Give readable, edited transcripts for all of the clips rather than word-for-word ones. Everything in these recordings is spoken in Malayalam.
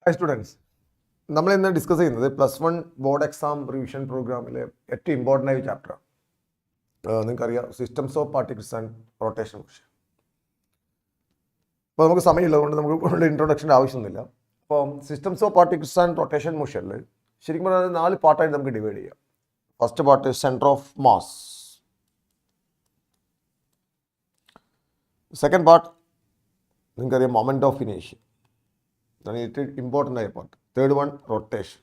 Hi students, നമ്മൾ ഇന്ന് ഡിസ്കസ് ചെയ്യുന്നത് +1 ബോർഡ് എക്സാം റിവിഷൻ പ്രോഗ്രാമിലെ ഏറ്റവും ഇമ്പോർട്ടൻ്റ് ആയ ചാപ്റ്റർ നിങ്ങൾക്കറിയാം systems of particles and rotation motion. അപ്പോൾ നമുക്ക് സമയമില്ല, അതുകൊണ്ട് നമുക്ക് ഇൻട്രൊഡക്ഷൻ്റെ ആവശ്യമൊന്നുമില്ല. അപ്പോൾ systems of particles and rotation മോഷനിൽ ശരിക്കും പറഞ്ഞാൽ 4 പാർട്ടായിട്ട് നമുക്ക് ഡിവൈഡ് ചെയ്യാം. First part centre of mass, second part നിങ്ങൾക്കറിയാം മൊമെൻറ്റ് ഓഫ് ഇനേഷ്യ, അതാണ് ഏറ്റവും ഇമ്പോർട്ടൻ്റ് ആയ part. Third one rotation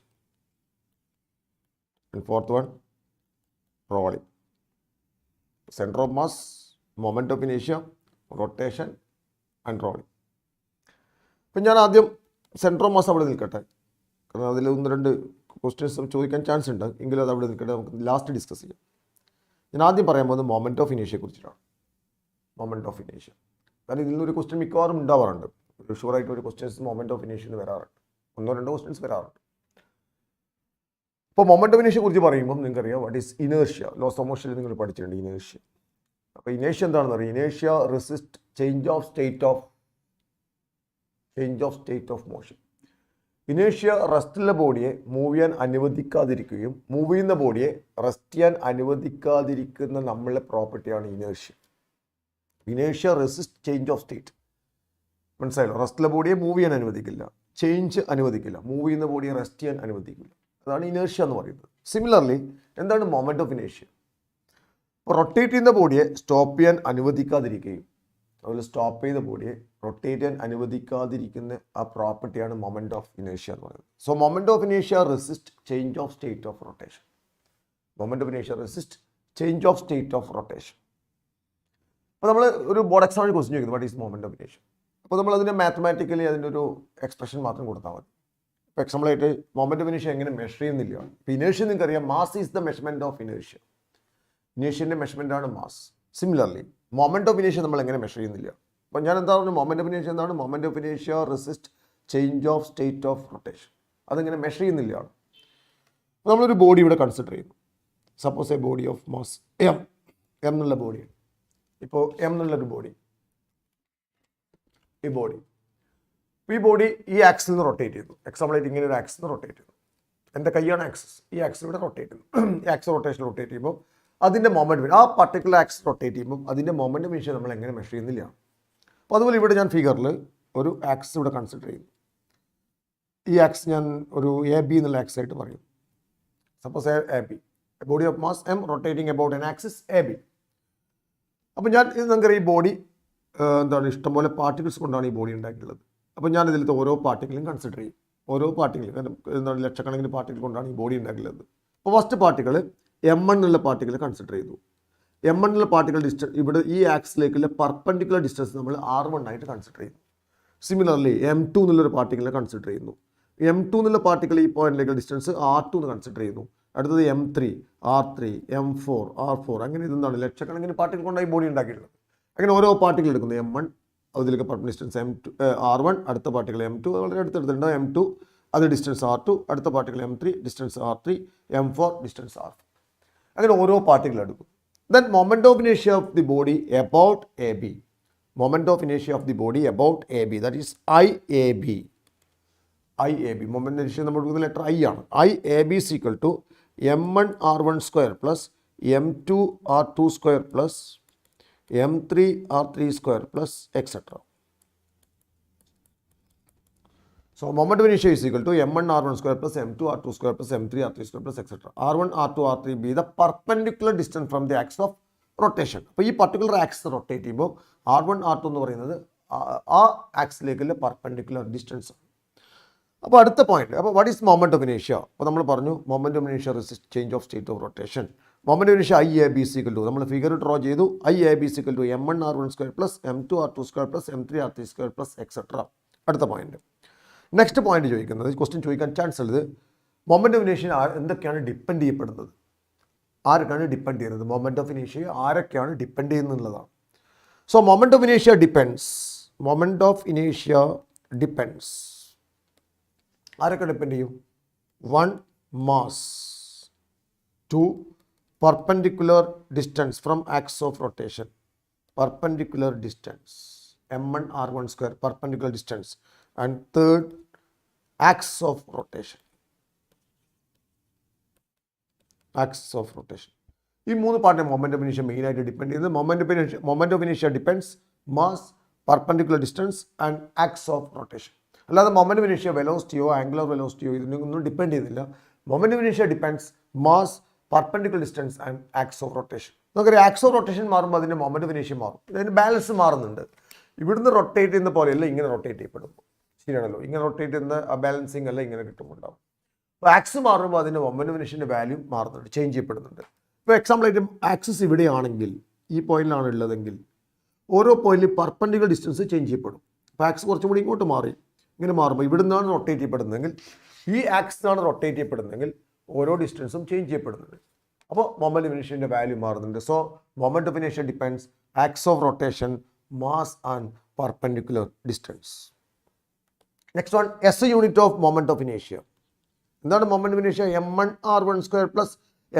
and fourth one rolling. Centre of mass, moment of ഇനേഷ്യ, റൊട്ടേഷൻ ആൻഡ് റോളിംഗ്. അപ്പം ഞാൻ ആദ്യം സെൻറ്റർ ഓഫ് മാസ് അവിടെ നിൽക്കട്ടെ, കാരണം അതിൽ 1-2 ക്വസ്റ്റ്യൻസ് ചോദിക്കാൻ ചാൻസ് ഉണ്ട്, എങ്കിലും അത് അവിടെ നിൽക്കട്ടെ, നമുക്ക് ലാസ്റ്റ് ഡിസ്കസ് ചെയ്യാം. ഞാൻ ആദ്യം പറയാൻ പോകുന്നത് മൊമെൻറ്റ് ഓഫ് ഇനേഷ്യയെ കുറിച്ചിട്ടാണ്. മൊമെൻറ്റ് ഓഫ് ഇനേഷ്യ, കാരണം ഇതിൽ നിന്നൊരു ക്വസ്റ്റ്യൻ മിക്കവാറും ഉണ്ടാവാറുണ്ട്. ഷുവറായിട്ട് ഒരു ക്വസ്റ്റ്യൻസ് മൊമെൻറ്റ് ഓഫ് ഇനേഷ്യയിൽ വരാറുണ്ട്, 1-2 ക്വസ്റ്റ്യൻസ് വരാറുണ്ട്. അപ്പോൾ മൊമെൻറ്റ് ഓഫ് ഇനേഷ്യയെ കുറിച്ച് പറയുമ്പോൾ നിങ്ങൾക്കറിയാം what is inertia. Laws of മോഷനിൽ നിങ്ങൾ പഠിച്ചിട്ടുണ്ട് ഇനേർഷ്യ. അപ്പോൾ ഇനേഷ്യ എന്താണെന്ന് അറിയാം. Inertia resist change of state of motion. Inertia റെസ്റ്റുള്ള ബോഡിയെ മൂവ് ചെയ്യാൻ അനുവദിക്കാതിരിക്കുകയും മൂവ് ചെയ്യുന്ന ബോഡിയെ റെസ്റ്റ് ചെയ്യാൻ അനുവദിക്കാതിരിക്കുന്ന നമ്മളുടെ പ്രോപ്പർട്ടിയാണ് inertia. Inertia resist change of state. മനസ്സിലായല്ലോ? റെസ്റ്റുള്ള ബോഡിയെ മൂവ് ചെയ്യാൻ അനുവദിക്കില്ല, ചേഞ്ച് അനുവദിക്കില്ല, മൂവ് ചെയ്യുന്ന ബോഡിയെ റെസ്റ്റ് ചെയ്യാൻ അനുവദിക്കില്ല. അതാണ് ഇനേർഷ്യ എന്ന് പറയുന്നത്. സിമിലർലി എന്താണ് മൊമെൻറ്റ് ഓഫ് ഇനേർഷ്യ? അപ്പോൾ റൊട്ടേറ്റ് ചെയ്യുന്ന ബോഡിയെ സ്റ്റോപ്പ് ചെയ്യാൻ അനുവദിക്കാതിരിക്കുകയും അതുപോലെ സ്റ്റോപ്പ് ചെയ്ത ബോഡിയെ റൊട്ടേറ്റ് ചെയ്യാൻ അനുവദിക്കാതിരിക്കുന്ന ആ പ്രോപ്പർട്ടിയാണ് മൊമെൻറ്റ് ഓഫ് ഇനേർഷ്യ എന്ന് പറയുന്നത്. So moment of inertia resist change of state of rotation. Moment of inertia resist change of state of rotation. അപ്പോൾ നമ്മൾ ഒരു ബോർഡ് എക്സാമിന് ക്വസ്റ്റ്യൻ ചോദിക്കുന്നത് what is moment of inertia. അപ്പോൾ നമ്മൾ അതിനെ മാത്തമാറ്റിക്കലി അതിൻ്റെ ഒരു എക്സ്പ്രഷൻ മാത്രം കൊടുത്താൽ മതി. ഇപ്പോൾ എക്സാമ്പിളായിട്ട് മൊമെൻറ്റ് ഓഫ് ഇനേർഷ്യ എങ്ങനെ മെഷർ ചെയ്യുന്നില്ല. ഇപ്പോൾ ഇനേർഷ്യ നിങ്ങൾക്കറിയാം, mass is the measurement of inertia. ഇനേർഷ്യൻ്റെ മെഷർമെൻ്റ് ആണ് mass. Similarly moment of inertia നമ്മൾ എങ്ങനെ മെഷർ ചെയ്യുന്നില്ല. അപ്പോൾ ഞാൻ എന്താ പറഞ്ഞു, മൊമെൻറ്റ് ഓഫ് ഇനേർഷ്യ എന്താണ്? Moment of inertia resist change of state of rotation. അതെങ്ങനെ മെഷർ ചെയ്യുന്നില്ല. അപ്പോൾ നമ്മളൊരു ബോഡി ഇവിടെ കൺസിഡർ ചെയ്യുന്നു. Suppose a body of mass M എന്നുള്ള ബോഡി. ഇപ്പോൾ എം എന്നുള്ളൊരു ബോഡി, ഈ ബോഡി ഈ ആക്സിൽ നിന്ന് റൊട്ടേറ്റ് ചെയ്തു. എക്സാമ്പിളായിട്ട് ഇങ്ങനെ ഒരു ആക്സിൽ നിന്ന് റൊട്ടേറ്റ് ചെയ്തു. എൻ്റെ കൈയാണ് ആക്സിസ്, ഈ ആക്സിൽ ഇവിടെ റൊട്ടേറ്റ് ചെയ്യുന്നു. ഈ ആക്സ് റൊട്ടേഷൻ റൊട്ടേറ്റ് ചെയ്യുമ്പോൾ അതിൻ്റെ മൊമെൻറ്റ്, ആ പർട്ടിക്കുലർ ആക്സ് റൊട്ടേറ്റ് ചെയ്യുമ്പോൾ അതിൻ്റെ മൊമെൻറ്റ് വിഷയം നമ്മൾ എങ്ങനെ മെഷർ ചെയ്യുന്നില്ല. അപ്പോൾ അതുപോലെ ഇവിടെ ഞാൻ ഫിഗറിൽ ഒരു ആക്സ് ഇവിടെ കൺസിഡർ ചെയ്യുന്നു. ഈ ആക്സ് ഞാൻ ഒരു AB എന്നുള്ള ആക്സ് ആയിട്ട് പറയും. Suppose AB, body of mass M rotating about N axis AB. അപ്പോൾ ഞാൻ ഇത് നമുക്കറിയാം, ഈ ബോഡി എന്താണ് ഇഷ്ടംപോലെ പാർട്ടിക്കിൾസ് കൊണ്ടാണ് ഈ ബോഡി ഉണ്ടാക്കിയിട്ടുള്ളത്. അപ്പോൾ ഞാൻ ഇതിലത്തെ ഓരോ പാർട്ടിക്കിളും കൺസിഡർ ചെയ്യും. ഓരോ പാർട്ടിക്കിളും എന്താണ് ലക്ഷക്കണക്കിന് പാർട്ടിക്കിൾ കൊണ്ടാണ് ഈ ബോഡി ഉണ്ടാക്കിയിട്ടുള്ളത്. അപ്പോൾ ഫസ്റ്റ് പാർട്ടിക്കിൾ M1 എന്നുള്ള പാർട്ടിക്കിൾ കൺസിഡർ ചെയ്തു. M1 എന്നുള്ള പാർട്ടിക്കിൾ ഡിസ്റ്റൻസ് ഇവിടെ ഈ ആക്സിലേക്കുള്ള പെർപെൻഡിക്കുലർ ഡിസ്റ്റൻസ് നമ്മൾ R1 ആയിട്ട് കൺസിഡർ ചെയ്യുന്നു. സിമിലർലി M2 എന്നുള്ളൊരു പാർട്ടിക്കിളിനെ കൺസിഡർ ചെയ്യുന്നു. M2 എന്നുള്ള പാർട്ടിക്കിൾ ഈ പോയിന്റിലേക്കുള്ള ഡിസ്റ്റൻസ് R2 എന്ന് കൺസിഡർ ചെയ്യുന്നു. അടുത്തത് M3, R3, M4, R4, അങ്ങനെ ഇതെന്താണ് ലക്ഷക്കണക്കിന് പാർട്ടിക്കിൾ കൊണ്ടാണ് ഈ ബോഡി ഉണ്ടാക്കിയിട്ടുള്ളത്. അങ്ങനെ ഓരോ പാർട്ടിക്കിൾ എടുക്കുന്നു. M1 അതിലേക്ക് പെർപെൻഡിക്കുലർ ഡിസ്റ്റൻസ് M2 R1, അടുത്ത പാർട്ടിക്കിൾ M2 വളരെ അടുത്തെടുത്തിട്ടുണ്ട്. M2 അത് ഡിസ്റ്റൻസ് R2, അടുത്ത particle M3 distance R3, M4 distance R4. അങ്ങനെ ഓരോ പാർട്ടിക്കിൾ എടുക്കും. Then moment of inertia of the body about AB. Moment of inertia of the body about AB, that is IAB. Moment inertia നമ്മൾ കൊടുക്കുന്ന ലെറ്റർ I ആണ്. IAB is equal to M1 R1 square plus M2 R2 square plus M3 R3 square plus etc. So moment of inertia is equal to M1 R1 square plus M2 R2 square plus M3 R3 square plus etc. R1 R2 R3 be the perpendicular distance from the axis of rotation. അപ്പോൾ ഈ പർട്ടിക്കുലർ ആക്സ് റൊട്ടേറ്റ് ചെയ്യുമ്പോൾ R1 R2 എന്ന് പറയുന്നത് ആ ആക്സിലേക്കുള്ള പെർപെൻഡിക്കുലർ ഡിസ്റ്റൻസ്. അപ്പോൾ അടുത്ത പോയിന്റ്, അപ്പോൾ what is moment of inertia? അപ്പോൾ നമ്മൾ പറഞ്ഞു moment of inertia resist change of state of rotation. Moment of inertia IAB is equal to, നമ്മൾ ഫിഗർ ഡ്രോ ചെയ്തു. IAB is equal to M1 R1 square plus M2 R2 square plus M3 R3 square plus etc. അടുത്ത പോയിന്റ്. നെക്സ്റ്റ് പോയിന്റ് ചോദിക്കുന്നത്, ക്വസ്റ്റ്യൻ ചോദിക്കാൻ ചാൻസ് ഉള്ളത്, മൊമെൻറ്റ് ഓഫ് ഇനേർഷ്യ എന്തൊക്കെയാണ് ഡിപ്പെൻഡ് ചെയ്യപ്പെടുന്നത്? ആരൊക്കെയാണ് ഡിപ്പെൻഡ് ചെയ്യുന്നത്? മൊമെൻറ്റ് ഓഫ് ഇനേർഷ്യ ആരൊക്കെയാണ് ഡിപ്പെൻഡ് ചെയ്യുന്നുള്ളതാണ്. So moment of inertia depends. ആരൊക്കെ ഡിപ്പെൻഡ് ചെയ്യും? 1 mass, 2 perpendicular distance from axis of rotation, perpendicular distance M1 R1 square perpendicular distance, and third axis of rotation. Axis of rotation. ഈ മൂന്ന് പാർട്ടിന് മൊമെന്റ് ഓഫ് ഇനേഷ്യ മെയിനായിട്ട് ഡിപ്പെൻഡ് ചെയ്യുന്നത്. മൊമെന്റ് ഓഫ് ഇനേഷ്യ depends mass, perpendicular distance and axis of rotation. അല്ലാതെ മൊമെന്റ് ഓഫ് ഇനേഷ്യ വെലോസിറ്റിയോ ആംഗുലർ വെലോസിറ്റിയോ ഇതിനൊന്നും ഡിപ്പെൻഡ് ചെയ്യുന്നില്ല. മൊമെന്റ് ഓഫ് ഇനേഷ്യ depends mass, perpendicular distance and axis of rotation. നമുക്കറിയാം ആക്സിസ് ഓഫ് റൊട്ടേഷൻ മാറുമ്പോൾ അതിൻ്റെ മൊമെന്റ് ഓഫ് ഇനേഷ്യ മാറും. ഇതിന് ബാലൻസ് മാറുന്നുണ്ട്. ഇവിടുന്ന് റൊട്ടേറ്റ് ചെയ്യുന്ന പോലെയല്ല ഇങ്ങനെ റൊട്ടേറ്റ് ചെയ്യപ്പെടും. ശരിയാണല്ലോ, ഇങ്ങനെ റൊട്ടേറ്റ് ചെയ്യുന്ന ബാലൻസിങ് അല്ല ഇങ്ങനെ കിട്ടുമുണ്ടാവും. അപ്പോൾ ആക്സിസ് മാറുമ്പോൾ അതിൻ്റെ മൊമെന്റ് ഓഫ് ഇനേഷ്യൻ്റെ വാല്യൂ മാറുന്നുണ്ട്, ചേഞ്ച് ചെയ്യപ്പെടുന്നുണ്ട്. ഇപ്പോൾ എക്സാമ്പിളായിട്ട് ആക്സിസ് ഇവിടെയാണെങ്കിൽ ഈ പോയിന്റിലാണ് ഉള്ളതെങ്കിൽ ഓരോ പോയിന്റിൽ പെർപെൻഡിക്കുലർ ഡിസ്റ്റൻസ് ചേഞ്ച് ചെയ്യപ്പെടും. അപ്പോൾ ആക്സിസ് കുറച്ചും കൂടി ഇങ്ങോട്ട് മാറി ഇങ്ങനെ മാറുമ്പോൾ ഇവിടെ നിന്നാണ് റൊട്ടേറ്റ് ചെയ്യപ്പെടുന്നതെങ്കിൽ ഈ ആക്സിസാണ് റൊട്ടേറ്റ് ചെയ്യപ്പെടുന്നതെങ്കിൽ ഓരോ ഡിസ്റ്റൻസും ചേഞ്ച് ചെയ്യപ്പെടുന്നുണ്ട്. അപ്പോൾ മൊമെന്റ് ഓഫ് ഇനേഷ്യൻ്റെ വാല്യൂ മാറുന്നുണ്ട്. സോ മൊമെന്റ് ഓഫ് ഇനേഷ്യ depends axis of rotation, mass and perpendicular distance. Next one, S unit of moment of ഇനേഷ്യ. എന്താണ് moment of ഇനേഷ്യ? m1r1² plus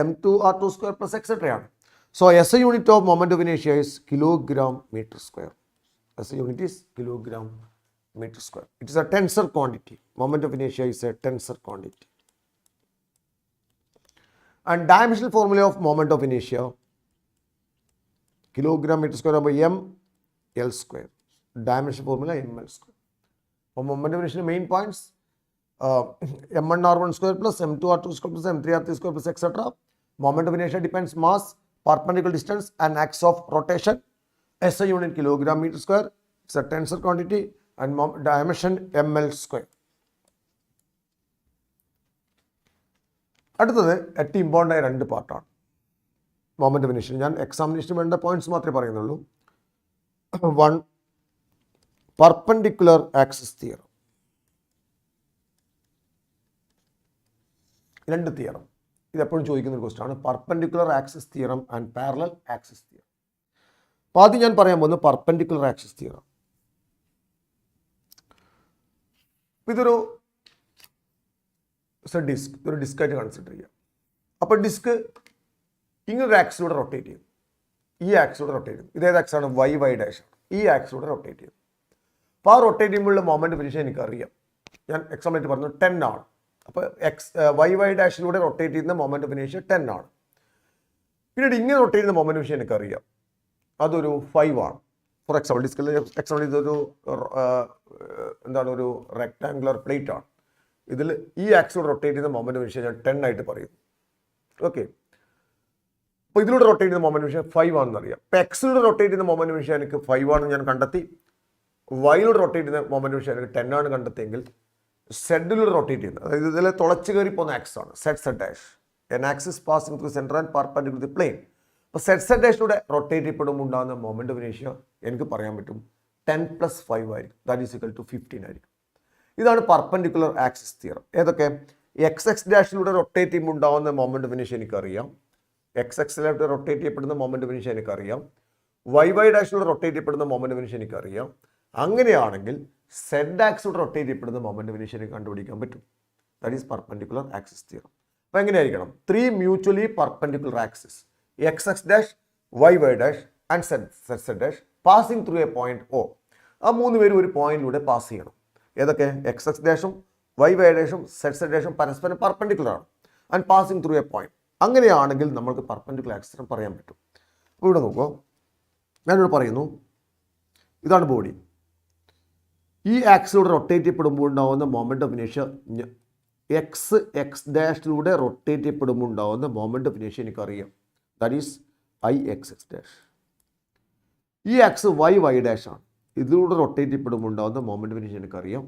m2r2² plus etcetera ആണ്. So S unit of moment of ഇനേഷ്യ is kilogram metre square. S unit is kilogram meter square. It is a tensor quantity. Moment of inertia is a tensor quantity. And dimensional formula of moment of inertia, kilogram meter square by m l square. Dimensional formula ml square. For moment of inertia main points, m1r1 square plus m2r2 square plus m3r3 square plus etc. Moment of inertia depends mass, perpendicular distance and axis of rotation. SI unit kilogram meter square. It's a tensor quantity and dimension ml square. അടുത്തത് ഏറ്റവും ഇമ്പോർട്ടൻ്റ് ആയ രണ്ട് പാർട്ടാണ് മൊമെന്റ് ഓഫ് ഇനേഷ്യ. ഞാൻ എക്സാമിനേഷന് വേണ്ട പോയിന്റ്സ് മാത്രമേ പറയുന്നുള്ളൂ. One, perpendicular axis theorem. രണ്ട് തിയറം ഇത് എപ്പോഴും ചോദിക്കുന്ന ഒരു ക്വസ്റ്റ്യൻ ആണ്. Perpendicular axis theorem and parallel axis theorem. അപ്പോൾ ആദ്യം ഞാൻ പറയാൻ പോകുന്നത് പെർപെൻഡിക്കുലർ ആക്സിസ് തിയറം. ഇതൊരു ഡിസ്ക്, ഇതൊരു ഡിസ്കായിട്ട് കൺസിഡർ ചെയ്യുക. അപ്പോൾ ഡിസ്ക് ഇങ്ങനൊരു ആക്സിലൂടെ റൊട്ടേറ്റ് ചെയ്യും, ഈ ആക്സിലൂടെ റൊട്ടേറ്റ് ചെയ്യും. ഇതേത് ആക്സാണ്? വൈ ഡാഷ് ആണ്. ഈ ആക്സിലൂടെ റൊട്ടേറ്റ് ചെയ്യും. അപ്പോൾ ആ റൊട്ടേറ്റ് ചെയ്യുമ്പോഴുള്ള മൊമെന്റ് ഓഫ് ഇനേഷ്യ എനിക്കറിയാം. ഞാൻ എക്സാമ്പിൾ പറഞ്ഞു 10 ആണ്. അപ്പോൾ വൈ ഡാഷിലൂടെ റൊട്ടേറ്റ് ചെയ്യുന്ന മൊമെന്റ് ഓഫ് ഇനേഷ്യ 10 ആണ്. പിന്നീട് ഇങ്ങനെ റൊട്ടേറ്റ് ചെയ്യുന്ന മൊമെന്റ് ഓഫ് ഇനേഷ്യ എനിക്കറിയാം, അതൊരു 5 ആണ്. ഫോർ എക്സാമ്പിൾ ഡിസ്കിൽ എക്സാമ്പിൾ ഇതൊരു എന്താണ്, ഒരു റെക്ടാങ്കുലർ പ്ലേറ്റ് ആണ്. ഇതിൽ ഈ ആക്സിലൂടെ റൊട്ടേറ്റ് ചെയ്യുന്ന മൊമെന്റ് ഓഫ് ഇനേഷ്യ ഞാൻ 10 ആയിട്ട് പറയുന്നു. ഓക്കെ, അപ്പോൾ ഇതിലൂടെ റൊട്ടേറ്റ് ചെയ്യുന്ന മൊമെന്റ് ഓഫ് ഇനേഷ്യ 5 ആണെന്ന് അറിയാം. അപ്പോൾ എക്സിലൂടെ റൊട്ടേറ്റ് ചെയ്യുന്ന മൊമെന്റ് ഓഫ് ഇനേഷ്യ എനിക്ക് 5 ആണെന്ന് ഞാൻ കണ്ടെത്തി. വൈയിലൂടെ റൊട്ടേറ്റ് ചെയ്യുന്ന മൊമെന്റ് ഓഫ് ഇനേഷ്യ എനിക്ക് 10 ആണ് കണ്ടെത്തിയെങ്കിൽ സെഡിലൂടെ റൊട്ടേറ്റ് ചെയ്യുന്നത്, അതായത് ഇതിൽ തുളച്ച് കയറി പോകുന്ന ആക്സ് ആണ് Z dash. An axis passing through centre and perpendicular to plane. അപ്പോൾ സെഡ് ഡാഷിലൂടെ റൊട്ടേറ്റ് ചെയ്യപ്പെടുമ്പോൾ ഉണ്ടാകുന്ന മൊമെന്റ് ഓഫ് ഇനേഷ്യ എനിക്ക് പറയാൻ പറ്റും 10 + 5 ആയിരിക്കും. ദാറ്റ് ഈസ് ഈക്വൽ ടു 15 ആയിരിക്കും. ഇതാണ് പെർപെൻഡിക്കുലർ ആക്സിസ് തിയറം. ഏതൊക്കെ? എക്സ് ഡാഷിലൂടെ റൊട്ടേറ്റ് ചെയ്യുമ്പോൾ ഉണ്ടാകുന്ന മൊമെന്റ് ഓഫ് ഇനേഷ്യ എനിക്കറിയാം. എക്സിലൂടെ റൊട്ടേറ്റ് ചെയ്യപ്പെടുന്ന മൊമെന്റ് ഓഫ് ഇനേഷ്യ എനിക്കറിയാം. വൈ ഡാഷിലൂടെ റൊട്ടേറ്റ് ചെയ്യപ്പെടുന്ന മൊമെന്റ് ഓഫ് ഇനേഷ്യ എനിക്കറിയാം. അങ്ങനെയാണെങ്കിൽ സെഡ് ആക്സിലൂടെ റൊട്ടേറ്റ് ചെയ്യപ്പെടുന്ന മൊമെന്റ് ഓഫ് ഇനേഷ്യ എനിക്ക് കണ്ടുപിടിക്കാൻ പറ്റും. That is perpendicular axis theorem. അപ്പോൾ എങ്ങനെയായിരിക്കണം? 3 mutually perpendicular axis, X dash, Y dash and Z dash passing through a point O. ആ 3 പേരും ഒരു പോയിന്റിലൂടെ പാസ് ചെയ്യണം. ഏതൊക്കെ? എക്സ് ഡാഷും വൈ ഡാഷും സെഡ് ഡാഷും പരസ്പരം പെർപെൻഡിക്കുലർ ആണ് and passing through a point. അങ്ങനെയാണെങ്കിൽ നമുക്ക് പെർപെൻഡിക്കുലർ ആക്സിസ് പറയാൻ പറ്റും. അപ്പോൾ ഇവിടെ നോക്കൂ, ഞാനിവിടെ പറയുന്നു ഇതാണ് ബോഡി. ഈ ആക്സിലൂടെ റൊട്ടേറ്റ് ചെയ്യപ്പെടുമ്പോൾ ഉണ്ടാകുന്ന മൊമെന്റ് ഓഫ് ഇനേഷ്യ എക്സ് ഡാഷിലൂടെ റൊട്ടേറ്റ് ചെയ്യപ്പെടുമ്പോൾ ഉണ്ടാകുന്ന മൊമെന്റ് ഓഫ് ഇനേഷ്യ എനിക്കറിയാം. That is I X dash. ഈ ആക്സ് വൈ ഡാഷ് ആണ്. ഇതിലൂടെ റൊട്ടേറ്റ് ചെയ്യപ്പെടുമ്പോൾ ഉണ്ടാകുന്ന മൊമെന്റ് ഓഫ് ഇനേഷ്യ എനിക്കറിയാം,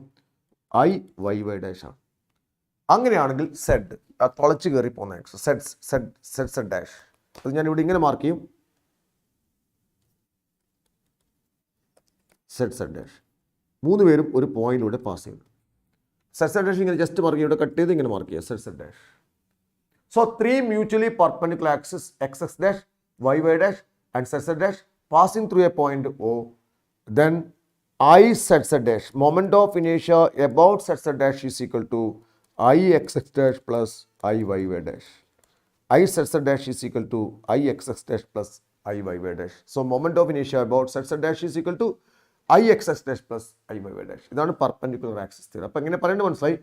ഐ വൈ ഡാഷ് ആണ്. അങ്ങനെയാണെങ്കിൽ സെഡ്, ആ തുളച്ച് കയറി പോകുന്ന ആക്സ് സെഡ് ഡാഷ്, അത് ഞാനിവിടെ ഇങ്ങനെ മാർക്ക് ചെയ്യും, സെഡ് ഡാഷ്. 3 പേരും ഒരു പോയിന്റിലൂടെ പാസ് ചെയ്യുന്നു. സെഡ് ഡാഷ് ഇങ്ങനെ ജസ്റ്റ് മാർക്ക് ഇവിടെ കട്ട് ചെയ്ത് ഇങ്ങനെ മാർക്ക് ചെയ്യുക, Z dash. So 3 mutually perpendicular axis X dash, Y dash and Z dash passing through a point O, then I z dash, moment of inertia about z dash is equal to I x dash plus I y dash. I z dash is equal to I x dash plus I y dash. So moment of inertia about z dash is equal to I x dash plus I y dash. ഇതാണ് പെർപെൻഡിക്കുലർ ആക്സിസ് തിയറം. അപ്പോൾ എങ്ങനെ പറയേണ്ടത് മനസ്സിലായി?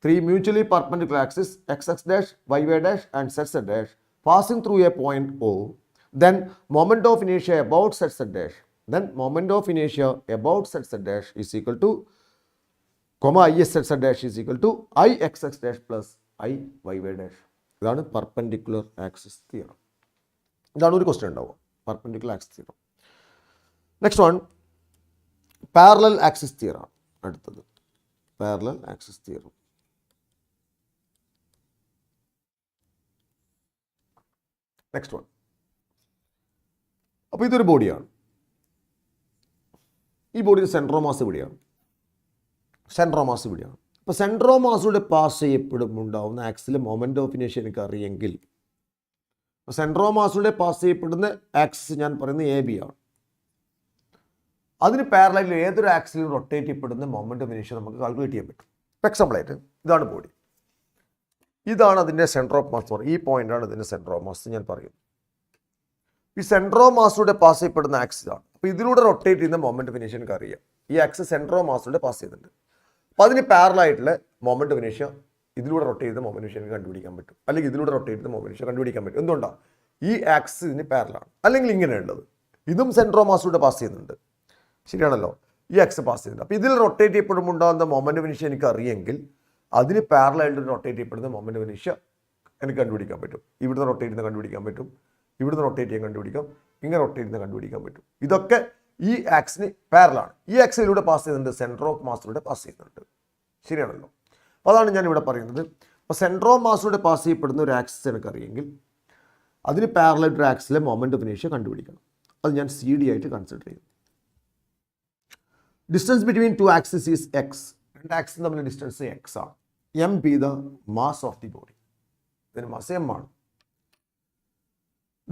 three mutually perpendicular axes xx dash, yy dash and zz dash passing through a point O, then moment of inertia about zz dash, then moment of inertia about zz dash is equal to comma izz dash is equal to ixx dash plus iyy dash. ഇതാണ് പെർപെൻഡിക്കുലർ ആക്സിസ് തിയറം. ഇതാണ് ഒരു ക്വസ്റ്റ്യൻ ഉണ്ടാവുക, perpendicular axis theorem. Next one parallel axis theorem. അടുത്തത് parallel axis theorem. Next one. അപ്പോൾ ഇതൊരു ബോഡിയാണ്. ഈ ബോഡിയുടെ സെൻട്രൽ ഓഫ് മാസ് ഇവിടെയാണ്. സെൻട്രൽ ഓഫ് മാസ് ഇവിടെയാണ്. അപ്പോൾ സെൻട്രൽ ഓഫ് മാസിലൂടെ പാസ് ചെയ്യപ്പെടുമ്പോണ്ടാവുന്ന ആക്സിൽ മൊമെൻ്റ് ഓഫ് ഇനേഷ്യ എനിക്ക് അറിയെങ്കിൽ, സെൻട്രൽ ഓഫ് മാസിലൂടെ പാസ് ചെയ്യപ്പെടുന്ന ആക്സിസ് ഞാൻ പറയുന്നത് എ ബി ആണ്. അതിന് പാരലൽ ഏതൊരു ആക്സിലും റൊട്ടേറ്റ് ചെയ്യപ്പെടുന്ന മൊമെൻ്റ് ഓഫ് ഇനേഷ്യ നമുക്ക് കാൽക്കുലേറ്റ് ചെയ്യാൻ പറ്റും. ഇപ്പോൾ എക്സാമ്പിളായിട്ട് ഇതാണ് ബോഡി, ഇതാണ് അതിൻ്റെ സെൻട്രൽ ഓഫ് മാസ് പറയും. ഈ പോയിൻ്റാണ് ഇതിൻ്റെ സെൻട്രൽ ഓഫ് മാസ് ഞാൻ പറയും. ഈ സെൻട്രൽ ഓഫ് മാസിലൂടെ പാസ് ചെയ്യപ്പെടുന്ന ആക്സിസ് ആണ്. അപ്പോൾ ഇതിലൂടെ റൊട്ടേറ്റ് ചെയ്യുന്ന മൊമെൻ്റ് ഓഫ് ഇനേഷ്യ എനിക്ക് അറിയാം. ഈ ആക്സിസ് സെൻട്രൽ ഓഫ് മാസിലൂടെ പാസ് ചെയ്യുന്നുണ്ട്. അപ്പോൾ അതിന് പാരലായിട്ടുള്ള മൊമെൻ്റ് ഓഫ് ഇനേഷ്യ ഇതിലൂടെ റൊട്ടേറ്റ് ചെയ്ത മൊമെൻ്റ് ഓഫ് ഇനേഷ്യ കണ്ടുപിടിക്കാൻ പറ്റും, അല്ലെങ്കിൽ ഇതിലൂടെ റൊട്ടേറ്റ് ചെയ്ത മൊമെൻ്റ് ഓഫ് ഇനേഷ്യ കണ്ടുപിടിക്കാൻ പറ്റും. എന്തുകൊണ്ടാണ്? ഈ ആക്സിസ് ഇതിന് പാരലാണ്. അല്ലെങ്കിൽ ഇങ്ങനെയുള്ളത്, ഇതും സെൻട്രൽ ഓഫ് മാസിലൂടെ പാസ് ചെയ്യുന്നുണ്ട്, ശരിയാണല്ലോ, ഈ ആക്സിസ് പാസ് ചെയ്യുന്നുണ്ട്. അപ്പോൾ ഇതിൽ റൊട്ടേറ്റ് ചെയ്യപ്പെടുമ്പോൾ ഉണ്ടാകുന്ന മൊമെൻ്റ് ഓഫ് ഇനേഷ്യ എനിക്ക് അറിയെങ്കിൽ അതിന് പാരലായിട്ട് റൊട്ടേറ്റ് ചെയ്യപ്പെടുന്ന മൊമെൻ്റ് ഓഫ് ഇനേഷ്യ എനിക്ക് കണ്ടുപിടിക്കാൻ പറ്റും. ഇവിടുന്ന് റൊട്ടേറ്റ് ചെയ്യുന്ന കണ്ടുപിടിക്കാൻ പറ്റും, ഇവിടുന്ന് റൊട്ടേറ്റ് ചെയ്യാൻ കണ്ടുപിടിക്കാം, ഇങ്ങനെ റൊട്ടേറ്റ് ചെയ്യുന്ന കണ്ടുപിടിക്കാൻ പറ്റും. ഇതൊക്കെ ഈ ആക്സിന് പാരലാണ്. ഈ ആക്സിലൂടെ പാസ് ചെയ്യുന്നുണ്ട്, സെൻട്രൽ ഓഫ് മാസിലൂടെ പാസ് ചെയ്യുന്നുണ്ട്, ശരിയാണല്ലോ. അപ്പോൾ അതാണ് ഞാൻ ഇവിടെ പറയുന്നത്. അപ്പോൾ സെൻട്രൽ ഓഫ് മാസിലൂടെ പാസ് ചെയ്യപ്പെടുന്ന ഒരു ആക്സിസ് എനിക്കറിയെങ്കിൽ അതിന് പാരലായിട്ട് ഒരു ആക്സിലെ മൊമെൻ്റ് ഓഫ് ഇനേഷ്യ കണ്ടുപിടിക്കണം. അത് ഞാൻ സി ഡി ആയിട്ട് കൺസിഡർ ചെയ്യും. Distance between two axis is X. രണ്ട് ആക്സിസ് തമ്മിൽ ഡിസ്റ്റൻസ് എക്സ് ആണ്. M B the mass of the body. ഇതിന് മാസ് എം ആണ്.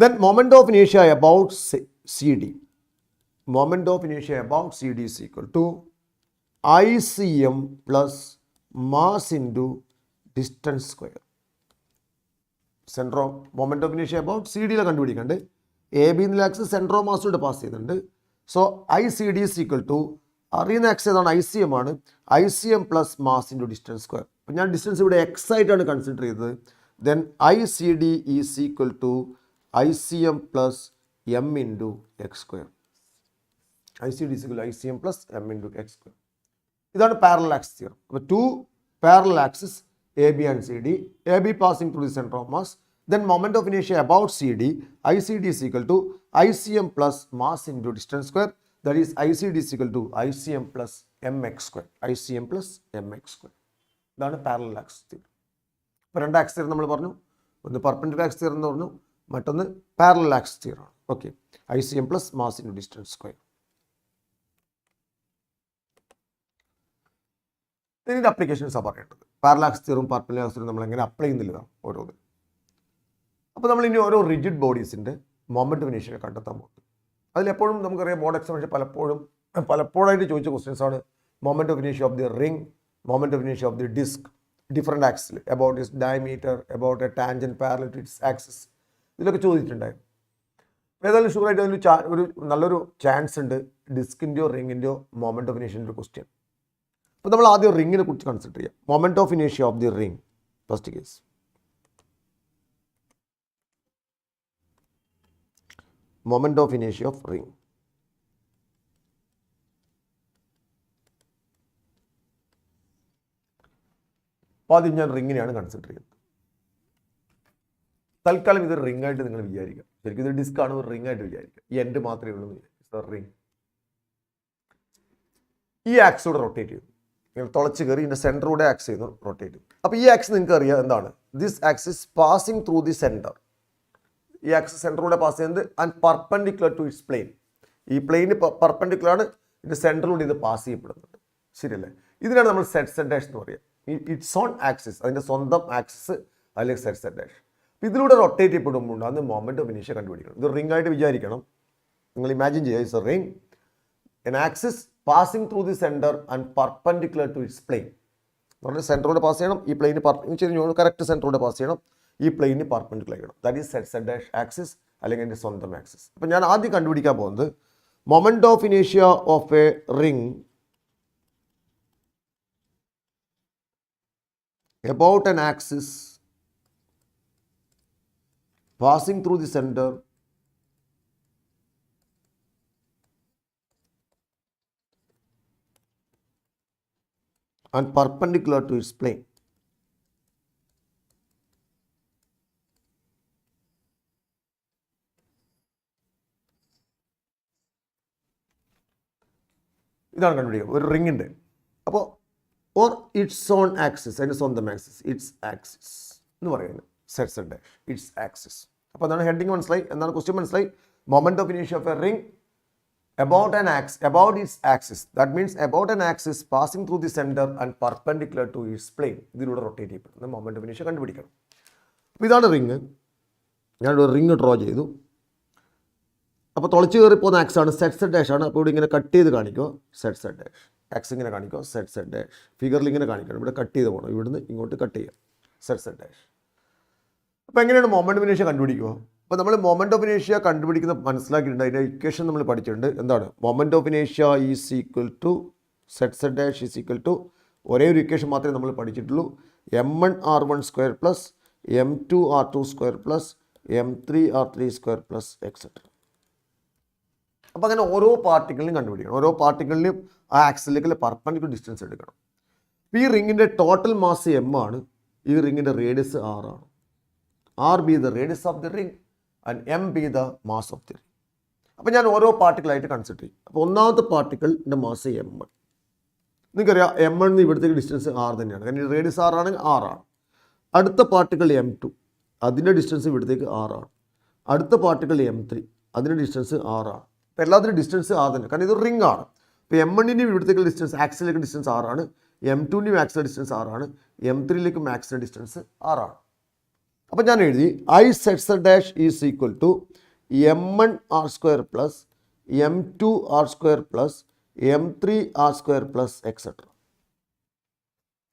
Then moment of inertia about CD. Moment of inertia about CD is equal to ICM plus mass into distance square. Center of moment of inertia about CD la കണ്ടുപിടിക്കണ്ട്. എ ബി എന്നുള്ള ആക്സിസ് സെൻട്രൽ ഓഫ് മാസിലൂടെ പാസ് ചെയ്യുന്നുണ്ട്. സോ ICD is equal to അറിയുന്ന ആക്സിസ് ഏതാണ്? ICM ആണ്. ICM plus mass into distance square. അപ്പോൾ ഞാൻ ഡിസ്റ്റൻസ് ഇവിടെ എക്സ് ആയിട്ടാണ് കൺസിഡർ ചെയ്തത്. Then ICD is equal to ICM plus m into x square. ICD is equal to ICM plus m into x square. ഇതാണ് പാരലൽ ആക്സിസ് തിയറം. അപ്പോൾ two parallel axis A B and C D, A B passing through the centre of mass, then moment of inertia about CD, ICD is equal to ICM plus mass into distance square, that is ICD is equal to ICM plus mx square, ICM plus mx square. ഇതാണ് പാരലൽ ആക്സിസ് തിയറം. ഇപ്പോൾ രണ്ട് ആക്സിസ് തിയറം നമ്മൾ പറഞ്ഞു, ഒന്ന് പെർപെൻഡിക്കുലർ ആക്സിസ് തിയറം എന്ന് പറഞ്ഞു, മറ്റൊന്ന് പാരലൽ ആക്സിസ് തിയറം ആണ്. Okay, ICM plus mass into distance square. ഇതിൻ്റെ അപ്ലിക്കേഷൻസാണ് പറയേണ്ടത്. പാരലൽ ആക്സിസ് തിയറും പെർപെൻഡിക്കുലർ ആക്സിസ് തിയറും നമ്മൾ എങ്ങനെ അപ്ലൈ ചെയ്യുന്നില്ലതാണ് ഓരോന്ന്. അപ്പോൾ നമ്മൾ ഇനി ഓരോ റിജിഡ് ബോഡീസിൻ്റെ മൊമെൻ്റ് ഓഫ് ഇനേഷ്യ കണ്ടെത്താൻ പോകുന്നത്. അതിലെപ്പോഴും നമുക്കറിയാം ബോർഡ് എക്സാമിനേഷൻ പലപ്പോഴായിട്ട് ചോദിച്ച ക്വസ്റ്റ്യൻസ് ആണ് മൊമെൻ്റ് ഓഫ് ഇനേഷ്യ of the ring, moment of ഇനേഷ്യ of the disk, different axle, about it's diameter, about a tangent parallel to its axis, ഇതിലൊക്കെ ചോദിച്ചിട്ടുണ്ടായിരുന്നു. ഏതായാലും ഷുവറായിട്ട് അതിൽ ഒരു നല്ലൊരു ചാൻസ് ഉണ്ട് ഡിസ്കിൻ്റെയോ റിങ്ങിൻ്റെയോ മൊമെൻ്റ് ഓഫ് ഇനേഷ്യൻ്റെ ഒരു ക്വസ്റ്റ്യൻ. അപ്പോൾ നമ്മൾ ആദ്യം റിങ്ങിനെ കുറിച്ച് കൺസിഡർ ചെയ്യാം. മൊമെൻ്റ് ഓഫ് ഇനേഷ്യ of the ring, first case. Moment of ഇനേഷ്യ ഓഫ് റിംഗ്. അപ്പോൾ ആദ്യം ഞാൻ റിങ്ങിനെയാണ് കൺസിഡർ ചെയ്യുന്നത്. തൽക്കാലം ഇതൊരു റിംഗ് ആയിട്ട് നിങ്ങൾ വിചാരിക്കുക. ശരിക്കും ഇത് ഡിസ്ക് ആണ്, ഒരു റിംഗ് ആയിട്ട് വിചാരിക്കുക. ഈ എൻഡ് മാത്രമേ ഉള്ളൂ എന്ന് വിചാരിക്കുക. റിംഗ് ഈ ആക്സിലൂടെ റൊട്ടേറ്റ് ചെയ്തു, നിങ്ങൾ തുളച്ച് കയറി ഇതിൻ്റെ സെൻറ്ററൂടെ ആക്സ് ചെയ്ത് റൊട്ടേറ്റ് ചെയ്തു. അപ്പോൾ ഈ ആക്സ് നിങ്ങൾക്ക് അറിയാം എന്താണ്? This axis passing through the centre. ഈ ആക്സിസ് സെൻറ്ററൂടെ പാസ് ചെയ്യുന്നത് and perpendicular to its plane. ഈ പ്ലെയിന് പെർപെൻഡിക്കുലർ ആണ്, ഇതിൻ്റെ സെൻറ്ററിലൂടെ ഇത് പാസ് ചെയ്യപ്പെടുന്നുണ്ട്, ശരിയല്ലേ? ഇതിനാണ് നമ്മൾ സെറ്റ് ഡാഷ് എന്ന് പറയുക. ഇറ്റ്സ് ഓൺ ആക്സിസ്, അതിൻ്റെ സ്വന്തം ആക്സിസ് അല്ലെങ്കിൽ സെറ്റ് ഡാഷ്. ഇതിലൂടെ റൊട്ടേറ്റ് ചെയ്യപ്പെടുമ്പോൾ അന്ന് മൊമെൻ്റ് ഓഫ് ഇനേഷ്യ കണ്ടുപിടിക്കണം. ഇത് റിംഗ് ആയിട്ട് വിചാരിക്കണം. നിങ്ങൾ ഇമാജിൻ ചെയ്യുക, it's a ring, an axis passing through the centre and perpendicular to its plane. എന്ന് പറഞ്ഞാൽ സെൻറ്ററോടെ പാസ് ചെയ്യണം, ഈ പ്ലെയിന് കറക്റ്റ് സെൻറ്ററോടെ പാസ് ചെയ്യണം, ഈ പ്ലെയിന് പെർപെൻഡിക്കുലർ ചെയ്യണം. That is Z dash axis അല്ലെങ്കിൽ എൻ്റെ സ്വന്തം ആക്സിസ്. അപ്പം ഞാൻ ആദ്യം കണ്ടുപിടിക്കാൻ പോകുന്നത് മൊമെൻ്റ് ഓഫ് ഇനേഷ്യ of a ring about an axis passing through the center and perpendicular to its plane. ഇതാണ് കണ്ടുപിടിക്കുക ഒരു റിങ്ങിൻ്റെ. അപ്പോൾ ഓർ ഇറ്റ്സ് ഓൺ ആക്സിസ്, അതിൻ്റെ സ്വന്തം ആക്സിസ്, ഇറ്റ്സ് ആക്സിസ് എന്ന് പറയുന്നത് സെറ്റ്സ് ഡാഷ് ഇറ്റ്സ് ആക്സിസ്. അപ്പോൾ അതാണ് ഹെഡിങ് മനസ്സിലായി, എന്താണ് ക്വസ്റ്റ്യൻ മനസ്സിലായി. മൊമെന്റ് ഓഫ് ഇനേഷ്യ of a ring about an axis, about its axis, that means about an axis passing through the center and perpendicular to its plane. ഇതിലൂടെ റൊട്ടേറ്റ് ചെയ്യപ്പെടുന്ന മൊമെന്റ് ഓഫ് ഇനേഷ്യ കണ്ടുപിടിക്കണം. അപ്പോൾ ഇതാണ് റിങ്. ഞാനൊരു റിങ് ഡ്രോ ചെയ്തു. അപ്പോൾ തുളച്ച് കയറി പോകുന്ന ആക്സ് ആണ്, സെറ്റ് സെറ്റ് ഡാഷ് ആണ്. അപ്പോൾ ഇവിടെ ഇങ്ങനെ കട്ട് ചെയ്ത് കാണിക്കുക, സെറ്റ് സെറ്റ് ഡാഷ്, ആക്സ് ഇങ്ങനെ കാണിക്കുക, സെറ്റ് സെറ്റ് ഡാഷ്. ഫിഗറിൽ ഇങ്ങനെ കാണിക്കണം, ഇവിടെ കട്ട് ചെയ്ത് പോകണം, ഇവിടുന്ന് ഇങ്ങോട്ട് കട്ട് ചെയ്യുക, സെറ്റ് സെറ്റ് ഡാഷ്. അപ്പോൾ എങ്ങനെയാണ് മൊമെന്റ് ഓഫ് ഇനേഷ്യ കണ്ടുപിടിക്കുക? അപ്പോൾ നമ്മൾ മൊമെന്റ് ഓഫ് ഇനേഷ്യ കണ്ടുപിടിക്കുന്ന മനസ്സിലാക്കിയിട്ടുണ്ട്. അതിൻ്റെ ഇക്വേഷൻ നമ്മൾ പഠിച്ചിട്ടുണ്ട്. എന്താണ് മൊമെന്റ് ഓഫ് ഇനേഷ്യ is equal to Z Z dash is equal to ഒരേ ഒരു ഇക്വേഷൻ മാത്രമേ നമ്മൾ പഠിച്ചിട്ടുള്ളൂ, m1r1 square plus m2r2 square plus m3r3 square plus etcetera. അപ്പോൾ അങ്ങനെ ഓരോ പാർട്ടിക്കിളിനും കണ്ടുപിടിക്കണം. ഓരോ പാർട്ടിക്കിളിനും ആ ആക്സിലേക്കുള്ള പെർപെൻഡിക്കുലർ ഡിസ്റ്റൻസ് എടുക്കണം. ഈ റിങ്ങിൻ്റെ ടോട്ടൽ മാസ് m ആണ്, ഈ റിങ്ങിൻ്റെ റേഡിയസ് r ആണ്. r be the radius of the ring and m be the mass of the ring. അപ്പോൾ ഞാൻ ഓരോ പാർട്ടിക്കിളായിട്ട് കൺസിഡർ ചെയ്യും. അപ്പോൾ ഒന്നാമത്തെ പാർട്ടിക്കിളിൻ്റെ മാസ് m1. നിങ്ങൾക്കറിയാം m1 ഇവിടത്തേക്ക് ഡിസ്റ്റൻസ് r തന്നെയാണ്, കാരണം റേഡിയസ് r ആണെങ്കിൽ r ആണ്. അടുത്ത പാർട്ടിക്കിൾ m2, അതിൻ്റെ ഡിസ്റ്റൻസ് ഇവിടത്തേക്ക് r ആണ്. അടുത്ത പാർട്ടിക്കിൾ m3, അതിൻ്റെ ഡിസ്റ്റൻസ് r ആണ്. അപ്പോൾ എല്ലാത്തിനും ഡിസ്റ്റൻസ് r തന്നെ, കാരണം ഇത് റിംഗ് ആണ്. ഇപ്പോൾ m1ൻ്റെയും ഇവിടത്തേക്ക് ഡിസ്റ്റൻസ് ആക്സിലേക്ക് ഡിസ്റ്റൻസ് r ആണ്, m2ൻ്റെയും ആക്സിലെ ഡിസ്റ്റൻസ് r ആണ്, m3ലേക്കും ആക്സിലെ ഡിസ്റ്റൻസ് r ആണ്. അപ്പോൾ ഞാൻ എഴുതി I Z dash is equal to m1r square plus m2r square plus m3r square plus etcetera.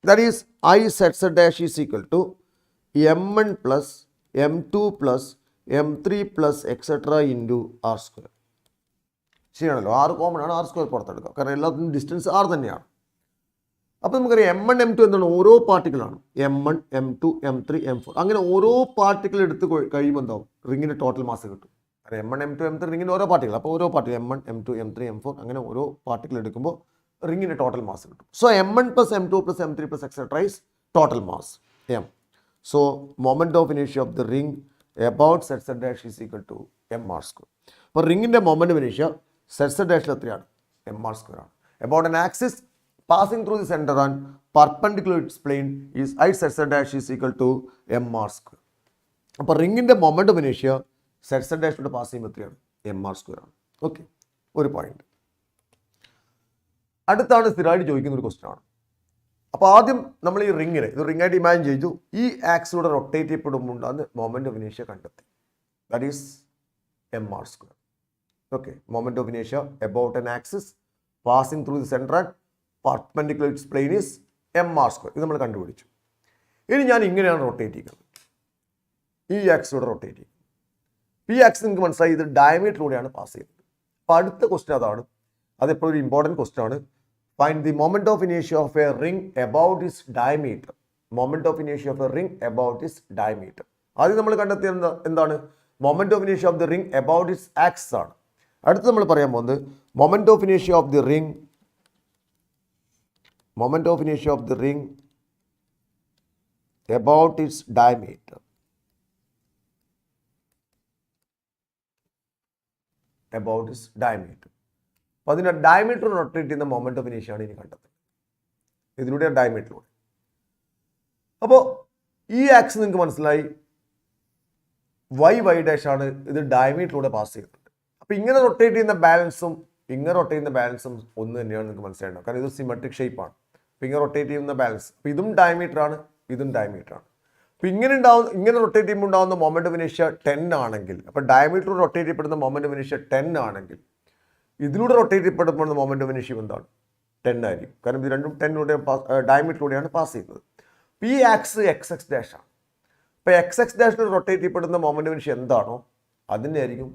That is I Z dash is equal to m1 plus m2 plus m3 plus etcetera into r square. ശരിയാണല്ലോ, r കോമൺ ആണ്, r സ്ക്വയർ പുറത്തെടുക്കുക, കാരണം എല്ലാത്തിനും ഡിസ്റ്റൻസ് r തന്നെയാണ്. അപ്പോൾ നമുക്കറിയാം m1 m2 എന്താണ്, ഓരോ പാർട്ടിക്കിളാണ്. m1 m2 m3 m4 അങ്ങനെ ഓരോ പാർട്ടിക്കിൾ എടുത്ത് കഴിയുമ്പോൾ എന്താവും, റിങ്ങിൻ്റെ ടോട്ടൽ മാസ് കിട്ടും. കാരണം m1 m2 m3 റിങ്ങിൻ്റെ ഓരോ പാർട്ടിക്കിൾ. അപ്പോൾ ഓരോ particle m1 m2 m3 m4 അങ്ങനെ ഓരോ പാർട്ടിക്കിൾ എടുക്കുമ്പോൾ റിങ്ങിൻ്റെ ടോട്ടൽ മാസ് കിട്ടും. So m1 plus m2 plus m3 plus etcetera is total mass m. So moment of ഇനേഷ്യ of the ring about Z Z dash is equal to mr square. അപ്പോൾ റിങ്ങിൻ്റെ മൊമെന്റ് ഓഫ് ഇനേഷ്യ സെറ്റ് സെറ്റ് ഡാഷിൽ എത്രയാണ്, mr സ്ക്വയർ ആണ്. About an axis passing through the center and perpendicular to its plane is I set dash is equal to mr square. അപ്പോൾ റിങ്ങിൻ്റെ മൊമെന്റ് ഓഫ് ഇനേഷ്യ സെറ്റ് ഡാഷിലൂടെ പാസ് ചെയ്യുമ്പോൾ എത്രയാണ്, mr സ്ക്വയർ ആണ്. ഓക്കെ, ഒരു പോയിന്റ്. അടുത്താണ് സ്ഥിരമായിട്ട് ചോദിക്കുന്ന ഒരു ക്വസ്റ്റ്യൻ ആണ്. അപ്പോൾ ആദ്യം നമ്മൾ ഈ റിങ്ങിനെ ഇത് റിങ്ങായിട്ട് ഇമാജിൻ ചെയ്തു, ഈ ആക്സിലൂടെ റൊട്ടേറ്റ് ചെയ്യപ്പെടുമ്പോൾ ഉണ്ടാകുന്ന മൊമെന്റ് ഓഫ് ഇനേഷ്യ കണ്ടെത്തി. That is mr square. Okay, moment of ഇനേഷ്യ about an axis passing through the centre and perpendicular its plane is mr square. ഇത് നമ്മൾ കണ്ടുപിടിച്ചു. ഇനി ഞാൻ ഇങ്ങനെയാണ് റൊട്ടേറ്റ് ചെയ്യുന്നത്, ഈ ആക്സിലൂടെ റൊട്ടേറ്റ് ചെയ്യും. ഈ ആക്സ് നിങ്ങൾക്ക് മനസ്സിലായി, ഇത് ഡയമീറ്ററിലൂടെയാണ് പാസ് ചെയ്യുന്നത്. അപ്പോൾ അടുത്ത ക്വസ്റ്റ്യൻ അതാണ്, അതെപ്പോഴും ഒരു ഇമ്പോർട്ടൻറ്റ് ക്വസ്റ്റ്യൻ ആണ്. ഫൈൻഡ് ദി മൊമെന്റ് ഓഫ് ഇനേഷ്യ of a ring about is diameter. Moment of ഇനേഷ്യ of a ring about is diameter. ആദ്യം നമ്മൾ കണ്ടെത്തിയത് എന്താണ്, മൊമെന്റ് ഓഫ് ഇനേഷ്യ of the ring about is axis ആണ്. അടുത്ത് നമ്മൾ പറയാൻ പോകുന്നത് മൊമെന്റ് ഓഫ് ഇനേഷ്യ of the ring moment of inertia of the ring about its diameter. About its diameter. അപ്പോൾ അതിൻ്റെ ഡയമീറ്റർ റൊട്ടേറ്റ് ചെയ്യുന്ന മൊമെന്റ് ഓഫ് ഇനേഷ്യ ആണ് ഇനി കണ്ടെത്തുന്നത്. ഇതിലൂടെ ഡയമീറ്ററിലൂടെ. അപ്പോൾ ഈ ആക്സ് നിങ്ങൾക്ക് മനസ്സിലായി, y ഡാഷ് ആണ്, ഇത് ഡയമീറ്ററിലൂടെ പാസ് ചെയ്യുന്നുണ്ട്. അപ്പോൾ ഇങ്ങനെ റൊട്ടേറ്റ് ചെയ്യുന്ന ബാലൻസും ഇങ്ങനെ റൊട്ടേറ്റ് ചെയ്യുന്ന ബാലൻസും ഒന്ന് തന്നെയാണ് നിങ്ങൾക്ക് മനസ്സിലായിട്ടുണ്ടാവും, കാരണം ഇത് സിമെട്രിക് ഷേപ്പാണ്. അപ്പോൾ ഇങ്ങനെ റൊട്ടേറ്റ് ചെയ്യുന്ന ബാലൻസ്, അപ്പോൾ ഇതും ഡയമീറ്റർ ആണ്, ഇതും ഡയമീറ്റർ ആണ്. അപ്പോൾ ഇങ്ങനെ റൊട്ടേറ്റ് ചെയ്യുമ്പോൾ ഉണ്ടാകുന്ന മൊമെന്റ് ഓഫ് ഇനേഷ്യ 10 ആണെങ്കിൽ, അപ്പോൾ ഡയമീറ്റർ റൊട്ടേറ്റ് ചെയ്യപ്പെടുന്ന മൊമെന്റ് ഓഫ് ഇനേഷ്യ 10 ആണെങ്കിൽ, ഇതിലൂടെ റൊട്ടേറ്റ് ചെയ്യപ്പെടുന്ന മൊമെന്റ് ഓഫ് ഇനേഷ്യ എന്താണ്, 10 ആയിരിക്കും. കാരണം ഇത് രണ്ടും 10ലൂടെ ഡയമീറ്ററിലൂടെയാണ് പാസ് ചെയ്യുന്നത്. അപ്പോൾ ഈ ആക്സ് xx ഡാഷ് ആണ്. അപ്പോൾ xx ഡാഷിൽ റൊട്ടേറ്റ് ചെയ്യപ്പെടുന്ന മൊമെന്റ് ഓഫ് ഇനേഷ്യ എന്താണോ അതിനെ ആയിരിക്കും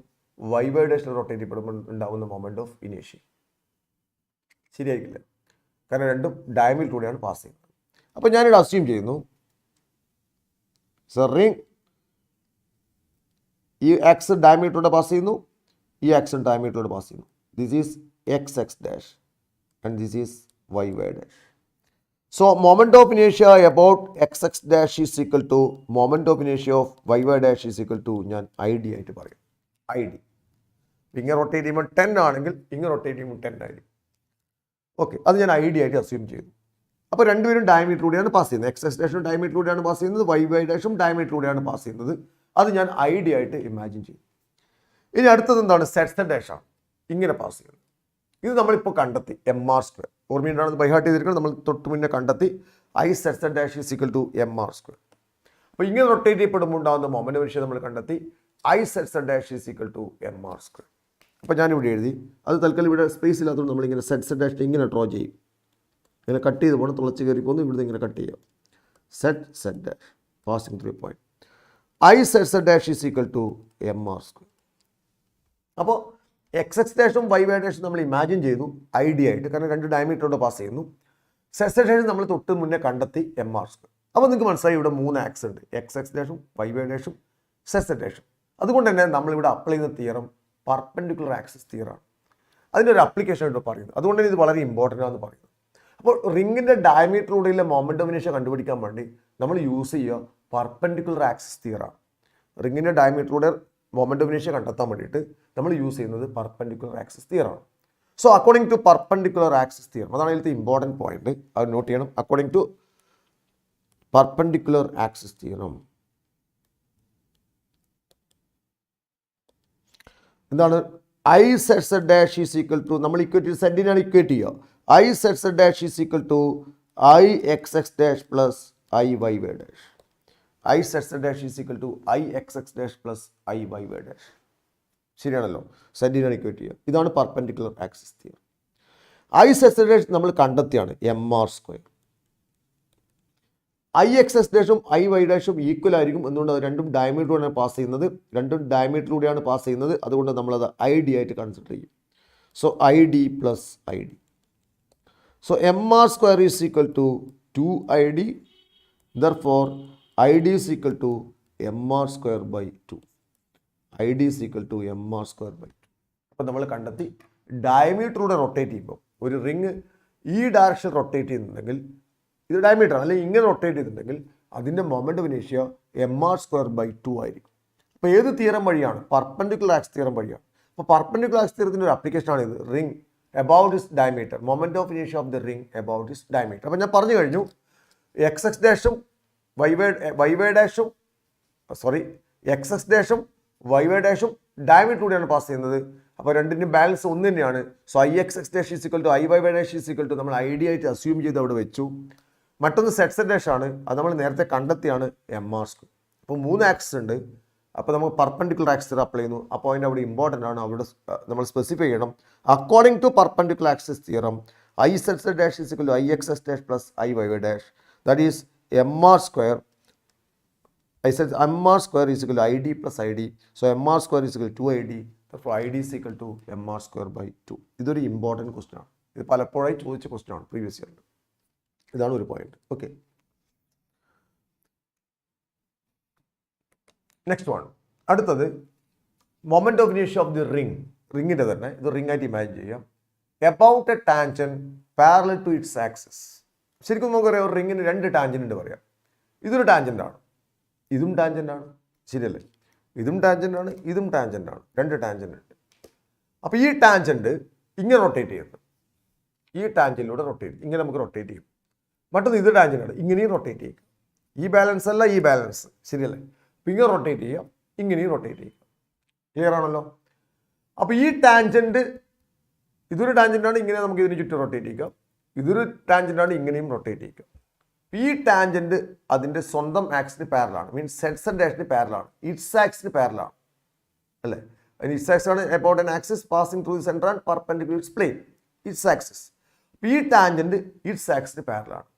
y ഡാഷിൽ റൊട്ടേറ്റ് ചെയ്യപ്പെടുമ്പോൾ ഉണ്ടാകുന്ന മൊമെന്റ് ഓഫ് ഇനേഷ്യ. ശരിയായിരിക്കില്ല, കാരണം രണ്ടും ഡയമീറ്ററിലൂടെയാണ് പാസ് ചെയ്യുന്നത്. അപ്പോൾ ഞാനിവിടെ അസ്യൂം ചെയ്യുന്നു സോ റിംഗ് ഈ എക്സ് ഡയമീറ്ററിലൂടെ പാസ് ചെയ്യുന്നു, ഈ എക്സ് ഡയമീറ്ററിലൂടെ പാസ് ചെയ്യുന്നു. This is X X dash and this is Y Y dash. So moment of ഇനേഷ്യ about X X dash is equal to moment of ഇനേഷ്യ of Y Y dash is equal to ഞാൻ ഐ ഡി ആയിട്ട് പറയും. ഐ ഡി ഇങ്ങനെ റൊട്ടേറ്റ് ചെയ്യുമ്പോൾ 10 ആണെങ്കിൽ ഇങ്ങനെ റൊട്ടേറ്റ് ചെയ്യുമ്പോൾ 10 ആയിരിക്കും. ഓക്കെ, അത് ഞാൻ ഐ ഡി ആയിട്ട് അസ്യൂം ചെയ്തു. അപ്പോൾ രണ്ടുപേരും ഡയമീറ്ററിലൂടെയാണ് പാസ് ചെയ്യുന്നത്. എക്സ് എക്സ് ഡാഷും ഡയമീറ്ററിലൂടെയാണ് പാസ് ചെയ്യുന്നത്, വൈ വൈ ഡാഷും ഡയമീറ്ററിലൂടെയാണ് പാസ് ചെയ്യുന്നത്. അത് ഞാൻ ഐ ഡി ആയിട്ട് ഇമാജിൻ ചെയ്തു. ഇനി അടുത്തത് എന്താണ്? സെറ്റ് സെറ്റ് ഡാഷാണ് ഇങ്ങനെ പാസ് ചെയ്യുന്നത്. ഇത് നമ്മളിപ്പോൾ കണ്ടെത്തി എം ആർ സ്ക്വയർ. ഓർമ്മയുണ്ടാണ് ബൈഹാർട്ട് ചെയ്തിരിക്കുന്നത്. നമ്മൾ തൊട്ട് മുന്നേ കണ്ടെത്തി I Z Z dash is equal to M R square. അപ്പോൾ ഇങ്ങനെ റൊട്ടേറ്റ് ചെയ്യപ്പെടുമ്പോൾ ഉണ്ടാകുന്ന മൊമെന്റ് വിഷയം നമ്മൾ കണ്ടെത്തി I Z Z dash is equal to M R square. അപ്പോൾ ഞാനിവിടെ എഴുതി. അത് തൽക്കാലം ഇവിടെ സ്പേസ് ഇല്ലാത്തതുകൊണ്ട് നമ്മളിങ്ങനെ സെറ്റ് സെറ്റ് ഡാഷ് ഇങ്ങനെ ഡ്രോ ചെയ്യും. ഇങ്ങനെ കട്ട് ചെയ്ത് പോകണം, തുളച്ച് കയറി പോകുന്നു, ഇവിടുന്ന് ഇങ്ങനെ കട്ട് ചെയ്യാം. Z Z dash passing through point I Z Z dash is equal to M R square. അപ്പോൾ എക്സ് എക്സ് ഡാഷും വൈ വൈ ഡാഷും നമ്മൾ ഇമാജിൻ ചെയ്തു ഐ ഡി ആയിട്ട്, കാരണം രണ്ട് ഡയമീറ്ററോട് പാസ് ചെയ്യുന്നു. സെറ്റ് സെറ്റ് ഡാഷ് നമ്മൾ തൊട്ട് മുന്നേ കണ്ടെത്തി എം ആർ സ്ക്വയർ. അപ്പോൾ നിങ്ങൾക്ക് മനസ്സിലായി ഇവിടെ 3 ആക്സ് ഉണ്ട്, എക്സ് എക്സ് ഡാഷും വൈ വൈ ഡാഷും സെറ്റ് സെറ്റ് ഡാഷും. അതുകൊണ്ട് തന്നെ നമ്മളിവിടെ അപ്ലൈ ചെയ്യുന്ന തിയറം പെർപെൻഡിക്കുലർ ആക്സിസ് തിയറാണ്. അതിൻ്റെ ഒരു അപ്ലിക്കേഷൻ ആയിട്ട് പറയുന്നത്. അതുകൊണ്ട് തന്നെ ഇത് വളരെ ഇമ്പോർട്ടൻ്റ് ആണെന്ന് പറയുന്നത്. അപ്പോൾ റിങ്ങിൻ്റെ ഡയമീറ്ററിലൂടെയുള്ള മൊമെൻ്റ് ഓഫ് ഇനേഷ്യ കണ്ടുപിടിക്കാൻ വേണ്ടി നമ്മൾ യൂസ് ചെയ്യുക പെർപെൻഡിക്കുലർ ആക്സിസ് തിയറാണ്. റിങ്ങിൻ്റെ ഡയമീറ്ററിലൂടെ മൊമെൻ്റ് ഓഫ് ഇനേഷ്യ കണ്ടെത്താൻ വേണ്ടിയിട്ട് നമ്മൾ യൂസ് ചെയ്യുന്നത് പെർപെൻഡിക്കുലർ ആക്സിസ് തിയറാണ്. So according to perpendicular axis theorem, അതാണ് ഇതിലത്തെ ഇമ്പോർട്ടൻറ്റ് പോയിന്റ്, അത് നോട്ട് ചെയ്യണം. According to perpendicular axis theorem എന്താണ്? I Z Z dash is equal to, നമ്മൾ ഇക്വേറ്റ് സെറ്റിനാണ് ഇക്വേറ്റ് ചെയ്യുക. I Z Z dash is equal to I X X dash plus I Y Y dash. I Z Z dash is equal to I X X dash plus I Y Y dash. ശരിയാണല്ലോ, സെറ്റിനാണ് ഇക്വേറ്റ് ചെയ്യുക. ഇതാണ് perpendicular axis theorem. I Z Z dash നമ്മൾ കണ്ടെത്തിയാണ് M R square. I X X ഡാഷും ഐ വൈ ഡാഷും ഈക്വൽ ആയിരിക്കും. എന്തുകൊണ്ട്? രണ്ടും ഡയമീറ്ററിലൂടെയാണ് പാസ് ചെയ്യുന്നത്. അതുകൊണ്ട് നമ്മളത് ഐ ഡി ആയിട്ട് കൺസിഡർ ചെയ്യും. So I D plus I D. So M R square is equal to 2id. Therefore I D is equal to M R square by 2. I D is equal to M R square by 2. അപ്പോൾ നമ്മൾ കണ്ടെത്തി ഡയമീറ്ററിലൂടെ റൊട്ടേറ്റ് ചെയ്യുമ്പോൾ ഒരു റിങ് ഈ ഡയറക്ഷൻ റൊട്ടേറ്റ് ചെയ്യുന്നുണ്ടെങ്കിൽ, ഇത് ഡയമീറ്റർ അല്ലെങ്കിൽ ഇങ്ങനെ റൊട്ടേറ്റ് ചെയ്തിട്ടുണ്ടെങ്കിൽ അതിൻ്റെ മൊമെൻ്റ് ഓഫ് ഇനേഷ്യ എം ആർ സ്ക്വയർ ബൈ 2 ആയിരിക്കും. അപ്പോൾ ഏത് തിയറം വഴിയാണ്? പെർപെൻഡിക്കുലർ ആക്സിസ് തിയറം വഴിയാണ്. അപ്പോൾ പെർപെൻഡിക്കുലർ ആക്സിസ് തിയറത്തിൻ്റെ ഒരു ആപ്ലിക്കേഷനാണ് ഇത്. Ring about is diameter, moment of ഇനേഷ്യ of the ring about is diameter. അപ്പോൾ ഞാൻ പറഞ്ഞു കഴിഞ്ഞു എക്സ് എക്സ് ഡാഷും വൈ വൈ ഡാഷും എക്സ് എക്സ് ഡാഷും വൈ വൈ ഡാഷും ഡയമീറ്ററിലൂടെയാണ് പാസ് ചെയ്യുന്നത്. അപ്പോൾ രണ്ടിൻ്റെയും ബാലൻസ് ഒന്ന് തന്നെയാണ്. So I X X dash is equal to I Y Y dash is equal to നമ്മൾ ഐ ഡി ആയിട്ട് അസ്യൂം ചെയ്ത് അവിടെ വെച്ചു. മറ്റൊന്ന് സെറ്റ് സെറ്റ് ഡാഷ് ആണ്, അത് നമ്മൾ നേരത്തെ കണ്ടെത്തിയാണ് എം ആർ സ്ക്വയർ. അപ്പോൾ 3 ആക്സിസ് ഉണ്ട്. അപ്പോൾ നമുക്ക് പെർപെൻഡിക്കുലർ ആക്സിസ് അപ്ലൈ ചെയ്യുന്നു. ആ പോയിന്റ് അവിടെ ഇമ്പോർട്ടൻ്റ് ആണ്, അവിടെ നമ്മൾ സ്പെസിഫൈ ചെയ്യണം. According to perpendicular axis theorem I Z Z dash is equal to I X X dash plus I Y Y dash. That is M R square. I said MR square is equal to ID plus ID. So MR square is equal to 2ID. Therefore ID is equal to MR square by 2. ഇതൊരു ഇമ്പോർട്ടൻറ്റ് ക്വസ്റ്റൻ ആണ്. ഇത് പലപ്പോഴായി ചോദിച്ച ക്വസ്റ്റൻ ആണ് പ്രീവിയസ് ഇയറിൽ. ഇതാണ് ഒരു പോയിന്റ്. Okay, next one. അടുത്തത് മൊമെന്റ് ഓഫ് ഇനേഷ്യ ഓഫ് ദി റിംഗ്. റിങ്ങിൻ്റെ തന്നെ ഇത് റിംഗ് ആയിട്ട് ഇമാജിൻ ചെയ്യാം. About a tangent parallel to its axis. ശരിക്കും നമുക്കറിയാം ഒരു റിങ്ങിന് 2 ടാൻജൻറ്റ് പറയാം. ഇതൊരു ടാൻജൻ്റ് ആണ്, ഇതും ടാൻജൻ്റ് ആണ്, ശരിയല്ലേ? ഇതും ടാൻജൻ്റ് ആണ്, ഇതും ടാൻജൻ്റ് ആണ്, 2 ടാൻജൻ്റ് ഉണ്ട്. അപ്പോൾ ഈ ടാൻജൻ്റ് ഇങ്ങനെ റൊട്ടേറ്റ് ചെയ്യുന്നു, ഈ ടാൻജൻറ്റിലൂടെ റൊട്ടേറ്റ് ഇങ്ങനെ നമുക്ക് റൊട്ടേറ്റ് ചെയ്യും. മറ്റൊന്ന് ഇത് ടാൻജൻ്റ് ആണ്, ഇങ്ങനെയും റൊട്ടേറ്റ് ചെയ്യും. ഈ ബാലൻസ് അല്ല ഈ ബാലൻസ്, ശരിയല്ലേ? അപ്പോൾ ഇങ്ങനെ റൊട്ടേറ്റ് ചെയ്യാം, ഇങ്ങനെയും റൊട്ടേറ്റ് ചെയ്യും. ക്ലിയർ ആണല്ലോ? അപ്പോൾ ഈ ടാൻജൻറ്റ് ഇതൊരു ടാൻജൻ്റാണ്, ഇങ്ങനെ നമുക്ക് ഇതിന് ചുറ്റും റൊട്ടേറ്റ് ചെയ്യിക്കാം. ഇതൊരു ടാൻജൻ്റാണ്, ഇങ്ങനെയും റൊട്ടേറ്റ് ചെയ്യിക്കാം. ഈ ടാൻജൻറ്റ് അതിൻ്റെ സ്വന്തം ആക്സിന് പാരലാണ്, മീൻസ് സെറ്റ് സെറ്റ് ഡാഷിന് പാരലാണ്, ഇറ്റ്സ് ആക്സിന് പാരലാണ്, അല്ലേ? ഇറ്റ്സ് ആക്സ് ആണ് about an axis passing through the centre and perpendicular its plane, its axis. ഈ ടാൻജൻറ്റ് ഇറ്റ്സ് ആക്സിന് പാരലാണ്,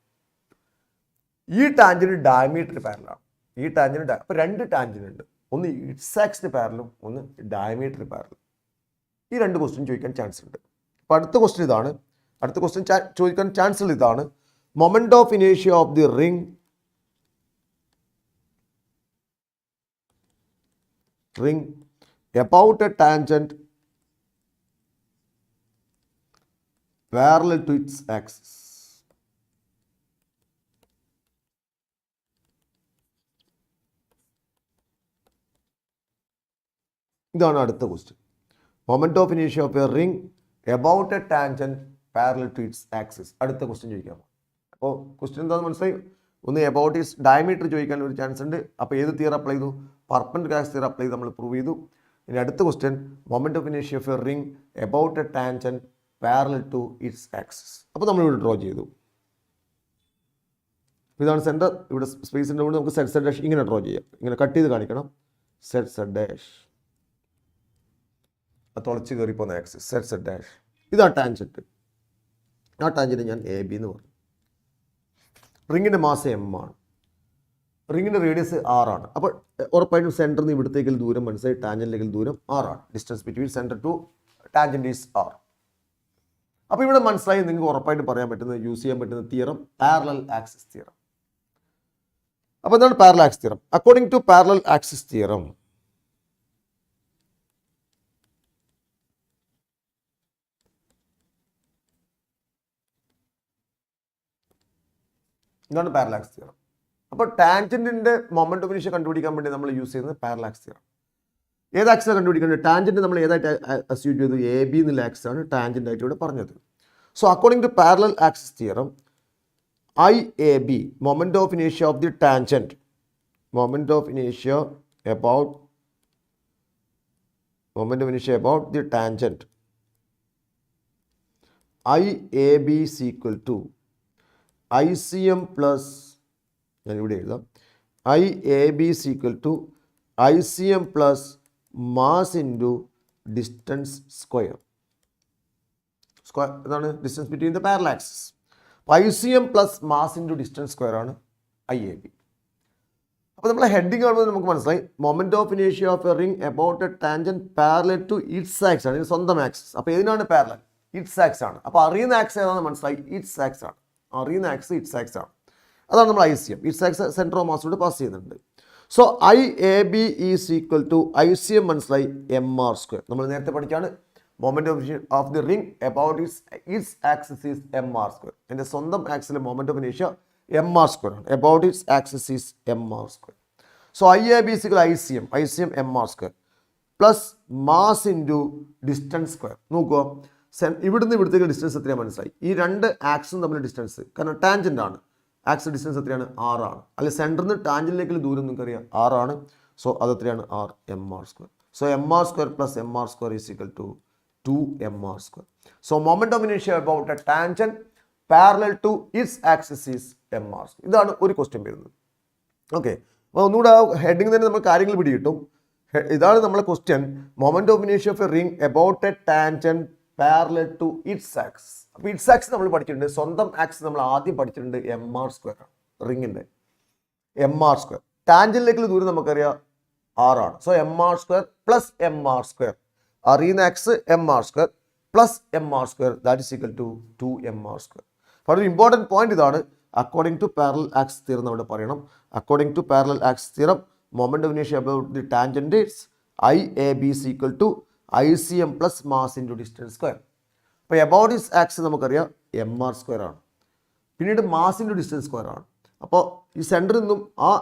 ഈ ടാൻജൻറ്റ് ഡയമീറ്ററിന് പാരലാണ്. ഈ ടാൻജൻറ്റ് അപ്പോൾ 2 ടാൻജൻറ്റ് ഉണ്ട്, ഒന്ന് ഇറ്റ്സ് ആക്സിന് പാരലും ഒന്ന് ഡയമീറ്ററിന് പാരലും. ഈ 2 ക്വസ്റ്റ്യൻ ചോദിക്കാൻ ചാൻസ് ഉണ്ട്. അപ്പോൾ അടുത്ത ക്വസ്റ്റ്യൻ ഇതാണ്, അടുത്ത ക്വസ്റ്റ്യൻ ചോദിക്കാൻ ചാൻസ് ഉള്ള ഇതാണ്. Moment of inertia of the ring ring about a tangent parallel to its axis. ഇതാണ് അടുത്ത ക്വസ്റ്റ്യൻ. മൊമെന്റ് ഓഫ് ഇനേഷ്യ of a ring about a tangent parallel to its axis. അടുത്ത ക്വസ്റ്റ്യൻ ചോദിക്കാം. അപ്പോൾ ക്വസ്റ്റ്യൻ എന്താണെന്ന് മനസ്സിലായി? ഒന്ന് എബൌട്ട് ഇറ്റ്സ് ഡയമീറ്റർ ചോദിക്കാൻ ഒരു ചാൻസ് ഉണ്ട്. അപ്പോൾ ഏത് തിയറം അപ്ലൈ ചെയ്തു? പെർപെൻഡിക്കുലർ തിയറം അപ്ലൈ ചെയ്ത് നമ്മൾ പ്രൂവ് ചെയ്തു. ഇനി അടുത്ത ക്വസ്റ്റ്യൻ മൊമെന്റ് ഓഫ് ഇനേഷ്യ of a ring about a tangent parallel to its axis. അപ്പോൾ നമ്മൾ ഇവിടെ ഡ്രോ ചെയ്തു. ഇതാണ് സെൻറ്റർ. ഇവിടെ സ്പേസിൻ്റെ കൊണ്ട് നമുക്ക് സെറ്റ് സെഡ് ഡാഷ് ഇങ്ങനെ ഡ്രോ ചെയ്യാം. ഇങ്ങനെ കട്ട് ചെയ്ത് കാണിക്കണം. സെറ്റ് സെഡ് ഡാഷ് തുളച്ച് കയറിപ്പോകുന്ന ആക്സിസ് സെറ്റ് സെഡ് ഡാഷ്. ഇതാണ് ടാൻജൻറ്റ്. ആ ടാൻജൻറ്റ് ഞാൻ എ ബി എന്ന് പറഞ്ഞു. റിങ്ങിൻ്റെ മാസ് എം ആണ്. റിങ്ങിൻ്റെ റേഡിയസ് ആറാണ്. അപ്പോൾ ഉറപ്പായിട്ടും സെൻറ്ററിൽ നിന്ന് ഇവിടത്തേക്ക് ദൂരം മനസ്സിലായി. ടാൻജൻറ്റിലേക്ക് ദൂരം ആറാണ്. Distance between centre to tangent is R. അപ്പോൾ ഇവിടെ മനസ്സിലായി നിങ്ങൾക്ക് ഉറപ്പായിട്ട് പറയാൻ പറ്റുന്നത്, യൂസ് ചെയ്യാൻ പറ്റുന്ന തിയറം പാരലൽ ആക്സിസ് തിയറം. അപ്പോൾ എന്താണ് parallel axis theorem? According to parallel axis theorem, ഇതാണ് പാരലൽ ആക്സിസ് തിയറം. അപ്പോൾ ടാൻജൻറ്റിൻ്റെ മൊമെന്റ് ഓഫ് ഇനേഷ്യ കണ്ടുപിടിക്കാൻ വേണ്ടി നമ്മൾ യൂസ് ചെയ്യുന്നത് പാരലൽ ആക്സിസ് തിയറം. ഏത് ആക്സിസാണ് കണ്ടുപിടിക്കേണ്ടത്? ടാൻജൻറ്റ് നമ്മൾ ഏതായിട്ട് അസ്യൂം ചെയ്തു? എ ബി എന്നുള്ള ആക്സിസാണ് ടാൻജൻ്റ് ആയിട്ട് ഇവിടെ പറഞ്ഞത്. So according to parallel axis theorem, I A B moment of ഇനേഷ്യ of the tangent, moment of ഇനേഷ്യ about the tangent I A B is equal to I C M plus, ഞാൻ ഇവിടെ എഴുതാം, I A B is equal to I C M plus mass into distance square. ഇതാണ് distance between the parallel axis. I C M plus mass into distance square ആണ് ഐ എ ബി. അപ്പോൾ നമ്മളെ ഹെഡിങ് കാണുമ്പോൾ നമുക്ക് മനസ്സിലായി മൊമെന്റ് ഓഫ് ഇനേഷ്യ of a ring about a tangent parallel to its axis ആണ്. ഇത് സ്വന്തം ആക്സിസ്. അപ്പോൾ ഏതിനാണ് പാരലൽ? ഇറ്റ്സ് ആക്സിസ് ആണ്. അപ്പോൾ അറിയുന്ന ആക്സിസ് ഏതാണെന്ന് മനസ്സിലായി? ഇറ്റ്സ് ആക്സിസ് ആണ്. അറിയുന്ന ആക്സിസ് ഇറ്റ്സ് ആക്സിസ് ആണ്. അതാണ് നമ്മൾ I C M. Its axis centre of മാസിലൂടെ പാസ് ചെയ്യുന്നുണ്ട്. So I A B is equal to I C M മനസ്സിലായി എം ആർ സ്ക്വയർ. നമ്മൾ നേരത്തെ പഠിച്ചാണ് moment of the ring about its axis is M R square. എൻ്റെ സ്വന്തം ആക്സിലെ മൊമെന്റ് ഓഫ് ഇനേഷ്യ എം ആർ സ്ക്വയർ ആണ്. About its axis is M R square. So I A B is equal I C M M R square plus mass into distance square. നോക്കുക, ഇവിടുന്ന് ഇവിടത്തേക്ക് ഡിസ്റ്റൻസ് എത്രയാണ് മനസ്സിലായി? ഈ രണ്ട് ആക്സും തമ്മിൽ ഡിസ്റ്റൻസ്, കാരണം ടാൻജൻ്റ് ആണ്. ആക്സിസ് ഡിസ്റ്റൻസ് എത്രയാണ്? ആറാണ്. അല്ലെ സെൻറ്ററിൽ നിന്ന് ടാൻജൻറ്റിലേക്കുള്ള ദൂരം നിങ്ങൾക്കറിയാം ആറാണ്. സോ അത് എത്രയാണ്? R M R square. So M R square plus M R square is equal to 2mr square. So moment of inertia about a tangent parallel to its axis is mr square. ഇതാണ് ഒരു ക്വസ്റ്റ്യൻ വരുന്നത്. ഓക്കെ, അപ്പോൾ ഒന്നുകൂടെ ആ ഹെഡിങ് തന്നെ നമ്മൾ കാര്യങ്ങൾ പിടികിട്ടും. ഇതാണ് നമ്മളെ ക്വസ്റ്റ്യൻ. മൊമെന്റ് ഓഫ് ഇനേഷ്യ of a ring about a tangent parallel to its axis. അപ്പോൾ ഇറ്റ്സ് ആക്സിസ് നമ്മൾ പഠിച്ചിട്ടുണ്ട്. സ്വന്തം ആക്സിസ് നമ്മൾ ആദ്യം പഠിച്ചിട്ടുണ്ട് എം ആർ സ്ക്വയർ ആണ്. റിങ്ങിൻ്റെ എം ആർ സ്ക്വയർ. ടാൻജൻറ്റിലേക്കുള്ള ദൂരം നമുക്കറിയാം ആറാണ്. So M R square plus M R square. അറിയുന്ന axis M R square plus M R square, that is equal to 2mr square. അപ്പോൾ ഒരു ഇമ്പോർട്ടൻറ്റ് പോയിന്റ് ഇതാണ്. According to parallel axis theorem നമ്മൾ പറയണം. According to parallel axis theorem, moment of ഇനേഷ്യ about the tangent is I A B is equal to I C M plus mass into distance square. അപ്പോൾ അബൌട്ട് ദിസ് ആക്സിസ് നമുക്കറിയാം എം ആർ സ്ക്വയർ ആണ്. പിന്നീട് മാസ് ഇൻറ്റു ഡിസ്റ്റൻസ് സ്ക്വയർ ആണ്. അപ്പോൾ ഈ സെൻറ്ററിൽ നിന്നും ആ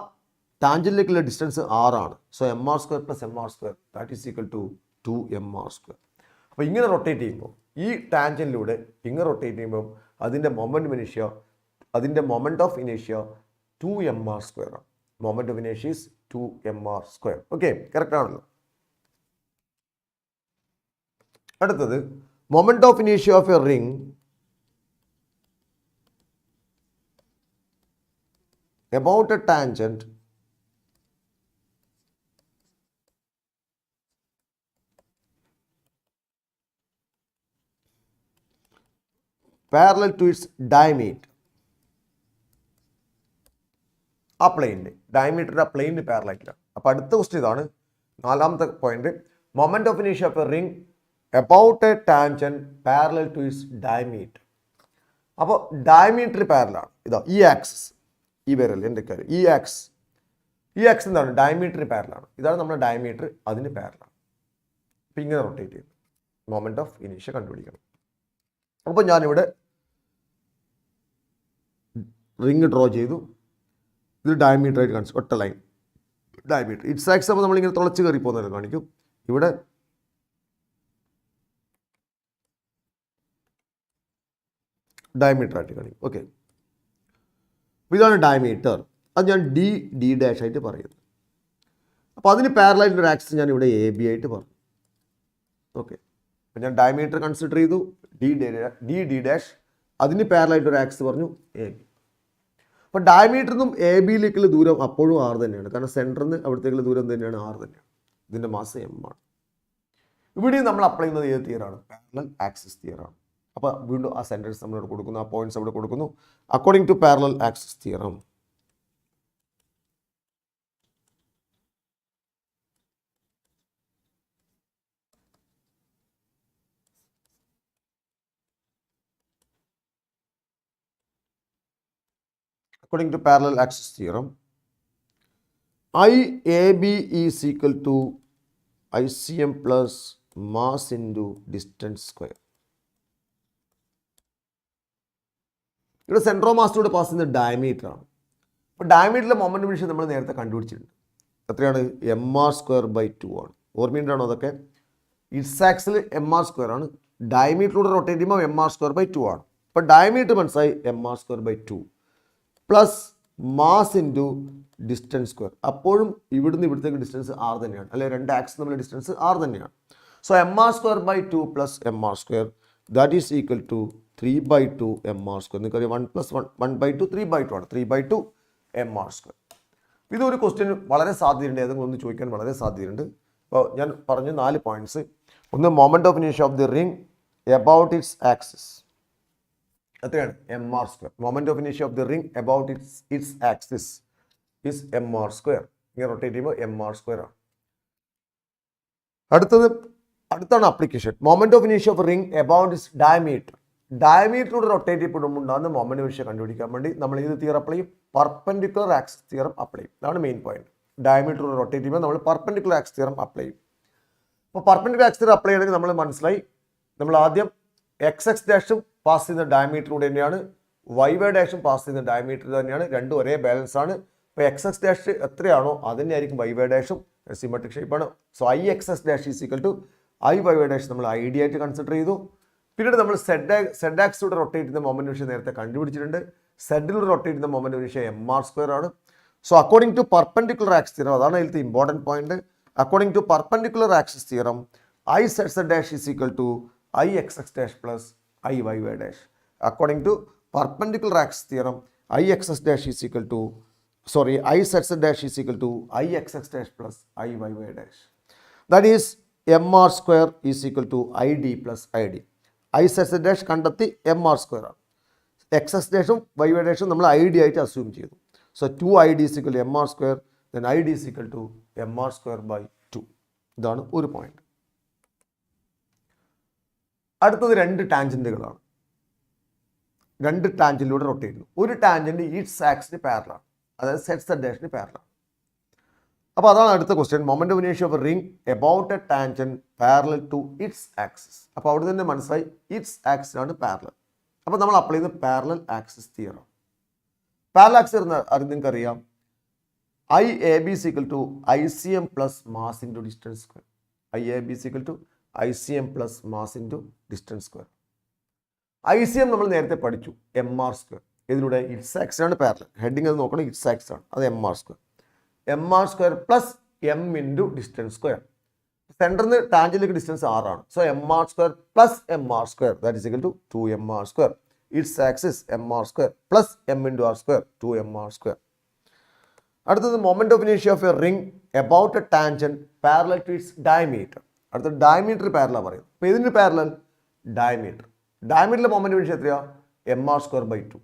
ടാൻജൻറ്റിലേക്കുള്ള ഡിസ്റ്റൻസ് ആറാണ്. So M R square plus M R square, that is equal to 2mr square. അപ്പോൾ ഇങ്ങനെ റൊട്ടേറ്റ് ചെയ്യുമ്പോൾ, ഈ ടാൻജൻറ്റിലൂടെ ഇങ്ങനെ റൊട്ടേറ്റ് ചെയ്യുമ്പോൾ അതിൻ്റെ മൊമെന്റ് ഓഫ് ഇനേഷ്യ 2mr സ്ക്വയർ ആണ്. മൊമെന്റ് ഓഫ് ഇനേഷ്യ is 2mr square. Okay, correct ആണല്ലോ. അടുത്തത് മൊമെന്റ് ഓഫ് ഇനേഷ്യ of a ring about a tangent parallel to its diameter. ആ പ്ലെയിനിൻ്റെ ഡയമീറ്ററിൻ്റെ ആ പ്ലെയിനിന് പാരലായിട്ടാണ്. അപ്പോൾ അടുത്ത ക്വസ്റ്റ്യൻ ഇതാണ്, നാലാമത്തെ പോയിന്റ്. മൊമെന്റ് ഓഫ് ഇനേഷ്യ of a ring about a tangent parallel to its diameter. അപ്പോൾ ഡയമീറ്റർ പാരലാണ്. ഇതാ ഈ ആക്സിസ്, ഈ വിരൽ എൻ്റെ കാര്യം, ഈ ആക്സിസ് ഈ ആക്സ് എന്താണ്? ഡയമീറ്ററിന് പാരലാണ്. ഇതാണ് നമ്മുടെ ഡയമീറ്റർ, അതിന് പാരലാണ്. അപ്പം ഇങ്ങനെ റൊട്ടേറ്റ് ചെയ്യും. മൊമെന്റ് ഓഫ് ഇനീഷ്യ കണ്ടുപിടിക്കണം. അപ്പോൾ ഞാനിവിടെ റിങ് ഡ്രോ ചെയ്തു. ഇത് ഡയമീറ്റർ ആയിട്ട് കാണിച്ചു, ഒറ്റ ലൈൻ ഡയമീറ്റർ. ഇറ്റ്സ് ആക്സ് അപ്പോൾ നമ്മളിങ്ങനെ തുളച്ച് കയറി പോകുന്നതിൽ കാണിക്കും. ഇവിടെ ഡയമീറ്റർ ആയിട്ട് കാണിക്കും. ഓക്കെ, ഇതാണ് ഡയമീറ്റർ. അത് ഞാൻ ഡി ഡാഷ് ആയിട്ട് പറയുന്നു. അപ്പോൾ അതിന് പാരലായിട്ടുള്ള ആക്സിസ് ഞാൻ ഇവിടെ എ ബി ആയിട്ട് പറഞ്ഞു. ഓക്കെ, അപ്പോൾ ഞാൻ ഡയമീറ്റർ കൺസിഡർ ചെയ്തു, ഡി ഡാഷ്. അതിന് പാരലായിട്ടൊരു ആക്സിസ് പറഞ്ഞു എ ബി. അപ്പോൾ ഡയമീറ്ററിനും എ ബിയിലേക്കുള്ള ദൂരം അപ്പോഴും ആർ തന്നെയാണ്, കാരണം സെൻറ്ററിൽ നിന്ന് അവിടത്തേക്കുള്ള ദൂരം തന്നെയാണ് ആർ തന്നെയാണ്. ഇതിൻ്റെ മാസ് എം ആണ്. ഇവിടെയും നമ്മൾ അപ്ലൈ ചെയ്യുന്നത് ഏത് തിയറാണ്? Parallel axis തിയറാണ്. അപ്പോൾ വീണ്ടും ആ സെൻറ്റൻസ് നമ്മൾ ഇവിടെ കൊടുക്കുന്നു, ആ പോയിന്റ്സ് അവിടെ കൊടുക്കുന്നു. According to parallel axis theorem, according to parallel axis theorem, IAB is equal to ICM plus mass into distance square. ഇവിടെ സെൻറ്റർ ഓഫ് മാസിലൂടെ പാസ് ചെയ്യുന്ന ഡയമീറ്റർ ആണ്. അപ്പോൾ ഡയമീറ്ററിലെ മൊമെൻ്റ് വിഷയം നമ്മൾ നേരത്തെ കണ്ടുപിടിച്ചിട്ടുണ്ട്. എത്രയാണ്? mr²/2 ആണ്. ഓർമ്മയുണ്ടാണോ അതൊക്കെ? ഇറ്റ്സ് ആക്സിൽ mr² ആണ്, ഡയമീറ്ററിലൂടെ റൊട്ടേറ്റ് ചെയ്യുമ്പോൾ mr²/2 ആണ്. അപ്പോൾ ഡയമീറ്റർ മനസ്സിലായി, mr²/2 plus mass into distance square. അപ്പോഴും ഇവിടുന്ന് ഇവിടത്തേക്ക് ഡിസ്റ്റൻസ് ആർ തന്നെയാണ്, അല്ലെ? രണ്ട് ആക്സിസ് തമ്മിലുള്ള ഡിസ്റ്റൻസ് ആർ തന്നെയാണ്. So mr²/2 plus mr², that is equal to 3/2 mr². നിങ്ങൾക്കറിയാം 1 + 1 1/2 3/2 ആണ്, 3/2 mr². ഇതൊരു ക്വസ്റ്റ്യൻ വളരെ സാധ്യതയുണ്ട്, ഏതെങ്കിലും ഒന്ന് ചോദിക്കാൻ വളരെ സാധ്യതയുണ്ട്. അപ്പോൾ ഞാൻ പറഞ്ഞു 4 പോയിന്റ്സ്. ഒന്ന്, മൊമെന്റ് ഓഫ് ഇനീഷ്യ of the ring about its axis. എത്രയാണ്? mr². മൊമെന്റ് ഓഫ് ഇനീഷ്യ of the ring about its axis is mr². ഇങ്ങനെ റൊട്ടേറ്റ് ചെയ്യുമ്പോൾ mr² ആണ്. അടുത്താണ് അപ്ലിക്കേഷൻ. മൊമെന്റ് ഓഫ് ഇനീഷ്യ of ring about its diameter. ഡയമീറ്ററിലൂടെ റൊട്ടേറ്റ് ചെയ്യപ്പെടുമ്പോൾ ഉണ്ടാകുന്ന മൊമെന്റ് വിഷയം കണ്ടുപിടിക്കാൻ വേണ്ടി നമ്മൾ ഇത് തിയറം അപ്ലൈ ചെയ്യും, പെർപെൻഡിക്കുലർ ആക്സിസ് തിയറം അപ്ലൈ ചെയ്യും. അതാണ് മെയിൻ പോയിന്റ്. ഡയമീറ്ററിലൂടെ റൊട്ടേറ്റ് ചെയ്യുമ്പോൾ നമ്മൾ പെർപെൻഡിക്കുലർ ആക്സിസ് തിയറം അപ്ലൈ ചെയ്യും. അപ്പോൾ പെർപെൻഡിക്കുലർ ആക്സിസ് തിയറം അപ്ലൈ ചെയ്യണമെങ്കിൽ നമ്മൾ മനസ്സിലായി, നമ്മൾ ആദ്യം എക്സ് ഡാഷും പാസ് ചെയ്യുന്ന ഡയമീറ്ററിലൂടെ തന്നെയാണ്, വൈ ഡാഷും പാസ് ചെയ്യുന്ന ഡയമീറ്റർ തന്നെയാണ്. രണ്ടും ഒരേ ബാലൻസ് ആണ്. ഇപ്പോൾ എക്സ് ഡാഷ് എത്രയാണോ അതിനെ ആയിരിക്കും വൈ ഡാഷും. സിമെട്രിക് ഷേപ്പാണ്. So I X dash is equal to I Y dash നമ്മൾ ഐ ഡി ആയിട്ട് കൺസിഡർ ചെയ്തു. പിന്നീട് നമ്മൾ സെഡ് ആക്സിലൂടെ റൊട്ടേറ്റ് ചെയ്യുന്ന മൊമെന്റ് വിഷയം നേരത്തെ കണ്ടുപിടിച്ചിട്ടുണ്ട്. സെഡിലൂടെ റൊട്ടേറ്റ് ചെയ്യുന്ന മൊമെന്റ് വിഷയം mr² ആണ്. So according to perpendicular axis theorem, അതാണ് അതിലത്തെ important point. According to perpendicular axis theorem, I Z dash is equal to I X dash plus I Y dash. According to perpendicular axis theorem, I X dash is equal to I Z dash is equal to I X dash plus I Y dash. That is mr² is equal to I D plus I D. I Z dash കണ്ടെത്തി, mr² ആണ്. എക്സ് ഡാഷും വൈ ഡാഷും നമ്മൾ ഐ ഡി ആയിട്ട് അസ്യൂം ചെയ്തു. So 2id is equal to mr², then I D is equal to mr²/2. ഇതാണ് ഒരു പോയിന്റ്. അടുത്തത് 2 ടാൻജന്റുകളാണ്. 2 ടാൻജന്റിലൂടെ റൊട്ടേറ്റ് ചെയ്യുന്നു. ഒരു ടാൻജന്റ് ഇറ്റ്സ് ആക്സിന് പാരലാണ്, അതായത് സെഡ് ഡാഷിന് പാരലാണ്. അപ്പോൾ അതാണ് അടുത്ത ക്വസ്റ്റ്യൻ. മൊമെന്റ് ഓഫ് ഇനീഷ്യ of a ring about a tangent parallel to its axis. അപ്പോൾ അവിടെ തന്നെ മനസ്സിലായി ഇറ്റ്സ് ആക്സിനാണ് പാരലൽ. അപ്പോൾ നമ്മൾ അപ്ലൈ ചെയ്യുന്ന parallel axis theorem. Parallel axis നിങ്ങൾക്ക് അറിയാം, I A B is equal to I C M plus mass into distance square. I A B is equal to I C M plus mass into distance square. I C M നമ്മൾ നേരത്തെ പഠിച്ചു, mr². ഇതിലൂടെ ഇറ്റ്സ് ആക്സിനാണ് പാരലൽ. ഹെഡിങ് അത് നോക്കണം, ഇറ്റ്സ് ആക്സിസ് ആണ്, അത് mr². mr² plus M into distance square. സെൻറ്ററിൽ നിന്ന് ടാൻജന്റിലേക്ക് ഡിസ്റ്റൻസ് 6 ആണ്. So mr² plus mr², that is equal to 2mr². Its axis mr² plus M into r², 2mr². അടുത്തത് മൊമെന്റ് ഓഫ് ഇനീഷ്യ of a ring about a tangent parallel to its diameter. അടുത്ത ഡയമീറ്റർ പാരലൽ പറയും. അപ്പോൾ ഇതിന് പാരലൽ ഡയമീറ്ററിലെ മൊമെന്റ് വിഷയം എത്രയാണ്? mr²/2.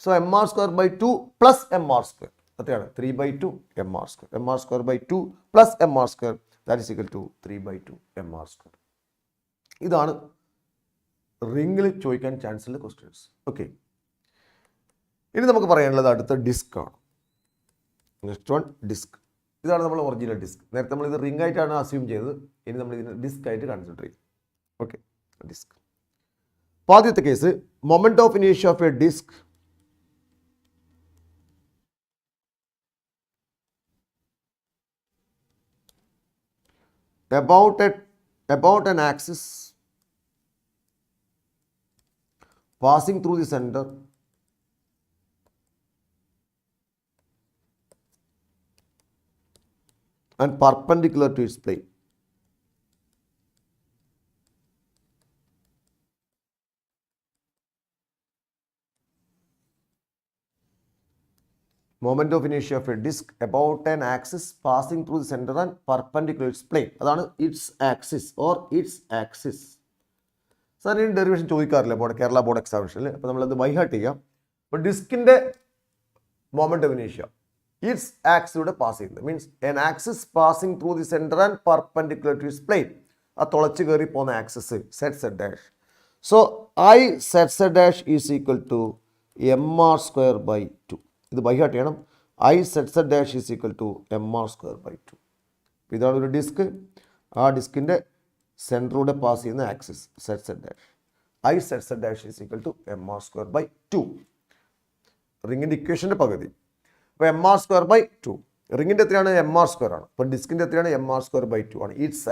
So mr²/2 plus mr², എത്രയാണ്? 3/2 mr². mr²/2 plus mr², that is equal to 3/2 mr². ഇതാണ് റിംഗിൽ ചോദിക്കാൻ ചാൻസ് ഉള്ള ക്വസ്റ്റ്യൻസ്. ഓക്കെ, ഇനി നമുക്ക് പറയാനുള്ളത് അടുത്ത ഡിസ്ക് ആണ്. Next one disc. ഇതാണ് നമ്മൾ ഒറിജിനൽ ഡിസ്ക്. നേരത്തെ നമ്മൾ ഇത് റിംഗ് ആയിട്ടാണ് അസ്യൂം ചെയ്തത്. ഇനി നമ്മൾ ഇതിനെ ഡിസ്ക് ആയിട്ട് കൺസിഡർ ചെയ്യും. Okay, disc. അപ്പോൾ ആദ്യത്തെ കേസ്, മൊമെന്റ് ഓഫ് ഇനേഷ്യ of a disc about an axis passing through the center and perpendicular to its plane. Moment of inertia of a disk about an axis passing through the center and perpendicular to its plane. അതാണ് its axis or its axis. Sir ഈ ഡെറിവേഷൻ ചോദിക്കാറില്ല കേരള ബോർഡ് എക്സാമിനേഷനിൽ. അപ്പോൾ നമ്മളത് ബൈഹാർട്ട് ചെയ്യാം. അപ്പോൾ ഡിസ്കിൻ്റെ മൊമെന്റ് ഓഫ് ഇനേഷ്യ ഇറ്റ്സ് ആക്സിലൂടെ പാസ് ചെയ്യുന്നത് means an axis passing through the centre and perpendicular to its plane. ആ തുളച്ച് കയറി പോകുന്ന axis Z Z dash. So I Z Z dash is equal to mr²/2. ഇത് ബൈഹാർട്ട് ചെയ്യണം. I Z Z dash is equal to mr²/2. ഇതാണ് ഒരു ഡിസ്ക്. ആ ഡിസ്കിൻ്റെ സെൻറ്ററിലൂടെ പാസ് ചെയ്യുന്ന axis Z Z dash. I Z Z dash is equal to mr²/2. റിങ്ങിൻ്റെ ഇക്വേഷൻ്റെ പകുതി. അപ്പോൾ mr²/2. റിങ്ങിൻ്റെ എത്രയാണ്? mr² ആണ്. അപ്പോൾ ഡിസ്കിൻ്റെ എത്രയാണ്? mr²/2 ആണ്. Its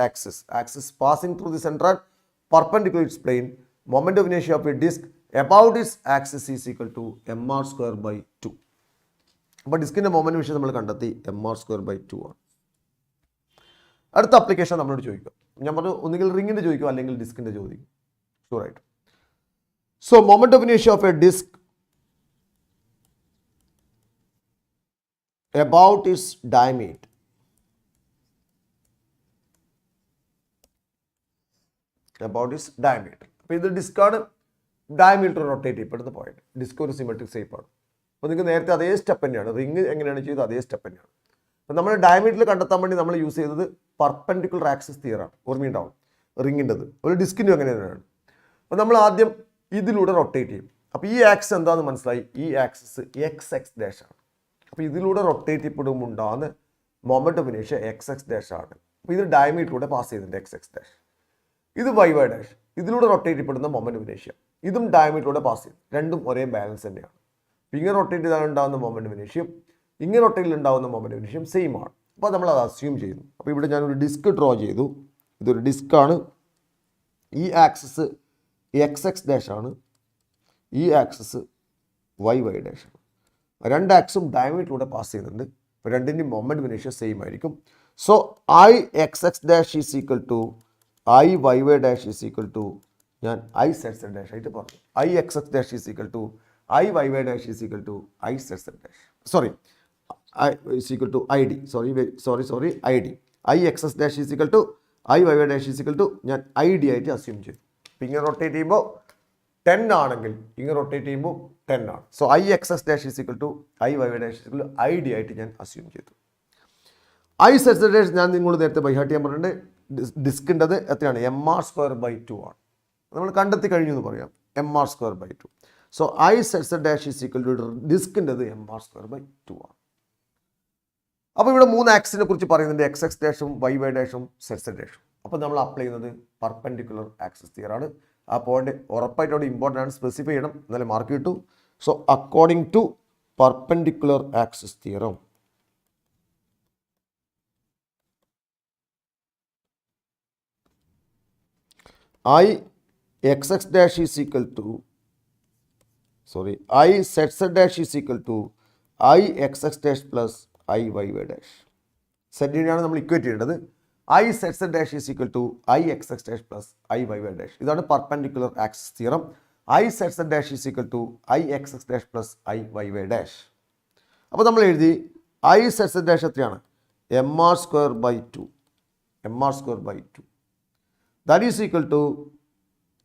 axis passing through the centre and perpendicular its plane. Moment of ഇനേഷ്യ of a disc about its axis is equal to mr²/2. അപ്പോൾ ഡിസ്കിൻ്റെ മൊമെന്റ് വിഷയം നമ്മൾ കണ്ടെത്തി mr²/2 ആണ്. അടുത്ത അപ്ലിക്കേഷൻ നമ്മളോട് ചോദിക്കും. ഞാൻ പറഞ്ഞു ഒന്നുകിൽ റിങ്ങിൻ്റെ ചോദിക്കും അല്ലെങ്കിൽ ഡിസ്കിൻ്റെ ചോദിക്കും ഷുവറായിട്ട്. സോ മൊമെന്റ് ഓഫ് ഇനേഷ്യ of a disc about its diameter അപ്പോൾ ഇത് ഡിസ്കാണ്. ഡയമീറ്റർ റൊട്ടേറ്റ് ചെയ്യപ്പെടുന്ന പോയിന്റ്. ഡിസ്ക് ഒരു സിമെട്രിക് ഷേപ്പാണ്. അപ്പോൾ നിങ്ങൾക്ക് നേരത്തെ അതേ സ്റ്റെപ്പ് തന്നെയാണ്. റിങ് എങ്ങനെയാണ് ചെയ്തത് അതേ സ്റ്റെപ്പ് തന്നെയാണ്. അപ്പോൾ നമ്മൾ ഡയമീറ്റർ കണ്ടെത്താൻ വേണ്ടി നമ്മൾ യൂസ് ചെയ്തത് പെർപെൻഡിക്കുലർ ആക്സിസ് തിയറാണ്. ഓർമ്മയുണ്ടാവും റിങ്ങിൻ്റെത്. ഒരു ഡിസ്കിൻ്റെ അങ്ങനെ തന്നെയാണ്. അപ്പോൾ നമ്മൾ ആദ്യം ഇതിലൂടെ റൊട്ടേറ്റ് ചെയ്യും. അപ്പോൾ ഈ ആക്സിസ് എന്താണെന്ന് മനസ്സിലായി. ഈ ആക്സിസ് എക്സ് ഡാഷ് ആണ്. അപ്പോൾ ഇതിലൂടെ റൊട്ടേറ്റ് ചെയ്യപ്പെടുമ്പോൾ ഉണ്ടാകുന്ന മൊമെന്റ് ഓഫ് ഇനേഷ്യ എക്സ് ഡാഷ് ആണ്. അപ്പോൾ ഇത് ഡയമീറ്ററിലൂടെ പാസ് ചെയ്യുന്നുണ്ട് എക്സ് ഡാഷ്. ഇത് വൈ ഡാഷ്. ഇതിലൂടെ റൊട്ടേറ്റ് ചെയ്യപ്പെടുന്ന മൊമെന്റ് ഓഫ് ഇനേഷ്യ ഇതും ഡയമീറ്ററിലൂടെ പാസ് ചെയ്യും. രണ്ടും ഒരേ ബാലൻസ് തന്നെയാണ്. അപ്പോൾ ഇങ്ങനെ റൊട്ടേറ്റ് ചെയ്താൽ ഉണ്ടാകുന്ന മൊമെന്റ് ഓഫ് ഇനേഷ്യം ഇങ്ങനെ റൊട്ടേറ്റിൽ ഉണ്ടാകുന്ന മൊമെന്റ് ഓഫ് ഇനേഷ്യം സെയിം ആണ്. അപ്പോൾ നമ്മൾ അത് അസ്യൂം ചെയ്യുന്നു. അപ്പോൾ ഇവിടെ ഞാനൊരു ഡിസ്ക് ഡ്രോ ചെയ്തു. ഇതൊരു ഡിസ്ക്കാണ്. ഈ ആക്സിസ് എക്സ് ഡാഷ് ആണ്. ഈ ആക്സിസ് വൈ ഡാഷ് ആണ്. രണ്ട് ആക്സും ഡയമീറ്ററിലൂടെ പാസ് ചെയ്യുന്നുണ്ട്. അപ്പോൾ രണ്ടിൻ്റെയും മൊമെന്റ് ഓഫ് ഇനേഷ്യ സെയിം ആയിരിക്കും. So I X dash is equal to I Y dash is equal to ഞാൻ ഐ സെറ്റ് ഡാഷ് ആയിട്ട് പറഞ്ഞു. I X dash is equal to I Y dash is equal to I set dash. Sorry I is equal to I D. Sorry I D. I X dash is equal to I Y dash is equal to ഞാൻ ഐ ഡി ആയിട്ട് അസ്യൂം ചെയ്തു. അപ്പോൾ ഇങ്ങനെ റൊട്ടേറ്റ് ചെയ്യുമ്പോൾ 10 ആണെങ്കിൽ ഇങ്ങനെ റൊട്ടേറ്റ് ചെയ്യുമ്പോൾ 10 ആണ്. So I X dash is equal to I Y dash is equal to I D ആയിട്ട് ഞാൻ അസ്യൂം ചെയ്തു. ഐ സെറ്റ് ഡാഷ് ഞാൻ നിങ്ങൾ നേരത്തെ ബൈഹാർട്ട് ചെയ്യാൻ പറഞ്ഞിട്ടുണ്ട്. ഡിസ്കിൻ്റെത് എത്രയാണ്? mr²/2 ആണ്. നമ്മൾ കണ്ടെത്തി കഴിഞ്ഞു എന്ന് പറയാം. mr²/2. So I set dash is equal to ഡിസ്കിൻ്റെത് mr²/2 ആണ്. അപ്പോൾ ഇവിടെ 3 ആക്സിനെ കുറിച്ച് പറയുന്നുണ്ട്. എക്സ് ഡാഷും വൈ ഡാഷും സെറ്റ് ഡാഷും. അപ്പോൾ നമ്മൾ അപ്ലൈ ചെയ്യുന്നത് പെർപെൻഡിക്കുലർ ആക്സിസ് തിയറാണ്. ആ പോയിന്റ് ഉറപ്പായിട്ട് അവിടെ ഇമ്പോർട്ടൻ്റ് ആണ്. സ്പെസിഫൈ ചെയ്യണം, എന്നാലും മാർക്ക് കിട്ടും. So according to perpendicular axis theorem I xx dash is equal to I z dash is equal to I xx dash plus I y dash. സെറ്റിനെയാണ് നമ്മൾ ഇക്വേറ്റ് ചെയ്യേണ്ടത്. I z dash is equal to I xx dash plus I y dash. ഇതാണ് perpendicular axis theorem. I z dash is equal to I xx dash plus I y dash. അപ്പോൾ നമ്മൾ എഴുതി I z dash എത്രയാണ്? mr²/2. That is equal to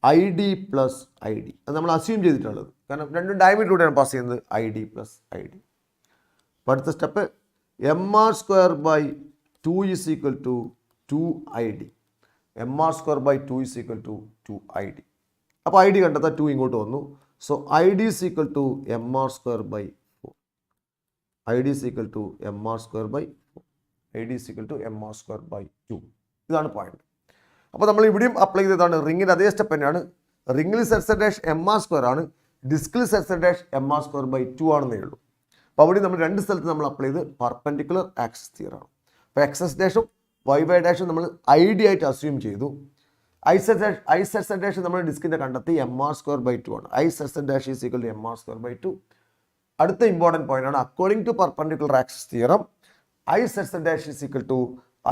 I D plus I D. അത് നമ്മൾ അസ്യൂം ചെയ്തിട്ടുള്ളത്. കാരണം രണ്ടും ഡയമീറ്ററിലൂടെയാണ് പാസ് ചെയ്യുന്നത്. I D plus I D. അപ്പോൾ അടുത്ത step mr²/2 is equal to 2id. mr²/2 is equal to 2id. അപ്പോൾ ഐ ഡി കണ്ടെത്താൻ 2 ഇങ്ങോട്ട് വന്നു. So I D is equal to mr²/4. I D is equal to mr²/4. ID is equal to mr square by 2. ഇതാണ് പോയിന്റ്. അപ്പോൾ നമ്മൾ ഇവിടെയും അപ്ലൈ ചെയ്തതാണ് റിങ്ങിൻ്റെ അതേ സ്റ്റെപ്പ് തന്നെയാണ്. റിങ്ങിൽ സെറ്റ് ഡാഷ് mr സ്ക്വയർ ആണ്, ഡിസ്കിൽ Z dash mr square by 2 ആണെന്നേ ഉള്ളൂ. അപ്പോൾ അവിടെ നമ്മൾ രണ്ട് സ്ഥലത്ത് നമ്മൾ അപ്ലൈ ചെയ്ത് പെർപെൻഡിക്കുലർ ആക്സിസ് തിയറാണ്. അപ്പോൾ എക്സ് ഡാഷും വൈ ഡാഷും നമ്മൾ ഐഡിയ ആയിട്ട് അസ്യൂം ചെയ്തു. ഐ സെറ്റ് ഡാഷ് നമ്മൾ ഡിസ്കിൻ്റെ കണ്ടെത്തി mr സ്ക്വയർ ബൈ 2 ആണ്. I set dash is equal to mr square by 2. അടുത്ത ഇമ്പോർട്ടൻറ്റ് പോയിന്റ് ആണ്, according to perpendicular axis theorem I set dash is equal to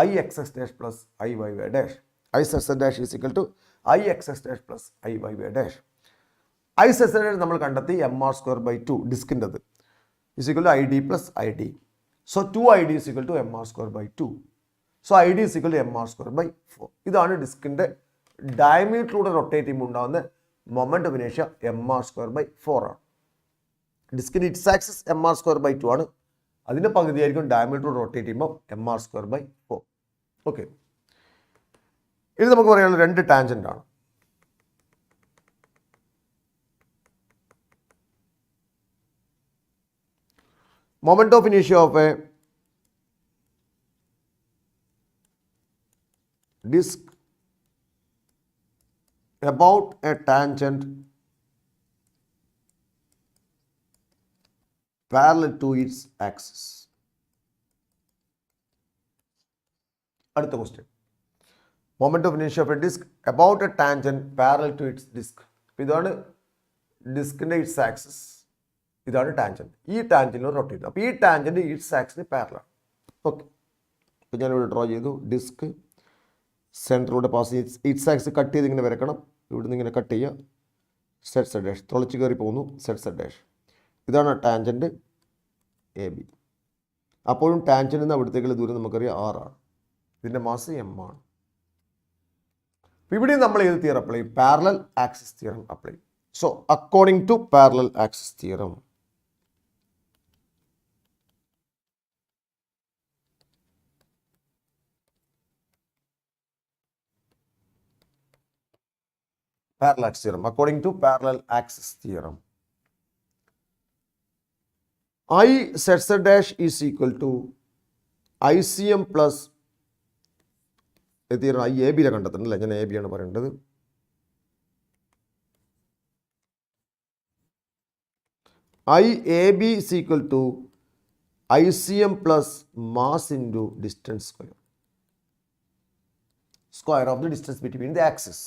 I X X dash plus I Y Y dash. I set dash is equal to I X X dash plus I Y Y dash. I set dash നമ്മൾ കണ്ടെത്തി mr സ്ക്വയർ ബൈ 2 ഡിസ്കിൻ്റെത് is equal to I D plus I D. So 2id is equal to mr square by 2. So I D is equal to mr square by 4. ഇതാണ് ഡിസ്കിൻ്റെ ഡയമീറ്ററിലൂടെ റൊട്ടേറ്റ് ചെയ്യുമ്പോൾ ഉണ്ടാകുന്ന മൊമെൻ്റ് ഓഫ് ഇനേഷ്യ mr സ്ക്വയർ ബൈ 4 ആണ്. ഡിസ്കിൻ്റെ its axis mr square by 2 ആണ്. അതിൻ്റെ പകുതിയായിരിക്കും ഡയമീറ്ററിലൂടെ റൊട്ടേറ്റ് ചെയ്യുമ്പോൾ mr സ്ക്വയർ ബൈ 4. ഓക്കെ, ഇത് നമുക്ക് പറയാനുള്ള രണ്ട് ടാൻജൻ്റ് ആണ്. Moment of inertia of a disk about a tangent parallel to its axis. അടുത്ത ക്വസ്റ്റ്യൻ, മൊമെന്റ് ഓഫ് ഇനേഷ്യ of a disc about a tangent parallel to its disc. ഇതാണ് ഡിസ്കിൻ്റെ ഇറ്റ്സ് ആക്സിസ്, ഇതാണ് ടാൻജന്റ്. ഈ ടാൻജന്റിൽ റൊട്ടേറ്റ് ചെയ്തു. അപ്പോൾ ഈ ടാൻജന്റ് ഇറ്റ്സ് ആക്സിന് പാരലാണ്. ഓക്കെ, അപ്പോൾ ഞാനിവിടെ ഡ്രോ ചെയ്തു. ഡിസ്ക് സെൻറ്ററിലൂടെ പാസ് ചെയ്ത് ഇറ്റ്സ് ആക്സ് കട്ട് ചെയ്ത് ഇങ്ങനെ വരക്കണം. ഇവിടുന്ന് ഇങ്ങനെ കട്ട് ചെയ്യുക, സെറ്റ് ഡാഷ് തുളച്ച് കയറി പോകുന്നു, സെറ്റ് ഡാഷ്. ഇതാണ് ടാൻജന്റ് എ ബി. അപ്പോഴും ടാൻജന്റിൽ നിന്ന് അവിടത്തേക്കുള്ള ദൂരം നമുക്കറിയാം 6 ആണ്. ഇതിൻ്റെ മാസ് m ആണ്. ഇവിടെ നമ്മൾ ഏത് തിയറം അപ്ലൈ ചെയ്യും? പാരലൽ ആക്സിസ് തിയറം അപ്ലൈ ചെയ്യും. So according to parallel axis theorem, according to parallel axis theorem, I set dash is equal to ICM plus theorem I A ബിയിലെ കണ്ടെത്തുന്നില്ല, ഞാൻ എ ബി ആണ് പറയേണ്ടത്. I A B is equal to ICM plus mass into distance square of the distance between the axis.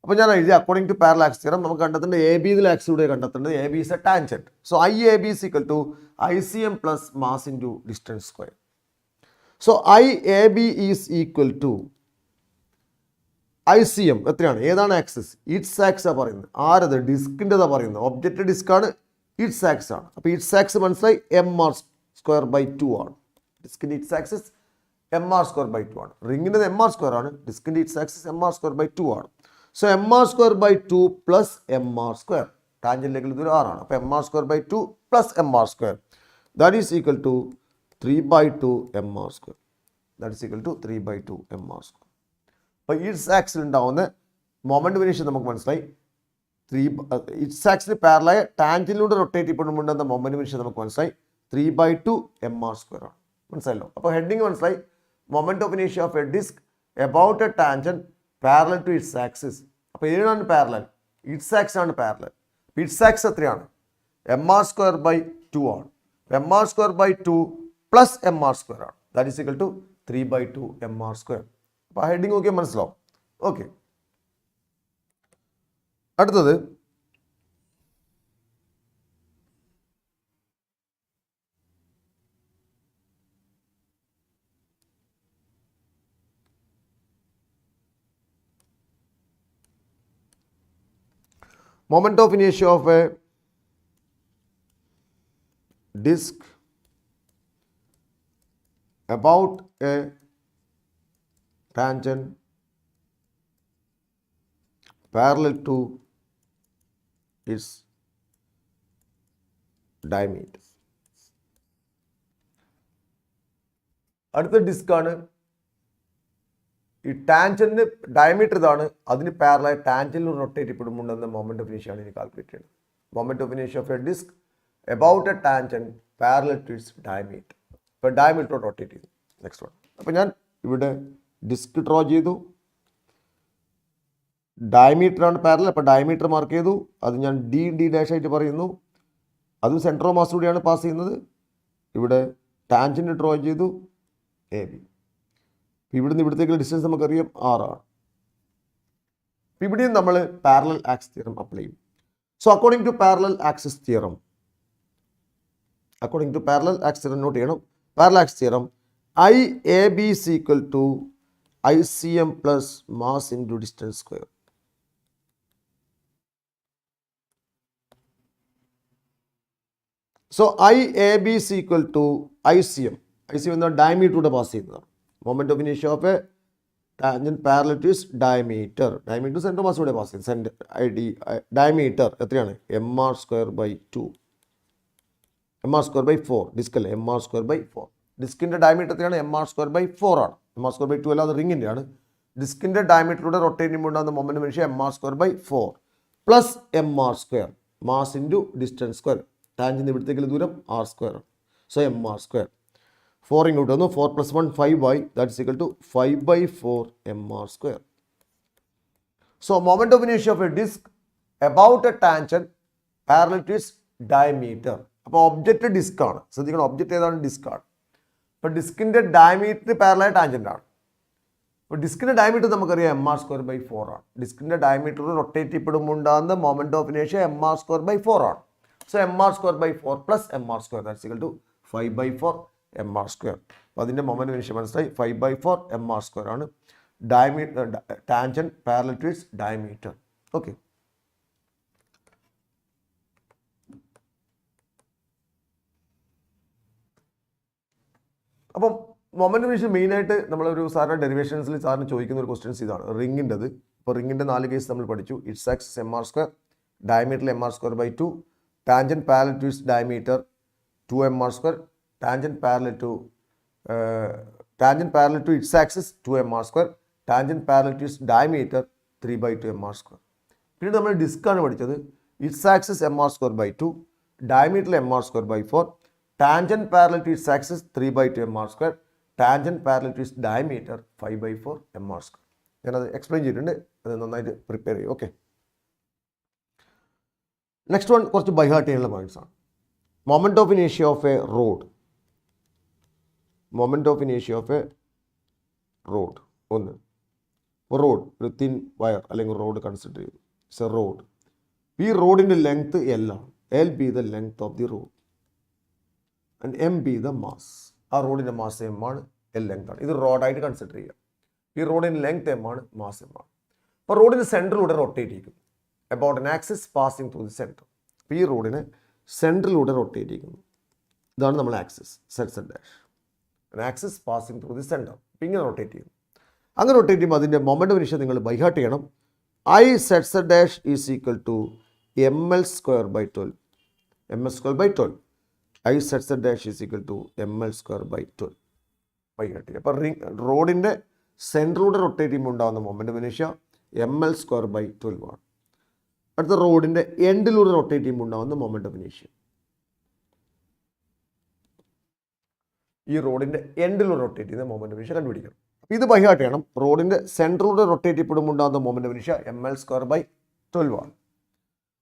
അപ്പോൾ ഞാൻ എഴുതി according to parallel axis theorem നമുക്ക് കണ്ടെത്തേണ്ടത് എ ബി ഇതിൽ ആക്സിലൂടെ കണ്ടെത്തേണ്ടത് A B is a tangent. So I A B is equal to ICM plus mass into distance square. So I A B is equal to ICM എത്രയാണ്? ഏതാണ് ആക്സിസ്? ഇറ്റ്സ് ആക്സാണ് പറയുന്നത്. ആരത്? ഡിസ്കിൻ്റെതാണ് പറയുന്നത്. ഒബ്ജക്റ്റ് ഡിസ്കാണ്, ഇറ്റ്സ് ആക്സ് ആണ്. അപ്പോൾ ഇറ്റ്സ് ആക്സ് മനസ്സിലായി mr സ്ക്വയർ ബൈ 2 ആണ്. ഡിസ്കിൻ്റെ its axis mr square by 2 ആണ്. റിങ്ങിൻ്റെ mr സ്ക്വയർ ആണ്, ഡിസ്കിൻ്റെ its axis mr square by 2 ആണ്. So mr square by 2 plus mr square, ടാൻജന്റിലേക്ക് ദൂരം 6 ആണ്. അപ്പോൾ mr square by 2 plus mr square, that is equal to 3/2 mr square. That is equal to 3/2 mr square. അപ്പോൾ ഇറ്റ്സ് ആക്സിൽ ഉണ്ടാവുന്ന മൊമെന്റ് ഓഫ് ഇനേഷ്യ നമുക്ക് മനസ്സിലായി. ഇറ്റ്സ് ആക്സിന് പാരലായ ടാൻജന്റിലൂടെ റൊട്ടേറ്റ് ചെയ്യപ്പെടുമ്പോഴുണ്ടെന്ന മൊമെന്റ് ഓഫ് ഇനേഷ്യ നമുക്ക് മനസ്സിലായി 3/2 mr സ്ക്വയർ ആണ്. മനസ്സിലല്ലോ? അപ്പോൾ ഹെഡിങ് മനസ്സിലായി. മൊമെന്റ് ഓഫ് ഇനേഷ്യ of a disc about a tangent parallel to its axis. അപ്പോൾ ഏതാണ് പാരലൽ? ഇറ്റ്സ് ആക്സ് ആണ് പാരലൽ. ഇറ്റ്സ് ആക്സ് എത്രയാണ്? mr സ്ക്വയർ ബൈ 2 ആണ്. mr square by 2 plus mr square ആണ്. That is equal to 3/2 mr square. അപ്പോൾ ഹെഡിങ് നോക്കിയാൽ മനസ്സിലാവും. ഓക്കെ, അടുത്തത് moment of inertia of a disk about a tangent parallel to its diameter. അടുത്ത ഡിസ്കാണ്. ഈ ടാൻജന്റിന് ഡയമീറ്റർ ഇതാണ്, അതിന് പാരലായ ടാൻജന്റിൽ റൊട്ടേറ്റ് ചെയ്യപ്പെടുമ്പോണ്ടെന്ന മൊമെന്റ് ഓഫ് ഇനേഷ്യ ആണ് ഇനി കാൽക്കുലേറ്റ് ചെയ്യുന്നത്. മൊമെന്റ് ഓഫ് ഇനേഷ്യ of a disc about a tangent parallel to its diameter. ഇപ്പോൾ ഡയമീറ്റർ റൊട്ടേറ്റ് ചെയ്തു. Next one. അപ്പോൾ ഞാൻ ഇവിടെ ഡിസ്ക് ഡ്രോ ചെയ്തു. ഡയമീറ്ററാണ് പാരലൽ. അപ്പോൾ ഡയമീറ്റർ മാർക്ക് ചെയ്തു. അത് ഞാൻ ഡി ഡാഷ് ആയിട്ട് പറയുന്നു. അതും സെൻറ്റർ ഓഫ് മാസ് കൂടിയാണ് പാസ് ചെയ്യുന്നത്. ഇവിടെ ടാൻജൻറ്റ് ഡ്രോ ചെയ്തു എ ബി. ഇവിടുന്ന് ഇവിടത്തേക്കുള്ള ഡിസ്റ്റൻസ് നമുക്കറിയാം 6 ആണ്. ഇവിടെയും നമ്മൾ പാരലൽ ആക്സിസ് തിയറം അപ്ലൈ ചെയ്യും. So according to parallel axis theorem, note ചെയ്യണം. Parallel axis theorem I A B is equal to ICM plus mass into distance square. So IAB is equal to ICM. ICM എന്നാൽ ഡയമീറ്ററൂടെ പാസ് ചെയ്യുന്നതാണ്. മൊമെന്റ് ഓഫ് ഇനേഷ്യ of a tangent parallel to is diameter. Diameter centre മാസിലൂടെ പാസ് ചെയ്യുന്നത്. ഡയമീറ്റർ എത്രയാണ്? mr²/2. mr²/4. ഡിസ്ക് അല്ലേ? mr²/4. ഡിസ്കിൻ്റെ ഡയമീറ്റർ എത്രയാണ്? mr²/4 ആണ്. mr²/2 അല്ലാതെ റിങ്ങിൻ്റെ ആണ്. ഡിസ്കിൻ്റെ ഡയമീറ്ററിലൂടെ റൊട്ടേറ്റ് ചെയ്യുമ്പോൾ ഉണ്ടാകുന്ന മൊമെന്റ് മനുഷ്യ mr²/4 plus mr², mass into distance square. Tangent ഇവിടത്തേക്കുള്ള ദൂരം r² ആണ്. So mr². 4 ഇങ്ങോട്ട് വന്നു. 4 + 1 5y, that is equal to 5/4 mr². So moment of ഇനേഷ്യ of a disc about a tangent parallel to its diameter. അപ്പോൾ ഒബ്ജക്റ്റ് ഡിസ്ക് ആണ്. ശ്രദ്ധിക്കണം, ഒബ്ജക്റ്റ് ഏതാണ്? ഡിസ്ക് ആണ്. അപ്പോൾ ഡിസ്കിൻ്റെ ഡയമീറ്റർ പാരലൽ ടാൻജൻ്റ് ആണ്. അപ്പോൾ ഡിസ്കിൻ്റെ ഡയമീറ്റർ നമുക്കറിയാം mr²/4 ആണ്. ഡിസ്കിൻ്റെ ഡയമീറ്റർ റൊട്ടേറ്റ് ചെയ്യപ്പെടുമ്പോൾ ഉണ്ടാകുന്ന മൊമെന്റ് ഓഫ് ഇനേഷ്യ mr²/4 ആണ്. So mr²/4 plus mr², that's equal to 5/4 mr². അപ്പോൾ അതിൻ്റെ മൊമെന്റ് ഓഫ് ഇനേഷ്യ മനസ്സിലായി. 5/4 mr² ആണ് diameter, tangent parallel to its diameter. Okay. അപ്പം മൊമെന്റ് ഓഫ് ഇനേഷ്യ മെയിനായിട്ട് നമ്മളൊരു സാറിന് ഡെറിവേഷൻസിൽ സാറിന് ചോദിക്കുന്ന ഒരു ക്വസ്റ്റ്യൻസ് ഇതാണ് റിങ്ങിൻ്റെത്. ഇപ്പോൾ റിങ്ങിൻ്റെ 4 കേസ് നമ്മൾ പഠിച്ചു. Its axis mr², diameter mr²/2, tangent parallel to its diameter 2 mr², tangent parallel to its axis 2 mr², tangent parallel to its diameter 3/2 mr². പിന്നീട് നമ്മൾ ഡിസ്ക്കാണ് പഠിച്ചത്. Its axis mr²/2, diameter mr²/4, tangent parallel to its axis 3/2 mr², tangent parallel to its diameter 5/4 mr². ഞാനത് എക്സ്പ്ലെയിൻ ചെയ്തിട്ടുണ്ട്. അത് നന്നായിട്ട് പ്രിപ്പയർ ചെയ്യും. ഓക്കെ. നെക്സ്റ്റ് വൺ കുറച്ച് ബൈഹാർട്ട് ചെയ്യാനുള്ള പോയിന്റ്സ് ആണ്. മൊമെന്റ് ഓഫ് ഇനേഷ്യ of a rod. Moment of ഇനേഷ്യ ഓഫ് എ റോഡ്. ഒന്ന്, റോഡ് ഒരു തിൻ വയർ അല്ലെങ്കിൽ റോഡ് കൺസിഡർ ചെയ്തു. Its a rod. ഈ റോഡിൻ്റെ ലെങ്ത് L ആണ്. L be the length of the road and M be the mass. ആ റോഡിൻ്റെ മാസ് M ആണ്, L ലെങ്ത് ആണ്. ഇത് റോഡായിട്ട് കൺസിഡർ ചെയ്യുക. ഈ റോഡിൻ്റെ ലെങ്ത് M ആണ്, മാസ് M ആണ്. അപ്പോൾ റോഡിൻ്റെ സെൻറ്ററിലൂടെ റൊട്ടേറ്റ് ചെയ്യും about an axis passing through the center. അപ്പോൾ ഈ റോഡിനെ സെൻറ്ററിലൂടെ റൊട്ടേറ്റ് ചെയ്യുന്നു. ഇതാണ് നമ്മൾ axis Z dash. an axis passing through the center. അപ്പോൾ ഇങ്ങനെ റൊട്ടേറ്റ് ചെയ്യുന്നു. അങ്ങനെ റൊട്ടേറ്റ് ചെയ്യുമ്പോൾ അതിൻ്റെ മൊമെന്റ് ഓഫ് ഇനേഷ്യ നിങ്ങൾ ബൈഹാർട്ട് ചെയ്യണം. IZ dash is equal to ml²/12. ml²/12. IZ dash is equal to ml²/12. By heart ചെയ്യുക. അപ്പോൾ റോഡിൻ്റെ സെൻറ്ററിലൂടെ റൊട്ടേറ്റ് ചെയ്യുമ്പോൾ ഉണ്ടാകുന്ന മൊമെന്റ് ഓഫ് ഇനേഷ്യ ml²/12 ആണ്. അടുത്ത റോഡിൻ്റെ എൻഡിലൂടെ റൊട്ടേറ്റ് ചെയ്യുമ്പോൾ ഉണ്ടാകുന്ന മൊമെന്റ് ഓഫ് ഇനേഷ്യ. ഈ റോഡിൻ്റെ എൻഡിലൂടെ റൊട്ടേറ്റ് ചെയ്യുന്ന മൊമെന്റ് ഓഫ് ഇനേഷ്യ കണ്ടുപിടിക്കണം. ഇത് ബൈഹാർട്ട് ചെയ്യണം. റോഡിൻ്റെ സെൻറ്ററിലൂടെ റൊട്ടേറ്റ് ചെയ്യപ്പെടുമ്പോൾ ഉണ്ടാകുന്ന മൊമെന്റ് ഓഫ് ഇനേഷ്യ ml²/12 ആണ്.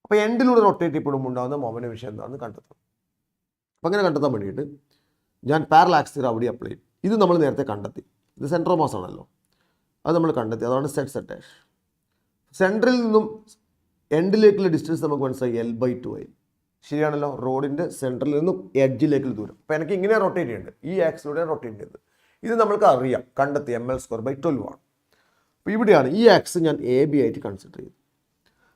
അപ്പോൾ എൻഡിലൂടെ റൊട്ടേറ്റ് ചെയ്യപ്പെടുമ്പോൾ ഉണ്ടാകുന്ന മൊമെന്റ് ഓഫ് ഇനേഷ്യ എന്താണെന്ന് കണ്ടെത്തണം. അപ്പോൾ അങ്ങനെ കണ്ടെത്താൻ വേണ്ടിയിട്ട് ഞാൻ പാരലൽ ആക്സിസ് തിയറം അവിടെ അപ്ലൈ ചെയ്യും. ഇത് നമ്മൾ നേരത്തെ കണ്ടെത്തി. ഇത് സെൻറ്റർ ഓഫ് മാസ് ആണല്ലോ, അത് നമ്മൾ കണ്ടെത്തി. അതാണ് Z ഡാഷ്. സെൻറ്ററിൽ നിന്നും എൻഡിലേക്കുള്ള ഡിസ്റ്റൻസ് നമുക്ക് മനസ്സിലായി L/2 ആയി. ശരിയാണല്ലോ. റോഡിൻ്റെ സെൻറ്ററിൽ നിന്നും എഡ്ജിലേക്കുള്ള ദൂരം. അപ്പോൾ എനിക്ക് ഇങ്ങനെ റൊട്ടേറ്റ് ചെയ്യേണ്ടത്, ഈ ആക്സിലൂടെ റൊട്ടേറ്റ് ചെയ്യേണ്ടത്. ഇത് നമ്മൾക്ക് അറിയാം, കണ്ടെത്തി ml²/12 ആണ്. അപ്പോൾ ഇവിടെയാണ് ഈ ആക്സിസ് ഞാൻ AB ആയിട്ട് കൺസിഡർ ചെയ്തു.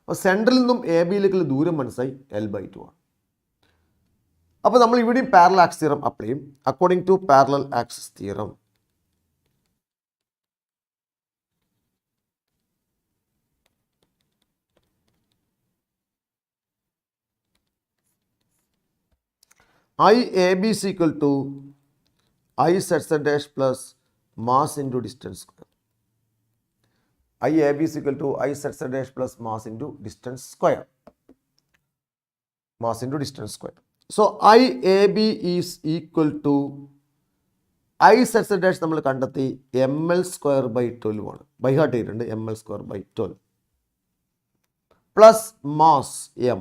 അപ്പോൾ സെൻറ്ററിൽ നിന്നും ABയിലേക്കുള്ള ദൂരം മനസ്സിലായി L/2 ആണ്. അപ്പോൾ നമ്മൾ ഇവിടെയും പാരലൽ ആക്സിസ് തിയറം അപ്ലൈ ചെയ്യും. According to parallel axis theorem IAB is equal to IZ dash plus mass into distance square. IAB is equal to IZ dash plus mass into distance square. Mass into distance square. So IAB is equal to I set dash നമ്മൾ കണ്ടെത്തി ml² ആണ്. ബൈ ഹാർട്ട് ചെയ്തിട്ടുണ്ട് ml²/12 plus mass m.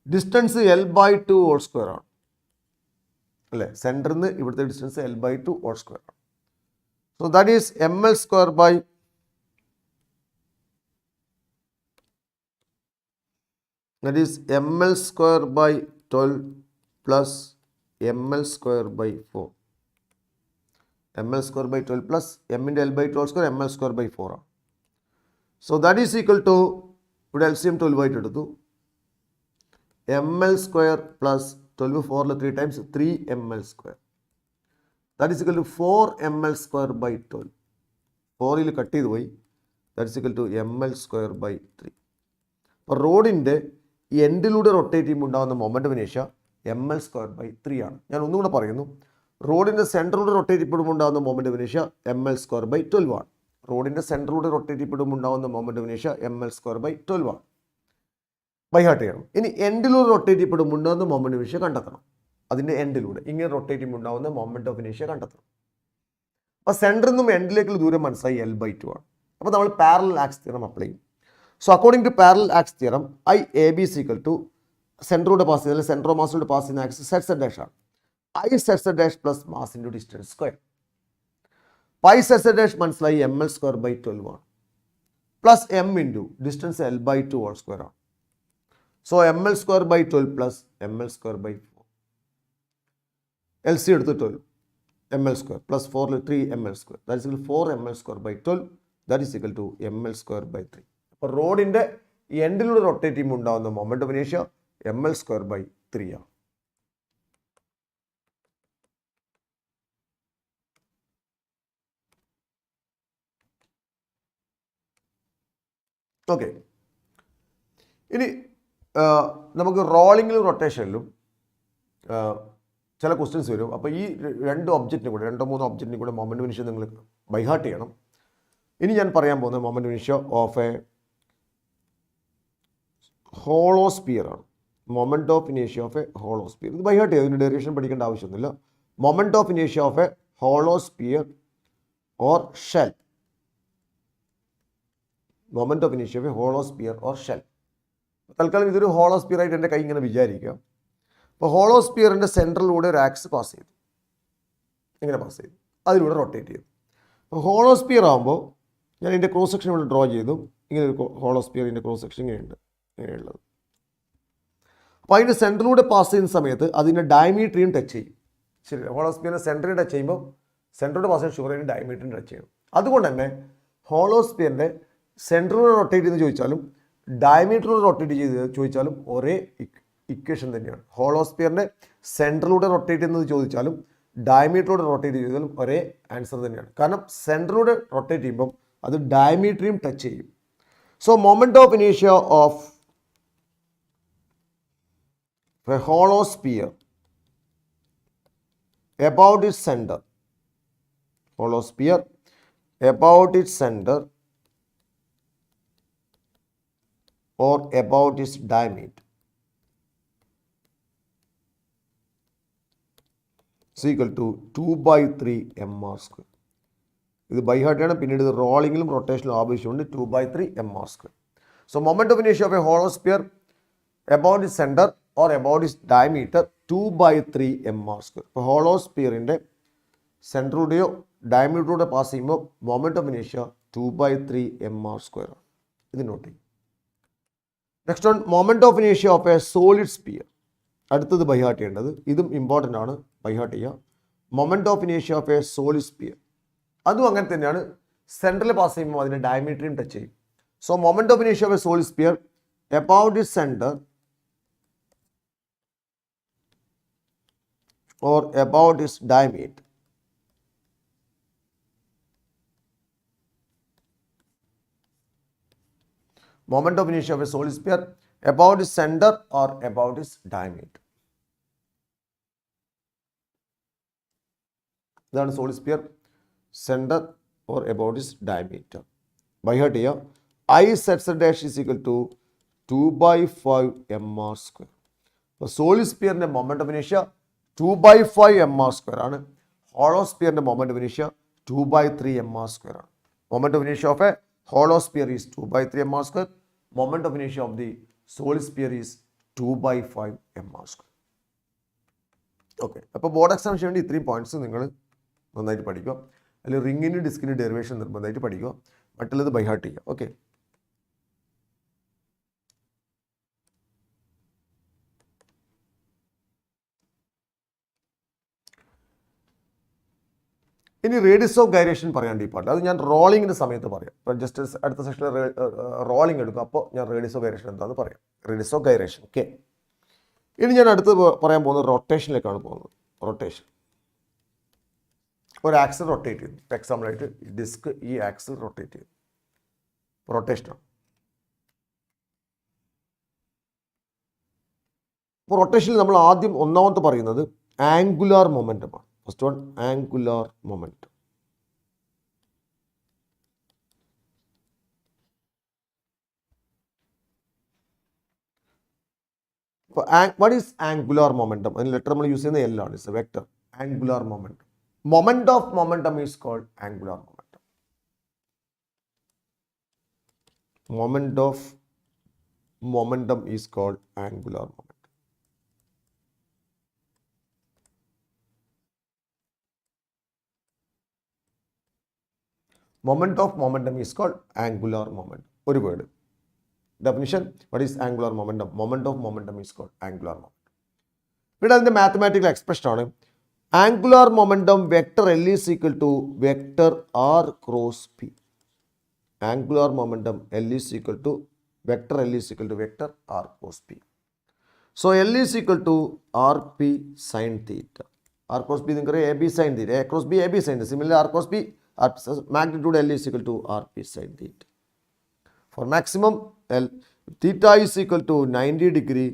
Distance l/2 whole square ആണ് അല്ലേ? സെൻറ്ററിൽ നിന്ന് ഇവിടുത്തെ ഡിസ്റ്റൻസ് l/2 ഹോൾ സ്ക്വയർ ആണ്. So that is ml² ml²/12 plus ml²/4. ml²/12 plus m into l/2 whole square ml²/4 ആണ്. So that is equal to, ഇവിടെ LCM 12 ആയിട്ട് എടുത്തു, ml² plus 12 4 3 times 3ml². That is equal to 4ml²/12. 4ൽ cut ചെയ്ത് പോയി. That is equal to ml²/3. അപ്പോൾ റോഡിൻ്റെ എൻഡിലൂടെ റൊട്ടേറ്റ് ചെയ്യുമ്പോൾ ഉണ്ടാകുന്ന മൊമെൻ്റം ഇനേഷ്യ ml²/3 ആണ്. ഞാൻ ഒന്നും കൂടെ പറയുന്നു, റോഡിൻ്റെ സെൻറ്ററിലൂടെ റൊട്ടേറ്റ് ചെയ്യപ്പെടുമ്പോൾ ഉണ്ടാകുന്ന മൊമെൻ്റം ഇനേഷ്യ ml²/12 ആണ്. റോഡിൻ്റെ സെൻറ്ററിലൂടെ റൊട്ടേറ്റ് ചെയ്യപ്പെടുമ്പോൾ ഉണ്ടാകുന്ന മൊമെൻ്റം ഇനേഷ്യ ml²/12 ആണ്. ബൈ ഹാർട്ട് ചെയ്യണം. ഇനി എൻഡിലൂടെ റൊട്ടേറ്റ് ചെയ്യപ്പെടുമ്പോൾ ഉണ്ടാകുന്ന മൊമെൻ്റം ഇനേഷ്യ കണ്ടെത്തണം. അതിൻ്റെ എൻഡിലൂടെ ഇങ്ങനെ റൊട്ടേറ്റ് ചെയ്യുമ്പോൾ ഉണ്ടാകുന്ന മൊമെൻ്റ് ഓഫ് ഇനേഷ്യ കണ്ടെത്തണം. അപ്പോൾ സെൻറ്ററിൽ നിന്നും എൻഡിലേക്കുള്ള ദൂരം മനസ്സിലായി l/2 ആണ്. അപ്പോൾ നമ്മൾ പാരലൽ ആക്സ് തിയറം അപ്ലൈ ചെയ്യും. So according to parallel axis theorem IAB is equal to സെൻറ്ററിലൂടെ പാസ് ചെയ്യുന്ന സെൻറ്റർ ഓഫ് മാസിലൂടെ പാസ് ചെയ്യുന്ന ആക്സ് സെറ്റ് ഡാഷ് ആണ്. I zed dash plus mass into distance square. Pi zed dash മനസ്സിലായി ml²/12 ആണ് plus m into distance l/2 whole square ആണ്. So ml²/12 plus ml²/4. LC എടുത്ത് 12 ml² plus 4 3ml². That is equal 4ml²/12. That is equal to ml²/3. അപ്പോൾ റോഡിൻ്റെ എൻഡിലൂടെ റൊട്ടേറ്റ് ചെയ്യുമ്പോൾ ഉണ്ടാകുന്ന മൊമെൻ്റ് ഓഫ് ഇനേഷ്യ ml²/3 ആണ്. ഓക്കെ, ഇനി നമുക്ക് റോളിങ്ങിലും റൊട്ടേഷനിലും ചില ക്വസ്റ്റ്യൻസ് വരും. അപ്പോൾ ഈ രണ്ട് ഒബ്ജക്റ്റിനും കൂടെ 2-3 ഒബ്ജക്റ്റിനും കൂടെ മൊമെൻ്റ് ഇനേഷ്യ നിങ്ങൾ ബൈ ഹാർട്ട് ചെയ്യണം. ഇനി ഞാൻ പറയാൻ പോകുന്ന മൊമെൻ്റ് ഇനേഷ്യ ഓഫ് എ ഹോളോസ്പിയർ ആണ്. മൊമെൻ്റ് ഓഫ് ഇനേഷ്യ ഓഫ് എ ഹോളോസ്പിയർ. ഇത് ബൈ ഹാർട്ട് ചെയ്യും, ഇതിൻ്റെ ഡെറിവേഷൻ പഠിക്കേണ്ട ആവശ്യമൊന്നുമില്ല. മൊമെൻ്റ് ഓഫ് ഇനേഷ്യ of a hollow sphere or shell. Moment of ഇനേഷ്യ of a hollow sphere or shell. തൽക്കാലം ഇതൊരു ഹോളോസ്പിയർ ആയിട്ട് എൻ്റെ കൈ ഇങ്ങനെ വിചാരിക്കുക. അപ്പോൾ ഹോളോസ്പിയറിൻ്റെ സെൻറ്ററിലൂടെ ഒരു ആക്സ് പാസ് ചെയ്തു, ഇങ്ങനെ പാസ് ചെയ്തു, അതിലൂടെ റൊട്ടേറ്റ് ചെയ്തു. അപ്പോൾ ഹോളോസ്പിയർ ആകുമ്പോൾ ഞാൻ ഇതിൻ്റെ ക്രോസ് സെക്ഷൻ ഇവിടെ ഡ്രോ ചെയ്തു. ഇങ്ങനെ ഒരു ഹോളോസ്പിയറിൻ്റെ ക്രോസ് സെക്ഷൻ ഇങ്ങനെയുണ്ട്, ഇങ്ങനെയുള്ളത്. അപ്പോൾ അതിൻ്റെ സെൻറ്ററിലൂടെ പാസ് ചെയ്യുന്ന സമയത്ത് അതിൻ്റെ ഡയമീറ്ററിയും ടച്ച് ചെയ്യും. ശരി, ഹോളോസ്പിയറിൻ്റെ സെൻറ്ററിൽ ടച്ച് ചെയ്യുമ്പോൾ സെൻറ്ററിലൂടെ പാസ് ചെയ്യുന്ന ഷുഗർ അതിൻ്റെ ഡയമീറ്ററിയും ടച്ച് ചെയ്യണം. അതുകൊണ്ട് തന്നെ ഹോളോസ്പിയറിൻ്റെ സെൻറ്ററിലൂടെ റൊട്ടേറ്റ് ചെയ്ത് ചോദിച്ചാലും ഡയമീറ്ററിലൂടെ റൊട്ടേറ്റ് ചെയ്ത് ചോദിച്ചാലും ഒരേ ഇക്വേഷൻ തന്നെയാണ്. ഹോളോസ്പിയറിൻ്റെ സെൻറ്ററിലൂടെ റൊട്ടേറ്റ് ചെയ്യുന്നത് ചോദിച്ചാലും ഡയമീറ്ററിലൂടെ റൊട്ടേറ്റ് ചെയ്താലും ഒരേ ആൻസർ തന്നെയാണ്. കാരണം സെൻറ്ററിലൂടെ റൊട്ടേറ്റ് ചെയ്യുമ്പം അത് ഡയമീറ്ററിയും ടച്ച് ചെയ്യും. സോ മൊമെൻ്റ് ഓഫ് ഇനേഷ്യ of a hollow sphere about its center, holosphere about its center or about its diameter is equal to 2/3 mr². ഇത് ബൈ ഹാർട്ടാണ്. പിന്നീട് ഇത് റോളിങ്ങിലും റൊട്ടേഷനിലും ആവശ്യമുണ്ട്. 2/3 mr². സോ മൊമെൻ്റ് ഓഫ് ഇനേഷ്യ of a hollow sphere about its center or about its diameter 2/3 mr². ഇപ്പോൾ ഹോളോസ്പിയറിൻ്റെ സെൻറ്ററിലൂടെയോ ഡയമീറ്ററിലൂടെ പാസ് ചെയ്യുമ്പോൾ മൊമെൻ്റ് ഓഫ് ഇനേഷ്യ 2/3 mr² ആണ്. ഇത് നോട്ട് ചെയ്യും. നെക്സ്റ്റ് ഓൺ മൊമെൻ്റ് ഓഫ് ഇനേഷ്യ ഓഫ് എ സോളിഡ് സ്പിയർ. അടുത്തത് ബൈ ഹാർട്ട് ചെയ്യേണ്ടത്, ഇതും ഇമ്പോർട്ടൻ്റ് ആണ്, ബൈ ഹാർട്ട് ചെയ്യുക. മൊമെൻ്റ് ഓഫ് ഇനേഷ്യ ഓഫ് എ സോളിഡ് സ്പിയർ അതും അങ്ങനെ തന്നെയാണ്. സെൻറ്ററിൽ പാസ് ചെയ്യുമ്പോൾ അതിൻ്റെ ഡയമീറ്ററിയും ടച്ച് ചെയ്യും. സോ മൊമെൻ്റ് ഓഫ് ഇനേഷ്യ of a solid sphere about its center or about its diameter moment of inertia of a solid sphere about its center or about its diameter. ഇതാണ് solid sphere, centre or about its diameter. By heart ചെയ്യുക. I zed dash is equal to 2/5 mr². അപ്പോൾ സോളിഡ് സ്പിയറിൻ്റെ മൊമെൻ്റ് ഓഫ് ഇനേഷ്യ 2/5 mr² ആണ്. hollow sphere moment of inertia 2/3 mr square ആണ്. Moment of inertia of a hollow sphere is 2/3 mr square. Moment of inertia of the solid sphere is 2/5 mr square. Okay, അപ്പോൾ ബോർഡ് എക്സാമിന് വേണ്ടി ഇത്രയും പോയിന്റ്സ് നിങ്ങൾ നന്നായിട്ട് പഠിക്കുക. അല്ലെങ്കിൽ റിങ്ങിൻ്റെ ഡിസ്കിൻ്റെ ഡെറിവേഷൻ നിർബന്ധമായിട്ട് പഠിക്കുക. മറ്റുള്ളത് ബൈ ഹാർട്ട് ചെയ്യുക. ഓക്കെ, ഇനി റേഡിയസ് ഓഫ് ഗൈറേഷൻ പറയാണ്ട് ഈ പാട്ട് അത് ഞാൻ റോളിങ്ങിൻ്റെ സമയത്ത് പറയാം. ഇപ്പം ജസ്റ്റ് അടുത്ത സെക്ഷനിൽ റോളിംഗ് എടുക്കും, അപ്പോൾ ഞാൻ റേഡിയസ് ഓഫ് ഗൈറേഷൻ എന്താണെന്ന് പറയാം. Radius of gyration. ഓക്കെ, ഇനി ഞാൻ അടുത്ത് പറയാൻ പോകുന്നത് റൊട്ടേഷനിലേക്കാണ് പോകുന്നത്. റൊട്ടേഷൻ, ഒരു ആക്സിൽ റൊട്ടേറ്റ് ചെയ്യുന്നു. എക്സാമ്പിളായിട്ട് ഡിസ്ക് ഈ ആക്സിൽ റൊട്ടേറ്റ് ചെയ്യുന്നു, റൊട്ടേഷനാണ്. അപ്പോൾ റൊട്ടേഷനിൽ നമ്മൾ ആദ്യം ഒന്നാമത്തെ പറയുന്നത് ആംഗുലാർ മൊമെൻറ്റമാണ്. First one angular momentum. അപ്പോൾ വാട്ട് ഈസ് ആംഗുലാർ മൊമെൻറ്റം? അതിന് ലെറ്റർ നമ്മൾ യൂസ് ചെയ്യുന്ന L ആണ്. Its a vector. Angular momentum. Moment of momentum is called angular momentum. Moment of momentum is called angular momentum. Moment of momentum is called angular momentum. ഒരു word definition. what is angular momentum? Moment of momentum is called angular momentum. ഇവിടെ അതിൻ്റെ മാത്തമാറ്റിക്കൽ എക്സ്പ്രഷൻ ആണ് angular momentum vector L is equal to vector R cross P. Angular momentum L is equal to vector R cross P. So L is equal to RP sin theta. R cross P think AB sin theta. A cross B AB sin theta. Similarly R cross P magnitude L is equal to RP sin theta. For maximum L, theta is equal to 90 degree.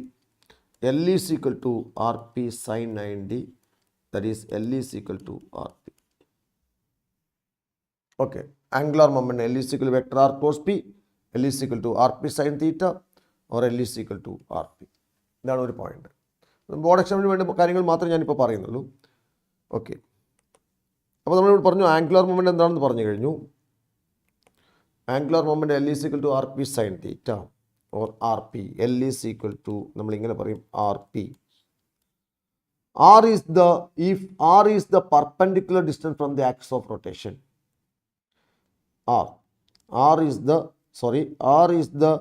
L is equal to RP sin 90. That is L is equal to RP. Okay, angular momentum L is equal to vector R cos P, L is equal to RP sin theta or L is equal to RP. ഇതാണ് ഒരു പോയിന്റ്. ബോർഡ് എക്സാമിന് വേണ്ട കാര്യങ്ങൾ മാത്രമേ ഞാനിപ്പോൾ പറയുന്നുള്ളൂ. ഓക്കെ, അപ്പോൾ നമ്മളിവിടെ പറഞ്ഞു ആംഗുലാർ മൊമെൻറ്റ് എന്താണെന്ന് പറഞ്ഞു കഴിഞ്ഞു. Angular moment L is equal to RP sin theta or RP. L is equal to നമ്മളിങ്ങനെ പറയും RP. If R is the perpendicular distance from the axis of rotation, R is the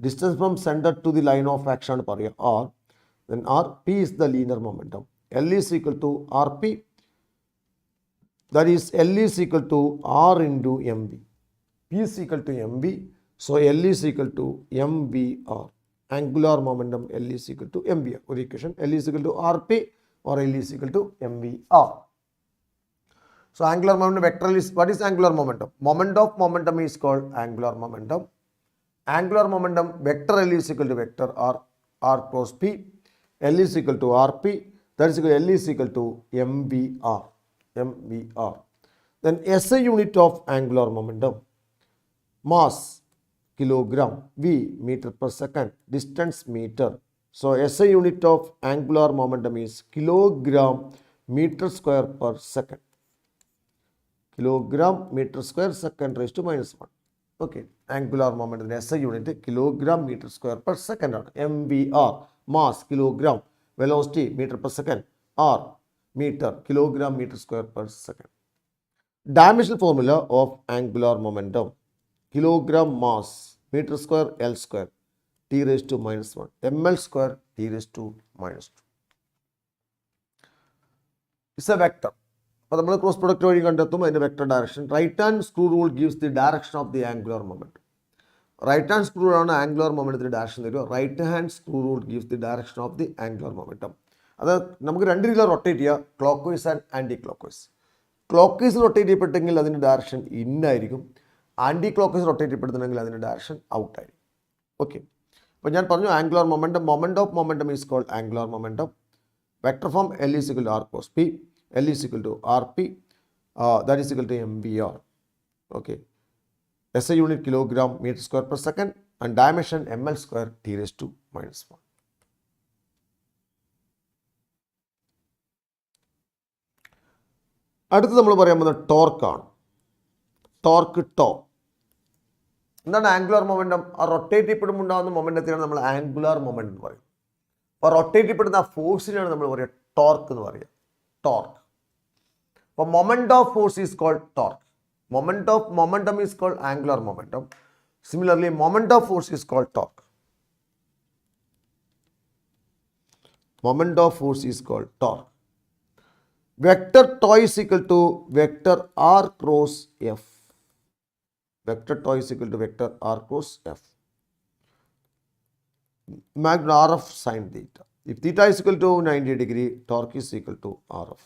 distance from center to the line of action, R, then RP is the linear momentum. L is equal to RP, that is L is equal to R into MV. P is equal to MV, so L is equal to MVR. Angular momentum L is equal to MVR. Or equation L is equal to RP or L is equal to MVR. So angular momentum vector is, what is angular momentum? Moment of momentum is called angular momentum. Angular momentum vector L is equal to vector R cross P. L is equal to RP. That is equal to L is equal to MVR. Then SI unit of angular momentum. Mass kilogram, V meter per second, distance meter. So SI unit of angular momentum is kilogram meter square per second. Kilogram meter square second raised to minus 1. Okay, angular momentum SI unit kilogram meter square per second. MVR, mass kilogram, velocity meter per second, R meter, kilogram meter square per second. Dimensional formula of angular momentum. Kilogram mass meter square L square T raised to minus 1, ml square T raised to minus 2. It's a vector. അപ്പോൾ നമ്മൾ ക്രോസ് പ്രൊഡക്റ്റ് വഴി കണ്ടെത്തും അതിൻ്റെ vector direction. Right hand screw rule gives the direction of the angular moment. Right hand screw ആണ് ആംഗുലർ മൊമെൻറ്റത്തിന് ഡയറക്ഷൻ തരിക. Right hand screw rule gives the direction of the angular momentum. അത് നമുക്ക് രണ്ട് രീതിയിൽ റൊട്ടേറ്റ് ചെയ്യുക, clockwise and anticlockwise. Clock vice rotate ചെയ്യപ്പെട്ടെങ്കിൽ അതിൻ്റെ ഡയറക്ഷൻ ഇന്നായിരിക്കും. ആൻറ്റി ക്ലോക്ക് വൈസ് റൊട്ടേറ്റ് ചെയ്യപ്പെടുന്നുണ്ടെങ്കിൽ അതിൻ്റെ ഡയറക്ഷൻ ഔട്ടായിരിക്കും. ഓക്കെ, അപ്പോൾ ഞാൻ പറഞ്ഞു angular momentum. Moment of momentum is called angular momentum. Vector form L is equal to R cos P, L is equal to RP, that is equal to MVR. Okay, SI unit kilogram meter square per second and dimension ml square T raised to minus 1. അടുത്ത് നമ്മൾ പറയാൻ പോകുന്നത് ടോർക്കാണ്. Torque tau. എന്താണ് ആംഗുലാർ മൊമെൻറ്റം? ആ റൊട്ടേറ്റ് ചെയ്യപ്പെടുമ്പോൾ ഉണ്ടാകുന്ന മൊമെൻറ്റത്തിനാണ് നമ്മൾ ആംഗുലാർ മൊമെൻറ്റം എന്ന് പറയും. അപ്പോൾ റൊട്ടേറ്റ് ചെയ്യപ്പെടുന്ന ആ ഫോഴ്സിനാണ് നമ്മൾ പറയുക ടോർക്ക് എന്ന് പറയുക. ടോർക്ക്. അപ്പോൾ moment of force is called torque. Moment of momentum is called angular momentum. Similarly, moment of force is called torque. Moment of force is called torque. Vector tau is equal to vector r cross f. Vector tau is equal to vector r cross f. Magnitude r of sin theta. If theta is equal to 90 degree, torque is equal to r of.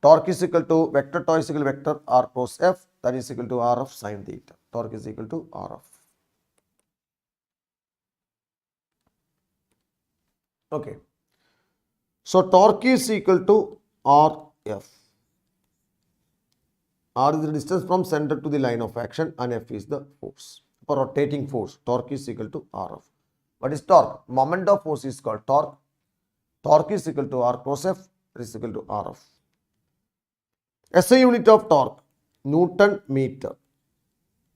Torque is equal to vector tau is equal to vector r cross f. That is equal to r of sin theta. Torque is equal to r of. Okay. So torque is equal to rf. R is the distance from center to the line of action and F is the force. For rotating force, torque is equal to rf. What is torque? Moment of force is called torque. Torque is equal to r cross F. It is equal to rf. SI unit of torque, Newton meter.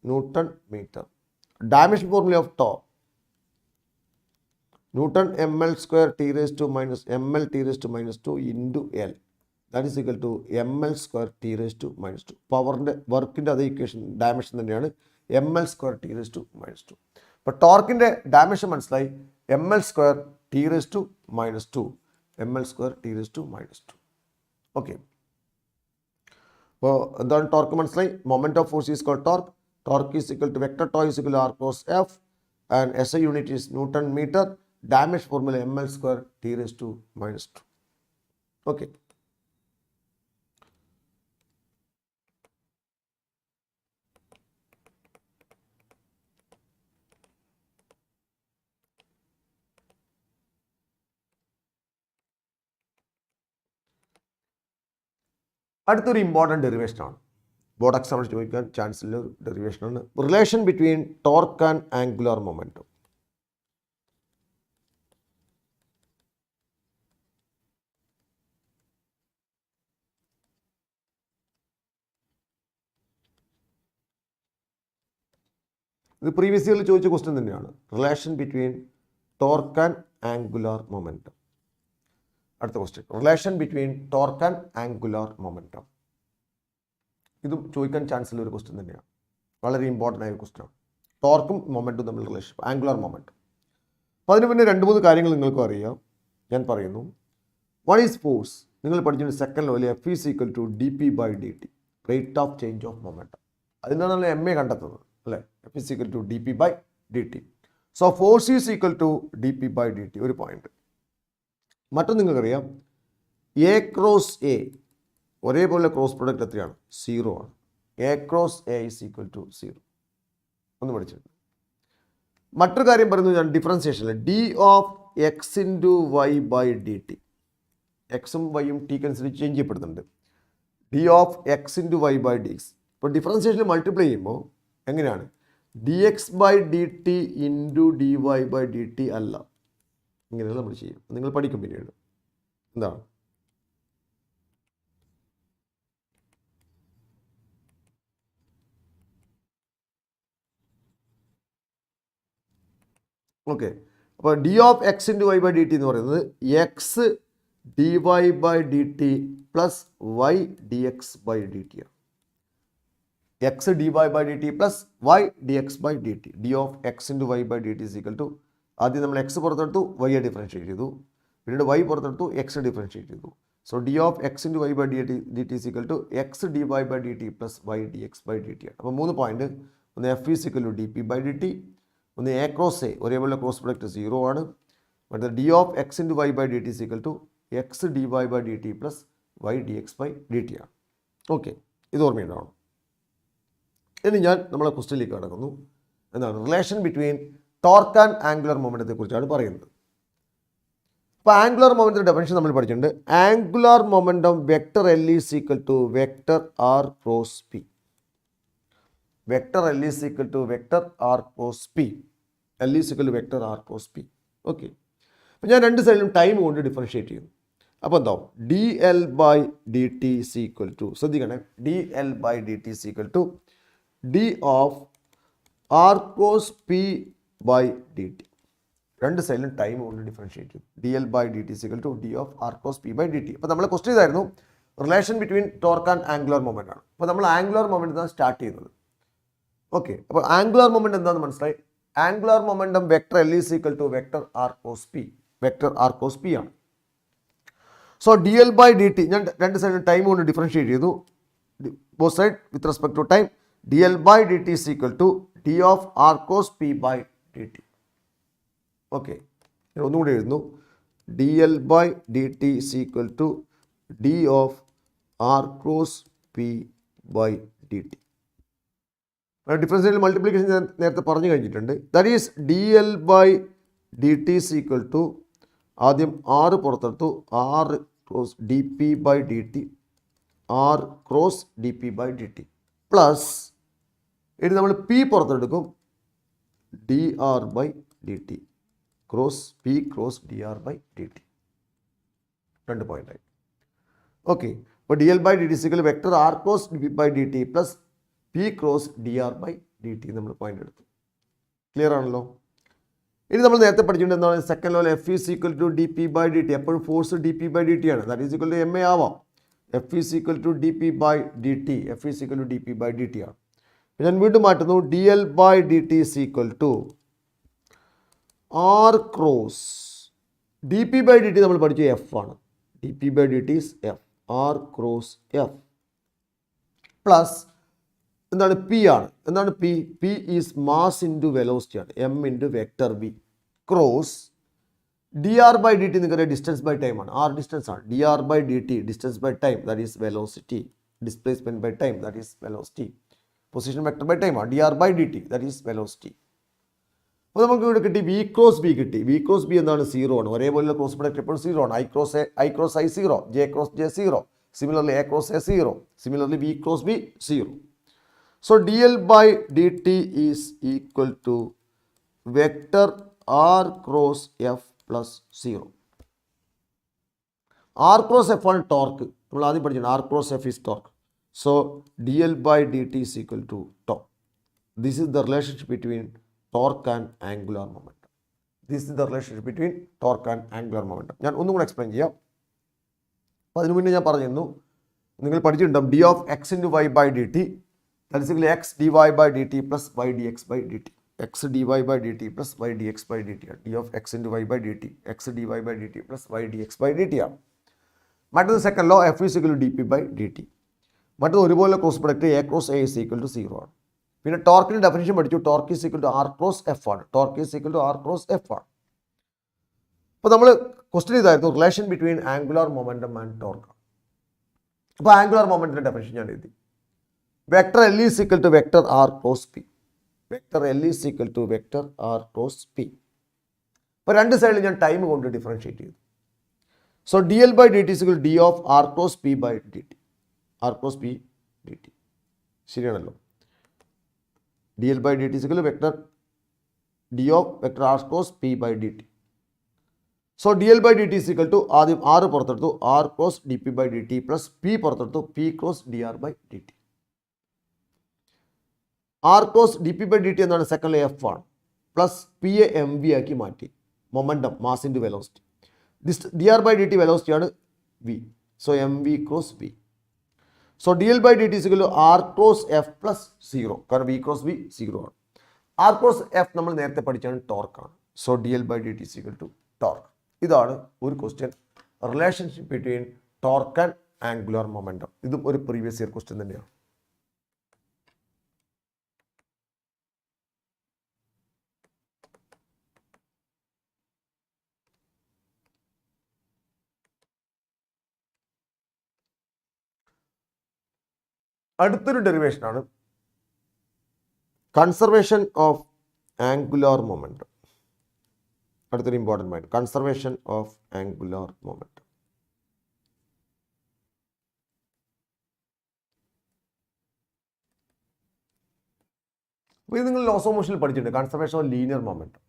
Newton meter. Dimension formula of torque, Newton ml square t raised to minus ml t raised to minus 2 into L. That is equal to ml square t raised to minus 2. Power in the work in the other equation dimension ml square t raised to minus 2. But torque in the dimension like ml square t raised to minus 2. ml square t raised to minus 2. Okay. Well, then torque like moment of force is called torque. Torque is equal to vector tau is equal to r cross f, and SI unit is Newton meter. Dimension formula ml square t raised to minus 2. Okay. അടുത്തൊരു ഇമ്പോർട്ടൻറ്റ് ഡെറിവേഷൻ ആണ്. ബോർഡ് എക്സാമിന് ചോദിക്കാൻ ചാൻസ് ഉള്ള ഒരു ഡെറിവേഷൻ ആണ്. Relation between torque and angular momentum. ഇത് പ്രീവിയസ് ഇയറിൽ ചോദിച്ച ക്വസ്റ്റ്യൻ തന്നെയാണ്. Relation between torque and angular momentum. അടുത്ത question, relation between torque and angular momentum. ഇതും ചോദിക്കാൻ ചാൻസ് ഉള്ള ഒരു ക്വസ്റ്റ്യൻ തന്നെയാണ്. വളരെ ഇമ്പോർട്ടൻ്റ് ആയ ഒരു ക്വസ്റ്റ്യനാണ്. ടോർക്കും മൊമെൻറ്റും തമ്മിൽ റിലേഷൻ, ആംഗുലാർ മൊമെൻറ്റം. അപ്പോൾ അതിന് പിന്നെ 2-3 കാര്യങ്ങൾ നിങ്ങൾക്കും അറിയാം. ഞാൻ പറയുന്നു. One is force. നിങ്ങൾ പഠിച്ചിട്ട് second level F is equal to D P by D T, rate of change of momentum. അതിനാണ് നമ്മൾ എം എ കണ്ടെത്തുന്നത് അല്ലേ. F is equal to D P by D T. So force is equal to D P by D T. ഒരു പോയിന്റ്. മറ്റൊന്ന് നിങ്ങൾക്കറിയാം, എ ക്രോസ് എ ഒരേപോലെ ക്രോസ് പ്രൊഡക്റ്റ് എത്രയാണ്? 0 ആണ്. A cross A is equal to 0. ഒന്ന് പഠിച്ചിട്ടുണ്ട്. മറ്റൊരു കാര്യം പറയുന്നത് ഞാൻ ഡിഫറൻസിയേഷനിൽ d of X into Y by D t. എക്സും വൈയും ടിക്ക് അനുസരിച്ച് ചേഞ്ച് ചെയ്യപ്പെടുന്നുണ്ട്. D of X into Y by d x. ഇപ്പോൾ ഡിഫറൻസിയേഷനിൽ മൾട്ടിപ്ലൈ ചെയ്യുമ്പോൾ എങ്ങനെയാണ്? D X by D t into d Y by D t അല്ല, ഇങ്ങനെയാണ് നമ്മൾ ചെയ്യും. നിങ്ങൾ പഠിക്കും പിന്നീട്. എന്താണ്? ഓക്കെ. അപ്പോൾ d of X into Y by D T എന്ന് പറയുന്നത് x D Y by D T plus Y D X by D T ആണ്. X D Y by D T plus Y D X by D t. D of X into Y by D T is equal to, ആദ്യം നമ്മൾ എക്സ് പുറത്തെടുത്തു, വൈയെ ഡിഫറൻഷ്യേറ്റ് ചെയ്തു, പിന്നീട് വൈ പുറത്തെടുത്തു, എക്സ് ഡിഫറൻഷ്യേറ്റ് ചെയ്തു. So D of X into Y by D T is equal to X D Y by D T plus Y D X by D T ആണ്. അപ്പോൾ 3 പോയിന്റ്. ഒന്ന് F is equal to D P by D T, ഒന്ന് എ ക്രോസ് എ ഒരേപോലെ ക്രോസ് പ്രൊഡക്റ്റ് 0 ആണ്. മറ്റേ D of X into Y by D T is equal to X D Y by D T plus Y D X by D T ആണ്. ഓക്കെ, ഇത് ഓർമ്മയുണ്ടാവണം. ഇനി ഞാൻ നമ്മളെ ക്വസ്റ്റ്യനിലേക്ക് കടക്കുന്നു. എന്താണ്? Relation between torque and angular മൊമെൻറ്റത്തെ കുറിച്ചാണ് പറയുന്നത്. അപ്പോൾ ആംഗുലർ മൊമെൻറ്റത്തിൻ്റെ ഡെഫിനിഷൻ നമ്മൾ പഠിച്ചിട്ടുണ്ട്. Angular momentum vector l is equal to vector r cross p. Vector l is equal to vector r cross p. L is equal to vector r cross p. Okay. അപ്പോൾ ഞാൻ 2 സൈഡിലും ടൈം കൊണ്ട് ഡിഫറൻഷ്യേറ്റ് ചെയ്യുന്നു. അപ്പോൾ എന്താവും dl/dt is equal to, ശ്രദ്ധിക്കണേ, dl/dt is equal to d of r cos p by dt. രണ്ട് സൈഡിലും ടൈം കൊണ്ട് ഡിഫറൻഷിയേറ്റ് ചെയ്യും. dl/dt is equal to d of r cos p by dt. അപ്പോൾ നമ്മൾ ക്വസ്റ്റ്യൻ ഇതായിരുന്നു, relation between torque and angular moment ആണ്. അപ്പോൾ നമ്മൾ ആംഗുലർ മൊമെൻ്റ് ആണ് സ്റ്റാർട്ട് ചെയ്യുന്നത്. ഓക്കെ, അപ്പോൾ ആംഗുലർ മൊമെൻ്റ് എന്താണെന്ന് മനസ്സിലായി. Angular momentum vector L is equal to vector r cos p. Vector r cos p ആണ്. സോ dl/dt ഞാൻ രണ്ട് സൈഡിലും ടൈം കൊണ്ട് ഡിഫറൻഷിയേറ്റ് ചെയ്തു. Both side with respect to time. dl/dt is equal to d of r cos p by dt. Okay, ഒന്നുകൂടി എഴുതുന്നു. dl/dt is equal to d of r cos p by dt. Differential multiplication ഞാൻ നേരത്തെ പറഞ്ഞു കഴിഞ്ഞിട്ടുണ്ട്. That is dl/dt is equal to, ആദ്യം r പുറത്തെടുത്തു, r cross dp/dt, r cross dp/dt plus ഇനി നമ്മൾ p പുറത്തെടുക്കും, dr/dt cross p cross dr/dt. രണ്ട് പോയിൻ്റായി. ഓക്കെ, അപ്പോൾ dl/dt is equal to vector r cross dp/dt plus p cross dr/dt നമ്മൾ പോയിന്റ് എടുത്തു. ക്ലിയർ ആണല്ലോ. ഇനി നമ്മൾ നേരത്തെ പഠിച്ചിട്ടുണ്ട് എന്താണ്, second level F is equal to dp/dt. എപ്പോഴും ഫോഴ്സ് dp/dt ആണ്. That is equal to ma ആവാം. F is equal to dp/dt. F is equal to dp/dt ആണ്. ഞാൻ വീണ്ടും മാറ്റുന്നു. dl/dt is equal to r cross dp/dt നമ്മൾ പഠിച്ചു F ആണ്. dp/dt is F, r cross F plus എന്താണ്, പി ആണ്. എന്താണ് p? P is mass into velocity ആണ്. M into vector v cross dr/dt നിങ്ങൾക്കറിയാം ഡിസ്റ്റൻസ് ബൈ ടൈം ആണ്. ആർ ഡിസ്റ്റൻസ് ആണ്. dr/dt distance by time, that is velocity. Displacement by time, that is velocity. Position vector by time ആണ്. dr/dt that is velocity. അപ്പോൾ നമുക്ക് ഇവിടെ കിട്ടി വി ക്രോസ് ബി കിട്ടി. വി ക്രോസ് ബി എന്താണ്? 0 ആണ്. ഒരേപോലെ ക്രോസ് പ്രൊഡക്റ്റ് എപ്പോഴും 0 ആണ്. I cross I 0, J cross J 0, similarly A cross A 0, similarly V cross B 0. So dl/dt is equal to vector r cross f plus 0. r cross f ആണ് ടോർക്ക്. നമ്മൾ ആദ്യം പഠിച്ചിട്ടുണ്ട് r cross f is torque. So dl/dt is equal to torque. This is the relationship between torque and angular momentum. This is the relationship between torque and angular momentum. ഞാൻ ഒന്നും കൂടെ എക്സ്പ്ലെയിൻ ചെയ്യാം. അപ്പോൾ അതിനു മുന്നേ ഞാൻ പറഞ്ഞിരുന്നു, നിങ്ങൾ പഠിച്ചിട്ടുണ്ടാവും d of x into y by dt. That is equal to x dy/dt plus y dx/dt. x dy/dt plus y dx/dt. d of x into y by dt. x dy/dt plus y dx/dt ആണ്. മറ്റൊരു second law F is equal to dp/dt. മറ്റൊരു ഒരുപോലെ cross product a cross a is equal to 0 ആണ്. പിന്നെ ടോർക്കിൻ്റെ ഡെഫിനിഷൻ പഠിച്ചു. Torque is equal to r cross f ആണ്. Torque is equal to r cross f ആണ്. അപ്പോൾ നമ്മൾ ക്വസ്റ്റ്യൻ ഇതായിരുന്നു, relation between angular momentum and torque. അപ്പോൾ ആംഗുലാർ മൊമെൻറ്റിൻ്റെ ഡെഫിനിഷൻ ഞാൻ എഴുതി. Vector L is equal to vector r cross p. Vector L is equal to vector r cross p. അപ്പോൾ രണ്ട് സൈഡിൽ ഞാൻ ടൈം കൊണ്ട് ഡിഫറൻഷിയേറ്റ് ചെയ്തു. So dl/dt is equal to d of r cross p by dt. r cross p dt ശരിയാണല്ലോ. dl/dt is equal to vector d of vector r cross p by dt. So dl/dt is equal to, ആദ്യം r പുറത്തെടുത്തു, r cross dp/dt plus p പുറത്തെടുത്തു, p cross dr/dt. R cross dp/dt എന്താണ്? സെക്കൻഡ് എഫ് ആണ്. പ്ലസ് പി എ എം വി ആക്കി മാറ്റി. Momentum mass into velocity. dr/dt velocity ആണ് v. So m v cross v. So dl/dt is equal to r cross f plus 0. കാരണം വി ക്രോസ് വി 0 ആണ്. ആർ ക്രോസ് എഫ് നമ്മൾ നേരത്തെ പഠിച്ചാണ് ടോർക്കാണ്. So dl/dt is equal to torque. ഇതാണ് ഒരു question, relationship between torque and angular momentum. ഇതും ഒരു പ്രീവിയസ് ഇയർ ക്വസ്റ്റ്യൻ തന്നെയാണ്. അടുത്തൊരു ഡെറിവേഷനാണ് കൺസർവേഷൻ ഓഫ് ആംഗുലാർ മൊമെൻറ്റം. അടുത്തൊരു important point, conservation of angular momentum. അപ്പോൾ ഇത് നിങ്ങൾ ലോസ് ഓഫ് മോഷനിൽ പഠിച്ചിട്ടുണ്ട്, കൺസർവേഷൻ ഓഫ് ലീനിയർ മൊമെൻറ്റം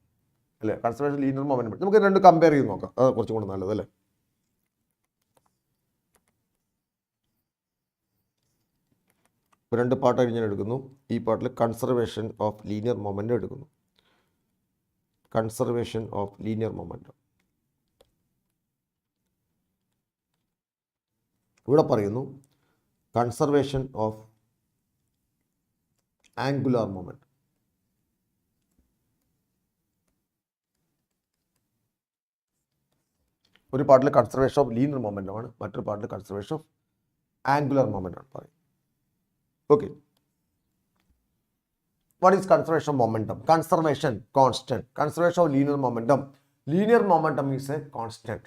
അല്ലേ. കൺസർവേഷൻ ലീനിയർ മൊമെൻറ്റം നമുക്ക് രണ്ട് കമ്പയർ ചെയ്ത് നോക്കാം, അത് കുറച്ചും കൂടെ നല്ലത് അല്ലേ. രണ്ട് പാർട്ടായിട്ട് ഞാൻ എടുക്കുന്നു. ഈ പാർട്ടിൽ കൺസർവേഷൻ ഓഫ് ലീനിയർ മൊമെൻറ്റം എടുക്കുന്നു. കൺസർവേഷൻ ഓഫ് ലീനിയർ മൊമെൻറ്റം ഇവിടെ പറയുന്നു കൺസർവേഷൻ ഓഫ് ആംഗുലാർ മൊമെൻറ്റം. ഒരു പാർട്ടിൽ കൺസർവേഷൻ ഓഫ് ലീനിയർ മൊമെൻറ്റം ആണ്, മറ്റൊരു പാർട്ടിൽ കൺസർവേഷൻ ഓഫ് ആംഗുലാർ മൊമെൻറ്റം ആണ് പറയുന്നത്. Okay, what is conservation of momentum? Conservation constant. Conservation of linear momentum. Linear momentum is a constant.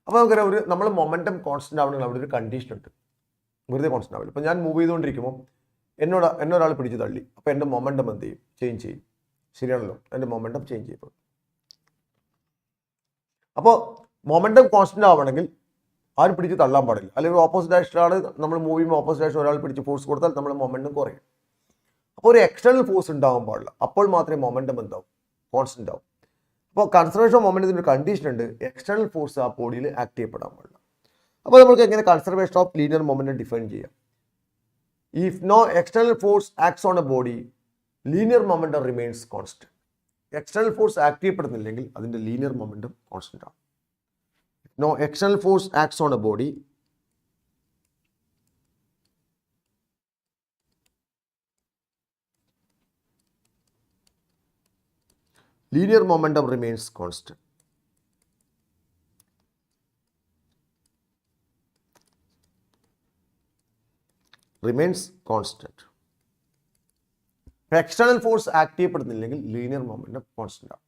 അപ്പോൾ നമുക്കറിയാം നമ്മൾ മൊമെൻറ്റം കോൺസ്റ്റൻ്റ് ആവണമെങ്കിൽ അവിടെ ഒരു കണ്ടീഷൻ ഉണ്ട്. വെറുതെ കോൺസ്റ്റൻ്റ് ആവില്ല. ഇപ്പോൾ ഞാൻ മൂവ് ചെയ്തുകൊണ്ടിരിക്കുമ്പോൾ എന്നെ ഒരാൾ പിടിച്ച് തള്ളി, അപ്പോൾ എൻ്റെ മൊമെൻറ്റം എന്ത് ചെയ്യും? ചേഞ്ച് ചെയ്യും. ശരിയാണല്ലോ, എൻ്റെ മൊമെൻറ്റം ചേഞ്ച് ചെയ്യപ്പെടും. അപ്പോൾ മൊമെൻറ്റം കോൺസ്റ്റൻ്റ് ആവണമെങ്കിൽ ആരും പിടിച്ച് തള്ളാൻ പാടില്ല. അല്ലെങ്കിൽ ഓപ്പോസിറ്റ് ഡയറക്ഷനാണ് നമ്മൾ മൂവ് ചെയ്യുമ്പോൾ ഓപ്പോസിറ്റ് ഡയറക്ഷൻ ഒരാൾ പിടിച്ച് ഫോഴ്സ് കൊടുത്താൽ നമ്മുടെ മൊമെൻറ്റം കുറയും. അപ്പോൾ ഒരു എക്സ്റ്റേണൽ ഫോഴ്സ് ഉണ്ടാകാൻ പാടില്ല. അപ്പോൾ മാത്രമേ മൊമെൻറ്റം എന്താവും? കോൺസ്റ്റൻ്റ് ആവും. അപ്പോൾ കൺസർവേഷൻ ഓഫ് മൊമെൻറ്റത്തിൻ്റെ ഒരു കണ്ടീഷൻ ഉണ്ട്, എക്സ്റ്റേണൽ ഫോഴ്സ് ആ ബോഡിയിൽ ആക്ട് ചെയ്യപ്പെടാൻ പാടില്ല. അപ്പോൾ നമുക്ക് എങ്ങനെ conservation of linear momentum define ചെയ്യാം? If no external force acts on a body, linear momentum remains constant. External force act ചെയ്യപ്പെടുന്നില്ലെങ്കിൽ അതിൻ്റെ ലീനിയർ മൊമെൻറ്റം കോൺസ്റ്റന്റ് ആണ്. No external force acts on a body, linear momentum remains constant. Remains constant. External force act ചെയ്യപ്പെടുന്നില്ലെങ്കിൽ ലീനിയർ മൊമെൻറ്റം കോൺസ്റ്റന്റ് ആണ്.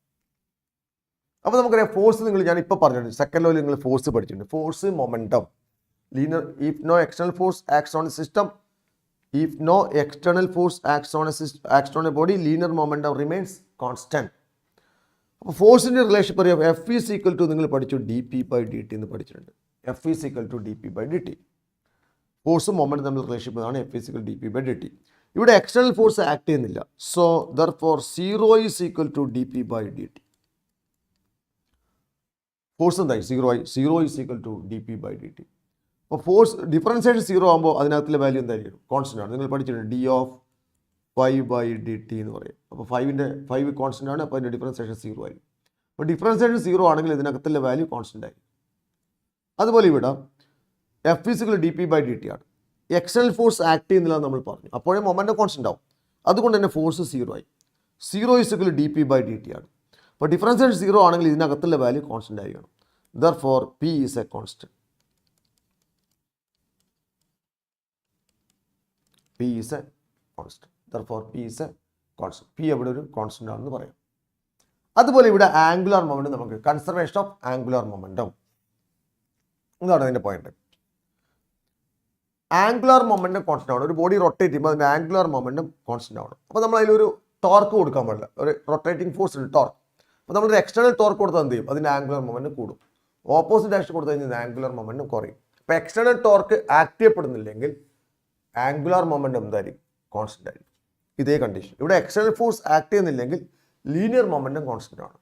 അപ്പോൾ നമുക്കറിയാം ഫോഴ്സ് ഞാൻ ഇപ്പോൾ പറഞ്ഞിട്ടുണ്ട്, സെക്കൻഡ് ലോയിൽ നിങ്ങൾ ഫോഴ്സ് പഠിച്ചിട്ടുണ്ട്. Force momentum linear. If no external force acts on a system, if no external force acts on a body, linear momentum remains constant. അപ്പോൾ ഫോഴ്സിൻ്റെ റിലേഷൻ പറയാം, എഫ് ഈസ് ഈക്വൽ ടു നിങ്ങൾ പഠിച്ചു D P by D T എന്ന് പഠിച്ചിട്ടുണ്ട്. F is equal to D P by D T. ഫോഴ്സും മൊമെൻറ്റും തമ്മിൽ റിലേഷൻ ആണ് F is equal D P by D T. ഇവിടെ എക്സ്റ്റേണൽ ഫോഴ്സ് ആക്ട് ചെയ്യുന്നില്ല, so therefore zero is equal to D P by D t. Force എന്തായി? Zero is equal to D P by D t. അപ്പോൾ ഫോഴ്സ് ഡിഫറൻസിയേഷൻ സീറോ ആകുമ്പോൾ അതിനകത്തുള്ള വാല്യൂ എന്തായിരിക്കും? കോൺസ്റ്റന്റ് ആണ്. നിങ്ങൾ പഠിച്ചിട്ടുണ്ട് ഡി ഓഫ് 5/dt എന്ന് പറയും. അപ്പോൾ 5 കോൺസ്റ്റന്റ് ആണ്, അപ്പോൾ അതിൻ്റെ ഡിഫറൻസിയേഷൻ സീറോ ആയിരിക്കും. അപ്പോൾ ഡിഫറൻസിയേഷൻ സീറോ ആണെങ്കിൽ ഇതിനകത്തുള്ള വാല്യൂ കോൺസ്റ്റന്റ് ആയിരിക്കും. അതുപോലെ ഇവിടെ F is equal D P by D T ആണ്. എക്സ്റ്റേണൽ ഫോഴ്സ് ആക്ട് ചെയ്യുന്നില്ല എന്ന് നമ്മൾ പറഞ്ഞു, അപ്പോഴേ മൊമെൻറ്റം കോൺസ്റ്റന്റ് ആവും. അതുകൊണ്ട് തന്നെ ഫോഴ്സ് സീറോ ആയി. Zero is equal D P by D T ആണ്. അപ്പോൾ ഡിഫറൻസിയേഷൻ സീറോ ആണെങ്കിൽ ഇതിനകത്തുള്ള വാല്യൂ കോൺസ്റ്റന്റ് ആയിരിക്കണം. Therefore P is a constant. P is a constant. Therefore, P is a constant. P എവിടെ ഒരു കോൺസ്റ്റന്റ് ആണെന്ന് പറയാം. അതുപോലെ ഇവിടെ ആംഗുലാർ മൊമെൻറ്റം, നമുക്ക് കൺസർവേഷൻ ഓഫ് ആംഗുലാർ മൊമെൻറ്റം എന്താണ് അതിൻ്റെ പോയിന്റ്? ആംഗുലാർ മൊമെൻറ്റം കോൺസ്റ്റന്റ് ആവണം. ഒരു ബോഡി റൊട്ടേറ്റ് ചെയ്യുമ്പോൾ അതിൻ്റെ ആംഗുലാർ മൊമെൻറ്റം കോൺസ്റ്റന്റ് ആവണം. അപ്പോൾ നമ്മൾ അതിലൊരു ടോർക്ക് കൊടുക്കാൻ പാടില്ല. ഒരു റൊട്ടേറ്റിംഗ് ഫോഴ്സ് ഉണ്ട്, ടോർക്ക്. അപ്പോൾ നമ്മളൊരു എക്സ്റ്റേണൽ ടോർക്ക് കൊടുത്താൽ എന്ത് ചെയ്യും? അതിൻ്റെ ആംഗുലാർ മൊമെൻറ്റം കൂടും. ഓപ്പോസിറ്റ് ഡയറക്ഷൻ കൊടുത്തു കഴിഞ്ഞാൽ ആംഗുലാർ മൊമെൻറ്റം കുറയും. അപ്പോൾ എക്സ്റ്റേണൽ ടോർക്ക് ആക്ട് ചെയ്യപ്പെടുന്നില്ലെങ്കിൽ ആംഗുലാർ മൊമെൻറ്റം എന്തായിരിക്കും? കോൺസ്റ്റന്റ് ആയിരിക്കും. ഇതേ കണ്ടീഷൻ. ഇവിടെ എക്സ്റ്റേണൽ ഫോഴ്സ് ആക്ട് ചെയ്യുന്നില്ലെങ്കിൽ ലീനിയർ മൊമെൻറ്റം കോൺസ്റ്റന്റ് ആണ്.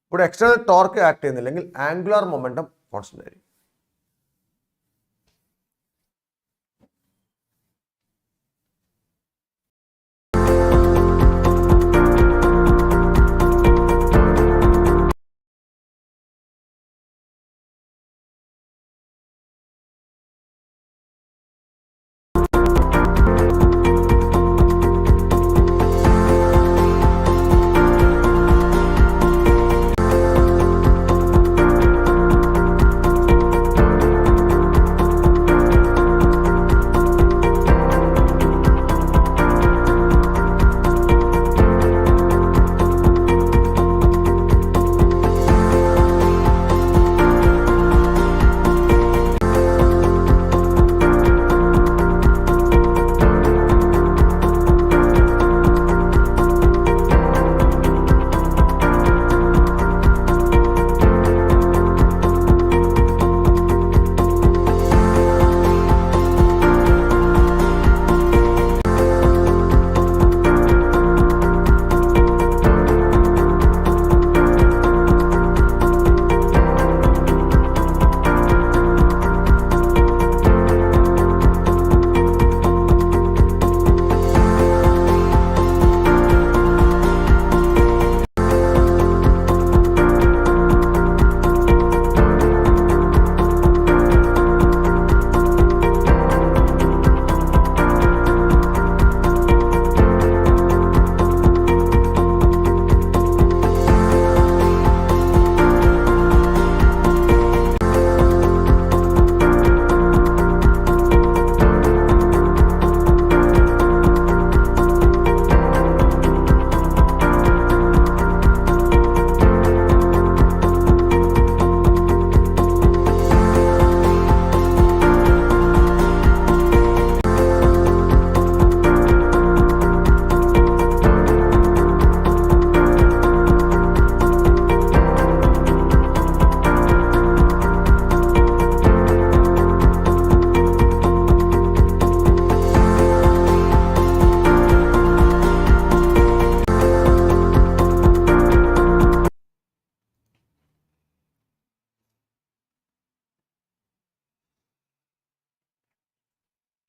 ഇവിടെ എക്സ്റ്റേണൽ ടോർക്ക് ആക്ട് ചെയ്യുന്നില്ലെങ്കിൽ ആംഗുലാർ മൊമെൻറ്റം കോൺസ്റ്റന്റ് ആയിരിക്കും.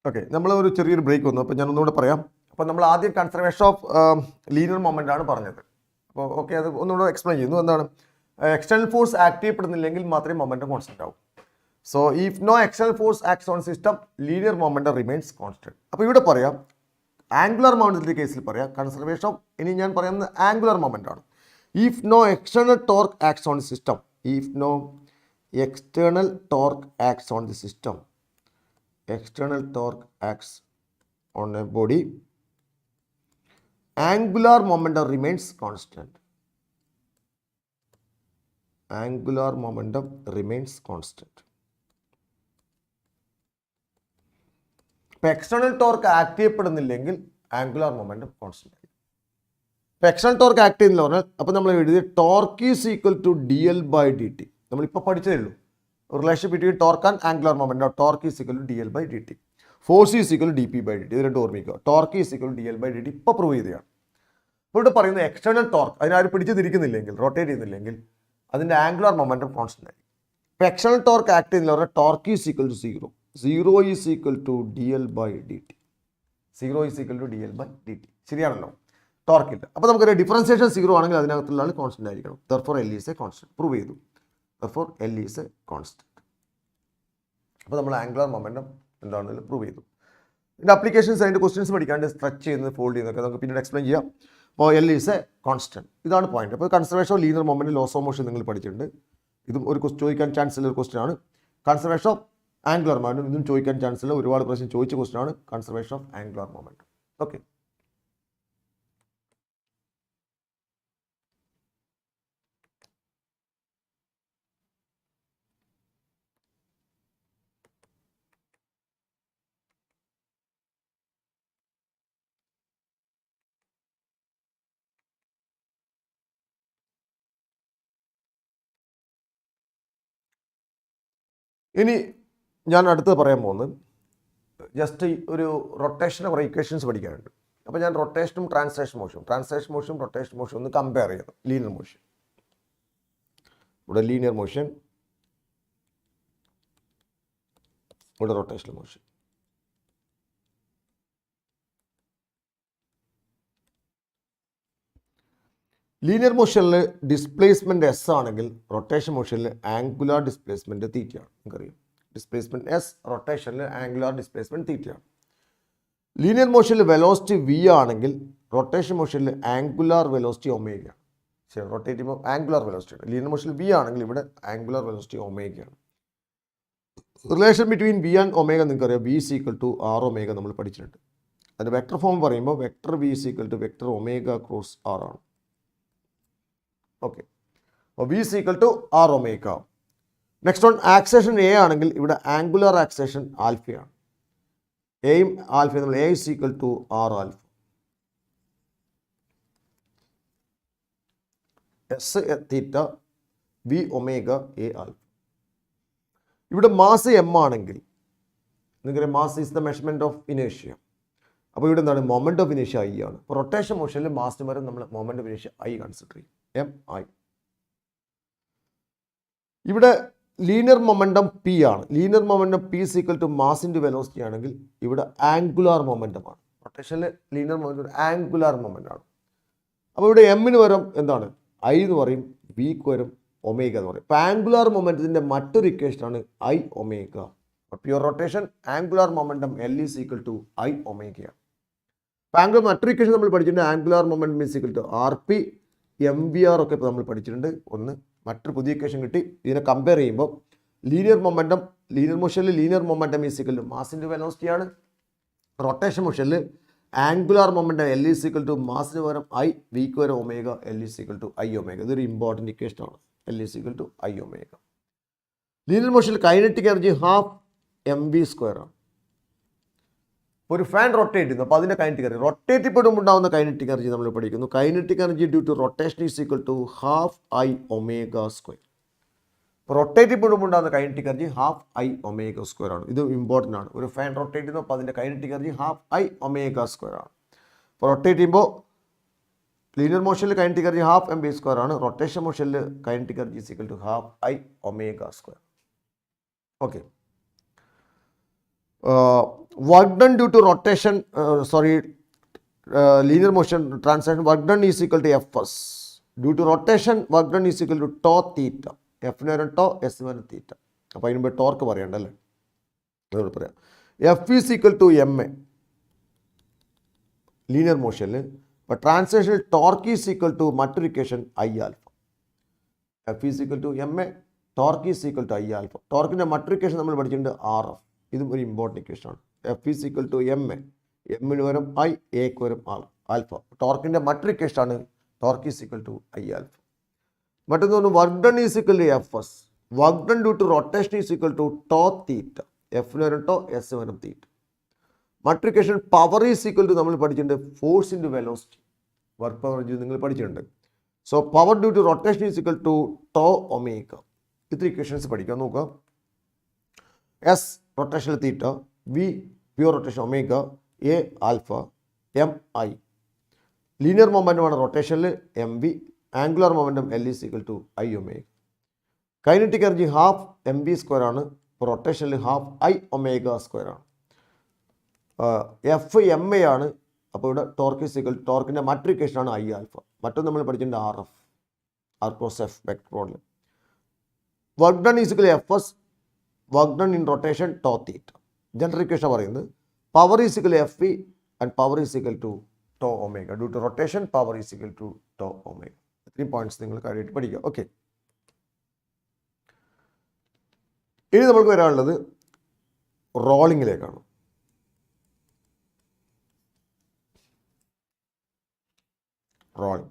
ഓക്കെ, നമ്മൾ ഒരു ചെറിയൊരു ബ്രേക്ക് വന്നു. അപ്പോൾ ഞാൻ ഒന്നുകൂടെ പറയാം. അപ്പോൾ നമ്മൾ ആദ്യം കൺസർവേഷൻ ഓഫ് ലീനിയർ മൊമെൻ്റ് ആണ് പറഞ്ഞത്. അപ്പോൾ ഓക്കെ, അത് ഒന്നുകൂടെ എക്സ്പ്ലെയിൻ ചെയ്യുന്നു. എന്താണ്? എക്സ്റ്റേണൽ ഫോഴ്സ് ആക്ട് ചെയ്യപ്പെടുന്നില്ലെങ്കിൽ മാത്രമേ മൊമെൻറ്റം കോൺസ്റ്റന്റ് ആവും. So if no external force acts on system, linear momentum remains constant. അപ്പോൾ ഇവിടെ പറയാം ആംഗുലർ മൊമെൻറ്റത്തിൻ്റെ കേസിൽ പറയാം കൺസർവേഷൻ ഓഫ്, ഇനി ഞാൻ പറയുന്നത് ആംഗുലർ മൊമെൻ്റ് ആണ്. If no external torque acts on system, if no external torque acts on the system, external torque acts on a body, angular momentum remains constant. Angular momentum remains constant. ഇപ്പോൾ എക്സ്റ്റേണൽ ടോർക്ക് ആക്ട് ചെയ്യപ്പെടുന്നില്ലെങ്കിൽ ആംഗുലാർ മൊമെൻറ്റം കോൺസ്റ്റന്റ് ആയി. ഇപ്പോൾ എക്സ്റ്റേണൽ ടോർക്ക് ആക്ട് ചെയ്യുന്നില്ല പറഞ്ഞാൽ അപ്പോൾ നമ്മൾ എഴുതിയ torque is equal to dl/dt. നമ്മളിപ്പോൾ പഠിച്ചതേ ഉള്ളൂ. Relation between torque and angular momentum. Torque is equal to dl/dt. Force is equal to dp/dt. ഇത് രണ്ടും ഓർമ്മിക്കുക. Torque is equal to dl/dt ഇപ്പോൾ പ്രൂവ് ചെയ്തതാണ്. ഇപ്പോൾ ഇവിടെ പറയുന്നത് എക്സ്റ്റേണൽ ടോർക്ക് അതിനാരും പിടിച്ച് തിരിക്കുന്നില്ലെങ്കിൽ, റൊട്ടേറ്റ് ചെയ്യുന്നില്ലെങ്കിൽ അതിൻ്റെ ആംഗുലാർ മൊമെൻറ്റം കോൺസ്റ്റന്റ് ആയി. ഇപ്പോൾ എക്സ്റ്റേണൽ ടോർക്ക് ആക്ട് ചെയ്യുന്നില്ല പറഞ്ഞാൽ torque is equal to 0. 0 is equal to dl/dt. 0 is equal to dl/dt. ശരിയാണല്ലോ? ടോർക്കില്ല. അപ്പോൾ നമുക്കൊരു ഡിഫറൻസിയേഷൻ 0 ആണെങ്കിൽ അതിനകത്തുള്ള ആൾ കോൺസ്റ്റന്റ് ആയിരിക്കണം. therefore L is a constant. Prove ചെയ്തു. therefore L is a constant. അപ്പോൾ നമ്മൾ ആംഗുലർ മൊമെൻറ്റം എന്താണെന്ന് പ്രൂവ് ചെയ്തു. ഇതിൻ്റെ അപ്ലിക്കേഷൻസ് അതിൻ്റെ ക്വസ്റ്റ്യൻസ് പഠിക്കാണ്ട് സ്ട്രെച്ച് ചെയ്യുന്നത്, ഫോൾഡ് ചെയ്യുന്നതൊക്കെ നമുക്ക് പിന്നീട് എക്സ്പ്ലെയിൻ ചെയ്യാം. അപ്പോൾ L is a constant. ഇതാണ് പോയിന്റ്. അപ്പോൾ conservation of linear moment, laws of motion നിങ്ങൾ പഠിച്ചിട്ടുണ്ട്. ഇതും ഒരു ചോദിക്കാൻ ചാൻസ് ഉള്ള ഒരു ക്വസ്റ്റ്യൻ ആണ്. കൺസർവേഷൻ ഓഫ് ആംഗുലർ മൊമെൻറ്റം ഇതും ചോദിക്കാൻ ചാൻസ് ഉള്ള ഒരുപാട് പ്രാവശ്യം ചോദിച്ച ക്വസ്റ്റ്യൻ ആണ് conservation of angular momentum. Okay, ഇനി ഞാൻ അടുത്ത് പറയാൻ പോകുന്നത് ജസ്റ്റ് ഒരു റൊട്ടേഷൻ കുറേ ഇക്വേഷൻസ് പഠിക്കാനുണ്ട്. അപ്പോൾ ഞാൻ റൊട്ടേഷനും ട്രാൻസ്ലേഷൻ മോഷനും റൊട്ടേഷൻ മോഷൻ ഒന്ന് കമ്പയർ ചെയ്യണം. ലീനിയർ മോഷൻ, ഇവിടെ ലീനിയർ മോഷൻ, ഇവിടെ റൊട്ടേഷണൽ മോഷൻ. ലീനിയർ മോഷനിൽ ഡിസ്പ്ലേസ്മെൻറ്റ് എസ് ആണെങ്കിൽ റൊട്ടേഷൻ മോഷനിൽ ആംഗുലാർ ഡിസ്പ്ലേസ്മെൻറ്റ് തീറ്റയാണ്. നിങ്ങൾക്കറിയാം ഡിസ്പ്ലേസ്മെൻറ്റ് എസ്, റൊട്ടേഷനിൽ ആംഗുലാർ ഡിസ്പ്ലേസ്മെൻറ്റ് തീറ്റയാണ്. ലീനിയർ മോഷനിൽ വെലോസിറ്റി വി ആണെങ്കിൽ റൊട്ടേഷൻ മോഷനിൽ ആംഗുലാർ വെലോസിറ്റി ഒമേഗയാണ്. ശരി, റൊട്ടേറ്റ് ചെയ്യുമ്പോൾ ആംഗുലാർ വെലോസിറ്റി ആണ്. ലീനിയർ മോഷനിൽ വി ആണെങ്കിൽ ഇവിടെ ആംഗുലാർ വെലോസിറ്റി ഒമേഗയാണ്. Relation between V and omega നിങ്ങൾക്കറിയാം. V is equal to R omega നമ്മൾ പഠിച്ചിട്ടുണ്ട്. അതിൻ്റെ വെക്ടർ ഫോം പറയുമ്പോൾ vector V is equal to vector omega cross R ആണ്. ഓക്കെ, അപ്പോൾ V is equal to R omega. Next on acceleration A ആണെങ്കിൽ ഇവിടെ ആംഗുലാർ ആക്സേഷൻ ആൽഫയാണ്. എയും ആൽഫ നമ്മൾ A is equal to R alpha. S theta V omega A alpha. ഇവിടെ മാസ് എം ആണെങ്കിൽ നിങ്ങൾക്കറിയാം mass is the measurement of ഇനേഷ്യ. അപ്പോൾ ഇവിടെ എന്താണ്? മൊമെൻറ്റ് ഓഫ് ഇനേഷ്യ ഐ ആണ്. അപ്പോൾ റൊട്ടേഷൻ മോഷനിൽ മാസിന് വരെ നമ്മൾ മൊമെൻറ്റ് ഓഫ് ഇനേഷ്യ ഐ കൺസിഡർ ചെയ്യും, എം ഐ. ഇവിടെ ലീനിയർ മൊമെൻറ്റം പി ആണ്. Linear momentum P is equal to mass into velocity ആണെങ്കിൽ ഇവിടെ ആംഗുലാർ മൊമെൻറ്റം ആണ്. റൊട്ടേഷനിൽ ലീനിയർ മൊമെൻറ്റം ആംഗുലാർ മൊമെൻറ്റം ആണ്. അപ്പോൾ ഇവിടെ എമ്മിന് വരും എന്താണ്? ഐ എന്ന് പറയും, വിക്ക് വരും ഒമേഗ എന്ന് പറയും. ഇപ്പോൾ ആംഗുലാർ മൊമെൻറ്റത്തിൻ്റെ മറ്റൊരു ഇക്വേഷനാണ് I omega. Pure rotation angular momentum L is equal to I ഒമേഗയാണ്. അപ്പോൾ ആംഗുലാർ മറ്റൊരു ഇക്വേഷൻ നമ്മൾ പഠിച്ചിട്ടുണ്ട്. Angular momentum is equal to R P M V R ഒക്കെ ഇപ്പോൾ നമ്മൾ പഠിച്ചിട്ടുണ്ട്. ഒന്ന് മറ്റൊരു പുതിയ ഇക്വേഷൻ കിട്ടി. ഇതിനെ കമ്പയർ ചെയ്യുമ്പോൾ ലീനിയർ മൊമെൻറ്റം, ലീനിയർ മോഷനിൽ linear momentum is equal to മാസിൻ്റെ വെലോസിറ്റിയാണ്. റൊട്ടേഷൻ മോഷനിൽ angular momentum L is equal to മാസിന് പകരം ഐ, വിക്ക് വരെ omega, L is equal to I omega. ഇതൊരു ഇമ്പോർട്ടൻറ്റ് ഇക്വേഷനാണ്. L is equal to I omega. Linear മോഷനിൽ kinetic energy half M V square ആണ്. ഒരു ഫാൻ റൊട്ടേറ്റ് ചെയ്യുന്നു, അപ്പോൾ അതിൻ്റെ കൈനറ്റിക് എനർജി, റൊട്ടേറ്റ് ചെയ്യപ്പെടുമ്പോൾ ഉണ്ടാകുന്ന കൈനറ്റിക് എനർജി നമ്മൾ പഠിക്കുന്നു. Kinetic energy due to rotation is equal to half I omega square. അപ്പോൾ റൊട്ടേറ്റ് ചെയ്യപ്പെടുമ്പോൾ ഉണ്ടാകുന്ന kinetic energy half I omega square ആണ്. ഇത് ഇമ്പോർട്ടൻ്റ് ആണ്. ഒരു ഫാൻ റൊട്ടേറ്റ് ചെയ്യുന്നു, അപ്പോൾ അതിൻ്റെ kinetic energy half I omega square ആണ്. അപ്പോൾ റൊട്ടേറ്റ് ചെയ്യുമ്പോൾ ലീനിയർ മോഷനിൽ kinetic energy half M B square ആണ്. റൊട്ടേഷൻ മോഷനിൽ kinetic energy is equal to half I omega square. Okay, work done due to rotation linear motion translation work done is equal to Fs. Due to rotation, work done is equal to tau theta. F എന്ന് പറയുന്നത് tau, S എന്ന് പറയുന്നത് theta. അപ്പോൾ അതിന് മുമ്പ് ടോർക്ക് പറയണ്ടല്ലേ, അതോട് പറയാം. F is equal to ma linear മോഷനിൽ. അപ്പോൾ ട്രാൻസ്ലേഷനിൽ ടോർക്ക് ഈസ് ഈക്വൽ ടു മറ്റൊരു equation I alpha. F is equal to ma, torque is equal to I alpha. ടോർക്കിൻ്റെ മറ്റൊരു ഇക്വേഷൻ നമ്മൾ പഠിച്ചിട്ടുണ്ട് ആർ എഫ്. ഇതും ഒരു ഇമ്പോർട്ടൻറ്റ് ഇക്വേഷനാണ്. F is equal to ma, എമ്മിന് വരും ഐ, എക്ക് വരും ആൽഫ. ടോർക്കിൻ്റെ മറ്റൊരു ഇക്വേഷനാണ് torque is equal to I alpha. മറ്റൊന്ന് പറഞ്ഞു work done is equal to F S. Work done due to rotation is equal to tau theta. എഫിന് വരും ടോ, എസ് വരും തീറ്റ. മറ്റൊരു equation power is equal to നമ്മൾ പഠിച്ചിട്ടുണ്ട് force into velocity. Work power നിങ്ങൾ പഠിച്ചിട്ടുണ്ട്. So power due to rotation is equal to tau omega. ഇത്ര ഇക്വേഷൻസ് പഠിക്കാം. നോക്കുക, S rotational theta, V pure rotation omega, A alpha, M I. Linear മൊമെൻറ്റമാണ് റൊട്ടേഷനിൽ M V. Angular momentum L is equal to I omega. Kinetic energy half M V square ആണ്. ഇപ്പോൾ റൊട്ടേഷനിൽ ഹാഫ് ഐ ഒമേഗ സ്ക്വയർ ആണ്. എഫ് എം എ ആണ്. അപ്പോൾ ഇവിടെ ടോർക്ക് ഈസ് ഈക്വൽ, ടോർക്കിൻ്റെ മറ്റൊരു ഇക്വേഷനാണ് ഐ ആൽഫ. മറ്റൊന്ന് നമ്മൾ പഠിച്ചിട്ടുണ്ട് R F, R cross F vector problem. Work done is equal F S, work done in rotation tau theta. General equation പറയുന്നത് power is equal to Fv and power is equal to tau omega. Due to rotation, power is equal to tau omega. 3 points നിങ്ങൾ കാര്യമായിട്ട് പഠിക്കുക. ഓക്കെ, ഇനി നമുക്ക് വരാനുള്ളത് റോളിങ്ങിലേക്കാണ്. റോളിംഗ്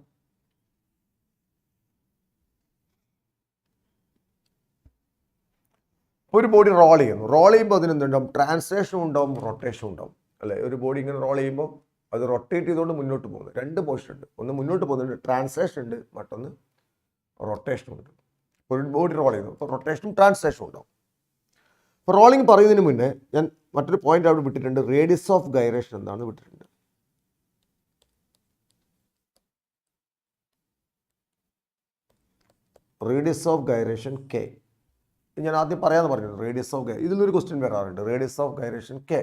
ഒരു ബോഡി റോൾ ചെയ്യുന്നു. റോൾ ചെയ്യുമ്പോൾ അതിനെന്തുണ്ടാവും? ട്രാൻസ്ലേഷനും ഉണ്ടാവും, റൊട്ടേഷനും ഉണ്ടാവും അല്ലേ. ഒരു ബോഡി ഇങ്ങനെ റോൾ ചെയ്യുമ്പോൾ അത് റൊട്ടേറ്റ് ചെയ്തുകൊണ്ട് മുന്നോട്ട് പോകുന്നു. രണ്ട് മോഷൻ ഉണ്ട്, ഒന്ന് മുന്നോട്ട് പോകുന്നുണ്ട്, ട്രാൻസ്ലേഷൻ ഉണ്ട്, മറ്റൊന്ന് റൊട്ടേഷനും ഉണ്ട്. ഒരു ബോഡി റോൾ ചെയ്യുന്നു, അപ്പോൾ റൊട്ടേഷനും ട്രാൻസ്ലേഷനും ഉണ്ടാവും. അപ്പോൾ റോളിംഗ് പറയുന്നതിന് മുന്നേ ഞാൻ മറ്റൊരു പോയിന്റ് അവിടെ വിട്ടിട്ടുണ്ട്. റേഡിയസ് ഓഫ് ഗൈറേഷൻ എന്താണ് വിട്ടിട്ടുണ്ട്. Radius of gyration K. ഞാൻ ആദ്യം പറയാമെന്ന് പറഞ്ഞത് റേഡിയസ് ഓഫ് ഗൈ, ഇതിലൊരു ക്വസ്റ്റ്യൻ വരാറുണ്ട്. Radius of gyration K.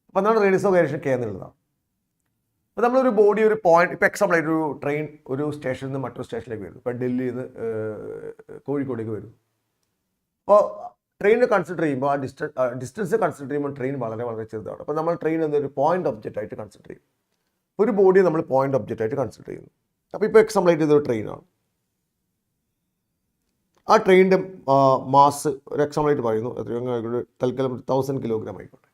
അപ്പം എന്താണ് റേഡിയസ് ഓഫ് ഗൈറേഷൻ കെ എന്നുള്ളതാണ്. അപ്പോൾ നമ്മളൊരു ബോഡി ഒരു പോയിന്റ്, ഇപ്പോൾ എക്സാമ്പിൾ ആയിട്ട് ഒരു ട്രെയിൻ ഒരു സ്റ്റേഷനിൽ നിന്ന് മറ്റൊരു സ്റ്റേഷനിലേക്ക് വരുന്നു. ഇപ്പോൾ ഡൽഹിയിൽ നിന്ന് കോഴിക്കോടേക്ക് വരുന്നു. അപ്പോൾ ട്രെയിനിനെ കൺസിഡർ ചെയ്യുമ്പോൾ ആ ഡിസ്റ്റൻസ് കൺസിഡർ ചെയ്യുമ്പോൾ ട്രെയിൻ വളരെ വളരെ ചെറുതാണ്. അപ്പോൾ നമ്മൾ ട്രെയിൻ എന്നൊരു പോയിന്റ് ഒബ്ജക്റ്റ് ആയിട്ട് കൺസിഡർ ചെയ്യും. ഒരു ബോഡി നമ്മൾ പോയിന്റ് ഒബ്ജക്റ്റ് ആയിട്ട് കൺസിഡർ ചെയ്യുന്നു. അപ്പോൾ ഇപ്പോൾ എക്സാമ്പിൾ ആയിട്ട് ഇതൊരു ട്രെയിനാണ്. ആ ട്രെയിനിൻ്റെ മാസ് ഒരു എക്സാമ്പിളായിട്ട് പറയുന്നു, എത്രയോ തൽക്കാലം 1000 കിലോഗ്രാം ആയിക്കോട്ടെ.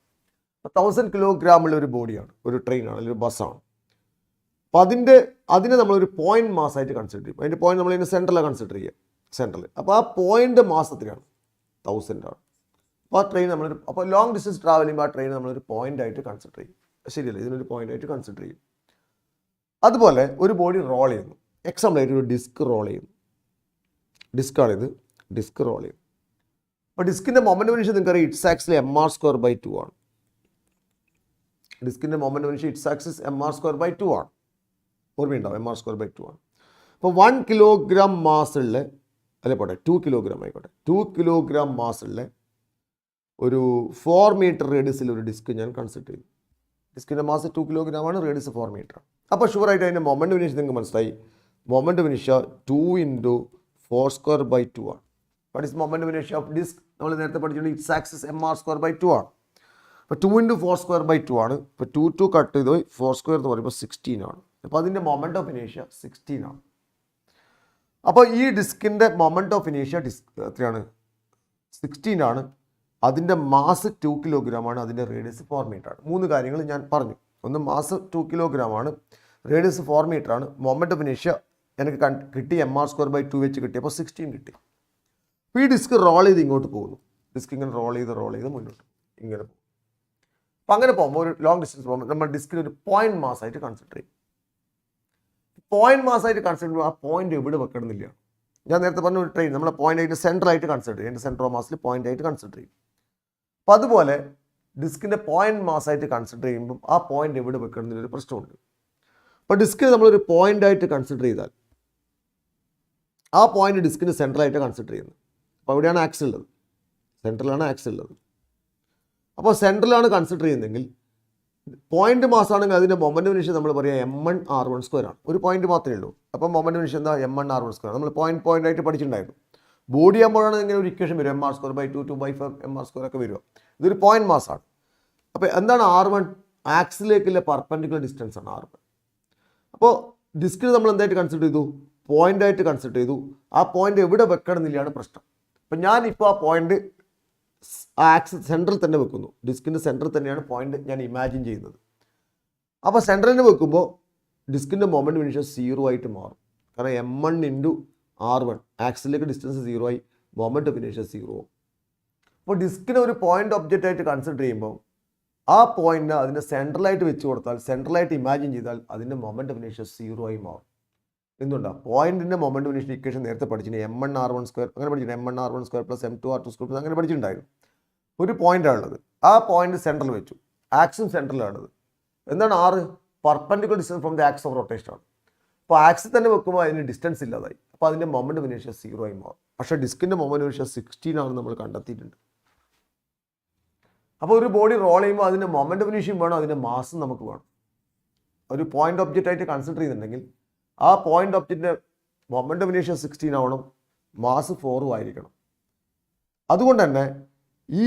അപ്പോൾ 1000 കിലോഗ്രാമുള്ള ഒരു ബോഡിയാണ്, ഒരു ട്രെയിനാണ്, അല്ലെങ്കിൽ ഒരു ബസ്സാണ്. അപ്പോൾ അതിനെ നമ്മളൊരു പോയിന്റ് മാസമായിട്ട് കൺസിഡർ ചെയ്യും. അതിൻ്റെ പോയിന്റ് നമ്മൾ ഇതിൻ്റെ സെൻട്രലാണ് കൺസിഡർ ചെയ്യുക, സെൻട്രൽ. അപ്പോൾ ആ പോയിൻ്റ് മാസ് എത്രയാണ്? 1000 ആണ്. അപ്പോൾ ആ ട്രെയിൻ അപ്പോൾ ലോങ് ഡിസ്റ്റൻസ് ട്രാവൽ ചെയ്യുമ്പോൾ ആ ട്രെയിൻ നമ്മളൊരു പോയിൻ്റായിട്ട് കൺസിഡർ ചെയ്യും. ശരിയല്ലേ, ഇതിനൊരു പോയിൻ്റായിട്ട് കൺസിഡർ ചെയ്യും. അതുപോലെ ഒരു ബോഡി റോൾ ചെയ്യുന്നു. എക്സാമ്പിളായിട്ട് ഒരു ഡിസ്ക് റോൾ ചെയ്യുന്നു. ഡിസ്കാണിത്, ഡിസ്ക് റോൾ ചെയ്യും. അപ്പോൾ ഡിസ്കിൻ്റെ മൊമെൻ്റ് വെനിഷൻ നിങ്ങൾക്കറിയാം, ഇറ്റ്സ് ആക്സിൽ mr²/2 ആണ്. ഡിസ്കിൻ്റെ മൊമെൻ്റ് വെനിഷൻ ഇറ്റ്സ് ആക്സിസ് mr²/2 ആണ്. ഓർമ്മയുണ്ടാവും, mr²/2 ആണ്. അപ്പോൾ 1 കിലോഗ്രാം മാസുള്ള, അല്ലെ പോട്ടെ 2 കിലോഗ്രാം ആയിക്കോട്ടെ, 2 കിലോഗ്രാം മാസുള്ള ഒരു 4 മീറ്റർ റേഡിയസിൽ ഒരു ഡിസ്ക് ഞാൻ കൺസിഡർ ചെയ്തു. ഡിസ്കിൻ്റെ മാസ് 2 കിലോഗ്രാം ആണ്, റേഡിയസ് 4 മീറ്റർ ആണ്. അപ്പോൾ ഷുവറായിട്ട് അതിൻ്റെ മൊമെൻ്റ് വെനിഷൻ നിങ്ങൾക്ക് മനസ്സിലായി. മൊമെൻ്റ് വെനിഷ 2 × 4² ആണ്. വാട്ട് ഈസ് മൊമെൻ്റ് വെനിഷ ഓഫ് ഡിസ്ക്? നമ്മൾ നേരത്തെ പഠിച്ചിട്ടുണ്ട്, ഇറ്റ്സ് ആക്സിസ് mr²/2 ആണ്. അപ്പോൾ 2 × 4² ആണ്. ഇപ്പോൾ 2 കട്ട് ചെയ്ത് 4² എന്ന് പറയുമ്പോൾ 16 ആണ്. അപ്പോൾ അതിൻ്റെ മൊമെൻ്റ് ഓഫ് ഇനേഷ്യ 16 ആണ്. അപ്പോൾ ഈ ഡിസ്കിൻ്റെ മൊമെൻ്റ് ഓഫ് ഇനേഷ്യ എത്രയാണ്? 16 ആണ്. അതിൻ്റെ മാസ് 2 കിലോഗ്രാം ആണ്, അതിൻ്റെ റേഡിയസ് 4 മീറ്റർ ആണ്. 3 കാര്യങ്ങൾ ഞാൻ പറഞ്ഞു. ഒന്ന് മാസ് 2 കിലോഗ്രാം ആണ്, റേഡിയസ് 4 മീറ്റർ ആണ്, മൊമെൻ്റ് ഓഫ് ഇനേഷ്യ എനിക്ക് കിട്ടി mr²/2 വെച്ച് കിട്ടിയപ്പോൾ 16 കിട്ടി. അപ്പോൾ ഈ ഡിസ്ക് റോൾ ചെയ്ത് ഇങ്ങോട്ട് പോകുന്നു. ഡിസ്ക് ഇങ്ങനെ റോൾ ചെയ്ത് മുന്നോട്ട് ഇങ്ങനെ പോകും. അപ്പോൾ അങ്ങനെ പോകുമ്പോൾ ഒരു ലോങ് ഡിസ്റ്റൻസ് പോകുമ്പോൾ നമ്മൾ ഡിസ്കിന് ഒരു പോയിന്റ് മാസമായിട്ട് കൺസിഡർ ചെയ്യും. പോയിന്റ് മാസമായിട്ട് കൺസിഡർ ചെയ്യുമ്പോൾ ആ പോയിന്റ് എവിടെ വെക്കണമെന്നില്ല. ഞാൻ നേരത്തെ പറഞ്ഞ ഒരു ട്രെയിൻ നമ്മളെ പോയിന്റ് ആയിട്ട് സെൻട്രലായിട്ട് കൺസിഡർ ചെയ്യും. എൻ്റെ സെൻട്രൽ ഓഫ് മാസിൽ പോയിന്റ് ആയിട്ട് കൺസിഡർ ചെയ്യും. അപ്പോൾ അതുപോലെ ഡിസ്കിൻ്റെ പോയിന്റ് മാസമായിട്ട് കൺസിഡർ ചെയ്യുമ്പോൾ ആ പോയിന്റ് എവിടെ വെക്കണമെന്നൊരു പ്രശ്നമുണ്ട്. അപ്പോൾ ഡിസ്കിന് നമ്മളൊരു പോയിൻ്റായിട്ട് കൺസിഡർ ചെയ്താൽ ആ പോയിന്റ് ഡിസ്കിന് സെൻട്രലായിട്ട് കൺസിഡർ ചെയ്യുന്നത്. അപ്പോൾ അവിടെയാണ് ആക്സിൽ ഉള്ളത്, സെൻട്രലാണ് ആക്സിൽ ഉള്ളത്. അപ്പോൾ സെൻട്രലാണ് കൺസിഡർ ചെയ്യുന്നതെങ്കിൽ പോയിന്റ് മാസ് ആണെങ്കിൽ അതിൻ്റെ മൊമെൻ്റ് ഇനീഷ്യ നമ്മൾ പറയാം m1r1² ആണ്. ഒരു പോയിന്റ് മാത്രമേ ഉള്ളൂ. അപ്പോൾ മൊമെൻ്റ് ഇനീഷ്യ എന്താ m1r1². നമ്മൾ പോയിന്റ് ആയിട്ട് പഠിച്ചിട്ടുണ്ടായിരുന്നു. ബോഡി ആകുമ്പോഴാണ് ഇങ്ങനെ ഒരു ഇക്വേഷൻ വരും mr²/2 2/5 mr² ഒക്കെ വരിക. ഇതൊരു പോയിന്റ് മാസ് ആണ്. അപ്പോൾ എന്താണ് r1? ആക്സിലേക്കുള്ള പെർപെൻഡിക്കുലർ ഡിസ്റ്റൻസ് ആണ് r1. അപ്പോൾ ഡിസ്കിന് നമ്മൾ എന്തായിട്ട് കൺസിഡർ ചെയ്തു? പോയിൻ്റായിട്ട് കൺസിഡർ ചെയ്തു. ആ പോയിന്റ് എവിടെ വെക്കണം എന്നില്ലാണ് പ്രശ്നം. അപ്പം ഞാനിപ്പോൾ ആ പോയിന്റ് ആക്സിസ് സെൻട്രൽ തന്നെ വെക്കുന്നു. ഡിസ്കിൻ്റെ സെൻട്രൽ തന്നെയാണ് പോയിന്റ് ഞാൻ ഇമാജിൻ ചെയ്യുന്നത്. അപ്പോൾ സെൻട്രലിന് വെക്കുമ്പോൾ ഡിസ്കിൻ്റെ മൊമെൻ്റ് ഇനീഷ്യ 0 ആയിട്ട് മാറും. കാരണം m1 × r1 ആക്സിലേക്ക് ഡിസ്റ്റൻസ് 0 ആയി, മൊമെൻ്റ് ഓഫ് ഇനീഷ്യ 0. അപ്പോൾ ഡിസ്കിനെ ഒരു പോയിന്റ് ഒബ്ജക്റ്റ് ആയിട്ട് കൺസിഡർ ചെയ്യുമ്പോൾ ആ പോയിന്റ് അതിൻ്റെ സെൻട്രലായിട്ട് വെച്ച് കൊടുത്താൽ, സെൻട്രലായിട്ട് ഇമാജിൻ ചെയ്താൽ അതിൻ്റെ മൊമെൻ്റ് ഓഫ് ഇനീഷ്യ 0 ആയി മാറും. എന്തുകൊണ്ടാണ്? പോയിന്റിൻ്റെ മൊമെൻ്റ് ഇനീഷ്യ ഇക്വേഷൻ നേരത്തെ പഠിച്ചിട്ടുണ്ട്. m1r1² അങ്ങനെ പഠിച്ചിട്ടുണ്ട്. m1r1² + m2r2² അങ്ങനെ പഠിച്ചിട്ടുണ്ടായിരുന്നു. ഒരു പോയിൻ്റാണുള്ളത്. ആ പോയിന്റ് സെൻട്രൽ വെച്ചു. ആക്സും സെൻട്രലാണത്. എന്താണ് r? Perpendicular distance from the axis of rotation ആണ്. അപ്പോൾ ആക്സിൽ തന്നെ വെക്കുമ്പോൾ അതിന് ഡിസ്റ്റൻസ് ഇല്ലാതായി. അപ്പോൾ അതിൻ്റെ മൊമെൻ്റ് ഓഫ് ഇനീഷ്യ 0 ആയി മാറും. പക്ഷേ ഡിസ്കിൻ്റെ മൊമെൻ്റ് ഓഫ് ഇനീഷ്യ 16 ആണെന്ന് നമ്മൾ കണ്ടെത്തിയിട്ടുണ്ട്. അപ്പോൾ ഒരു ബോഡി റോൾ ചെയ്യുമ്പോൾ അതിൻ്റെ മൊമെൻ്റ് ഓഫ് ഇനീഷ്യം വേണം, അതിൻ്റെ മാസും നമുക്ക് വേണം. ഒരു പോയിന്റ് ഒബ്ജക്റ്റ് ആയിട്ട് കൺസിഡർ ചെയ്യുന്നുണ്ടെങ്കിൽ ആ പോയിന്റ് ഒബ്ജക്റ്റിൻ്റെ മൊമെൻ്റ് ഓഫ് ഇനീഷ്യ 16 ആവണം, മാസ് 4 ആയിരിക്കണം. അതുകൊണ്ട് തന്നെ ഈ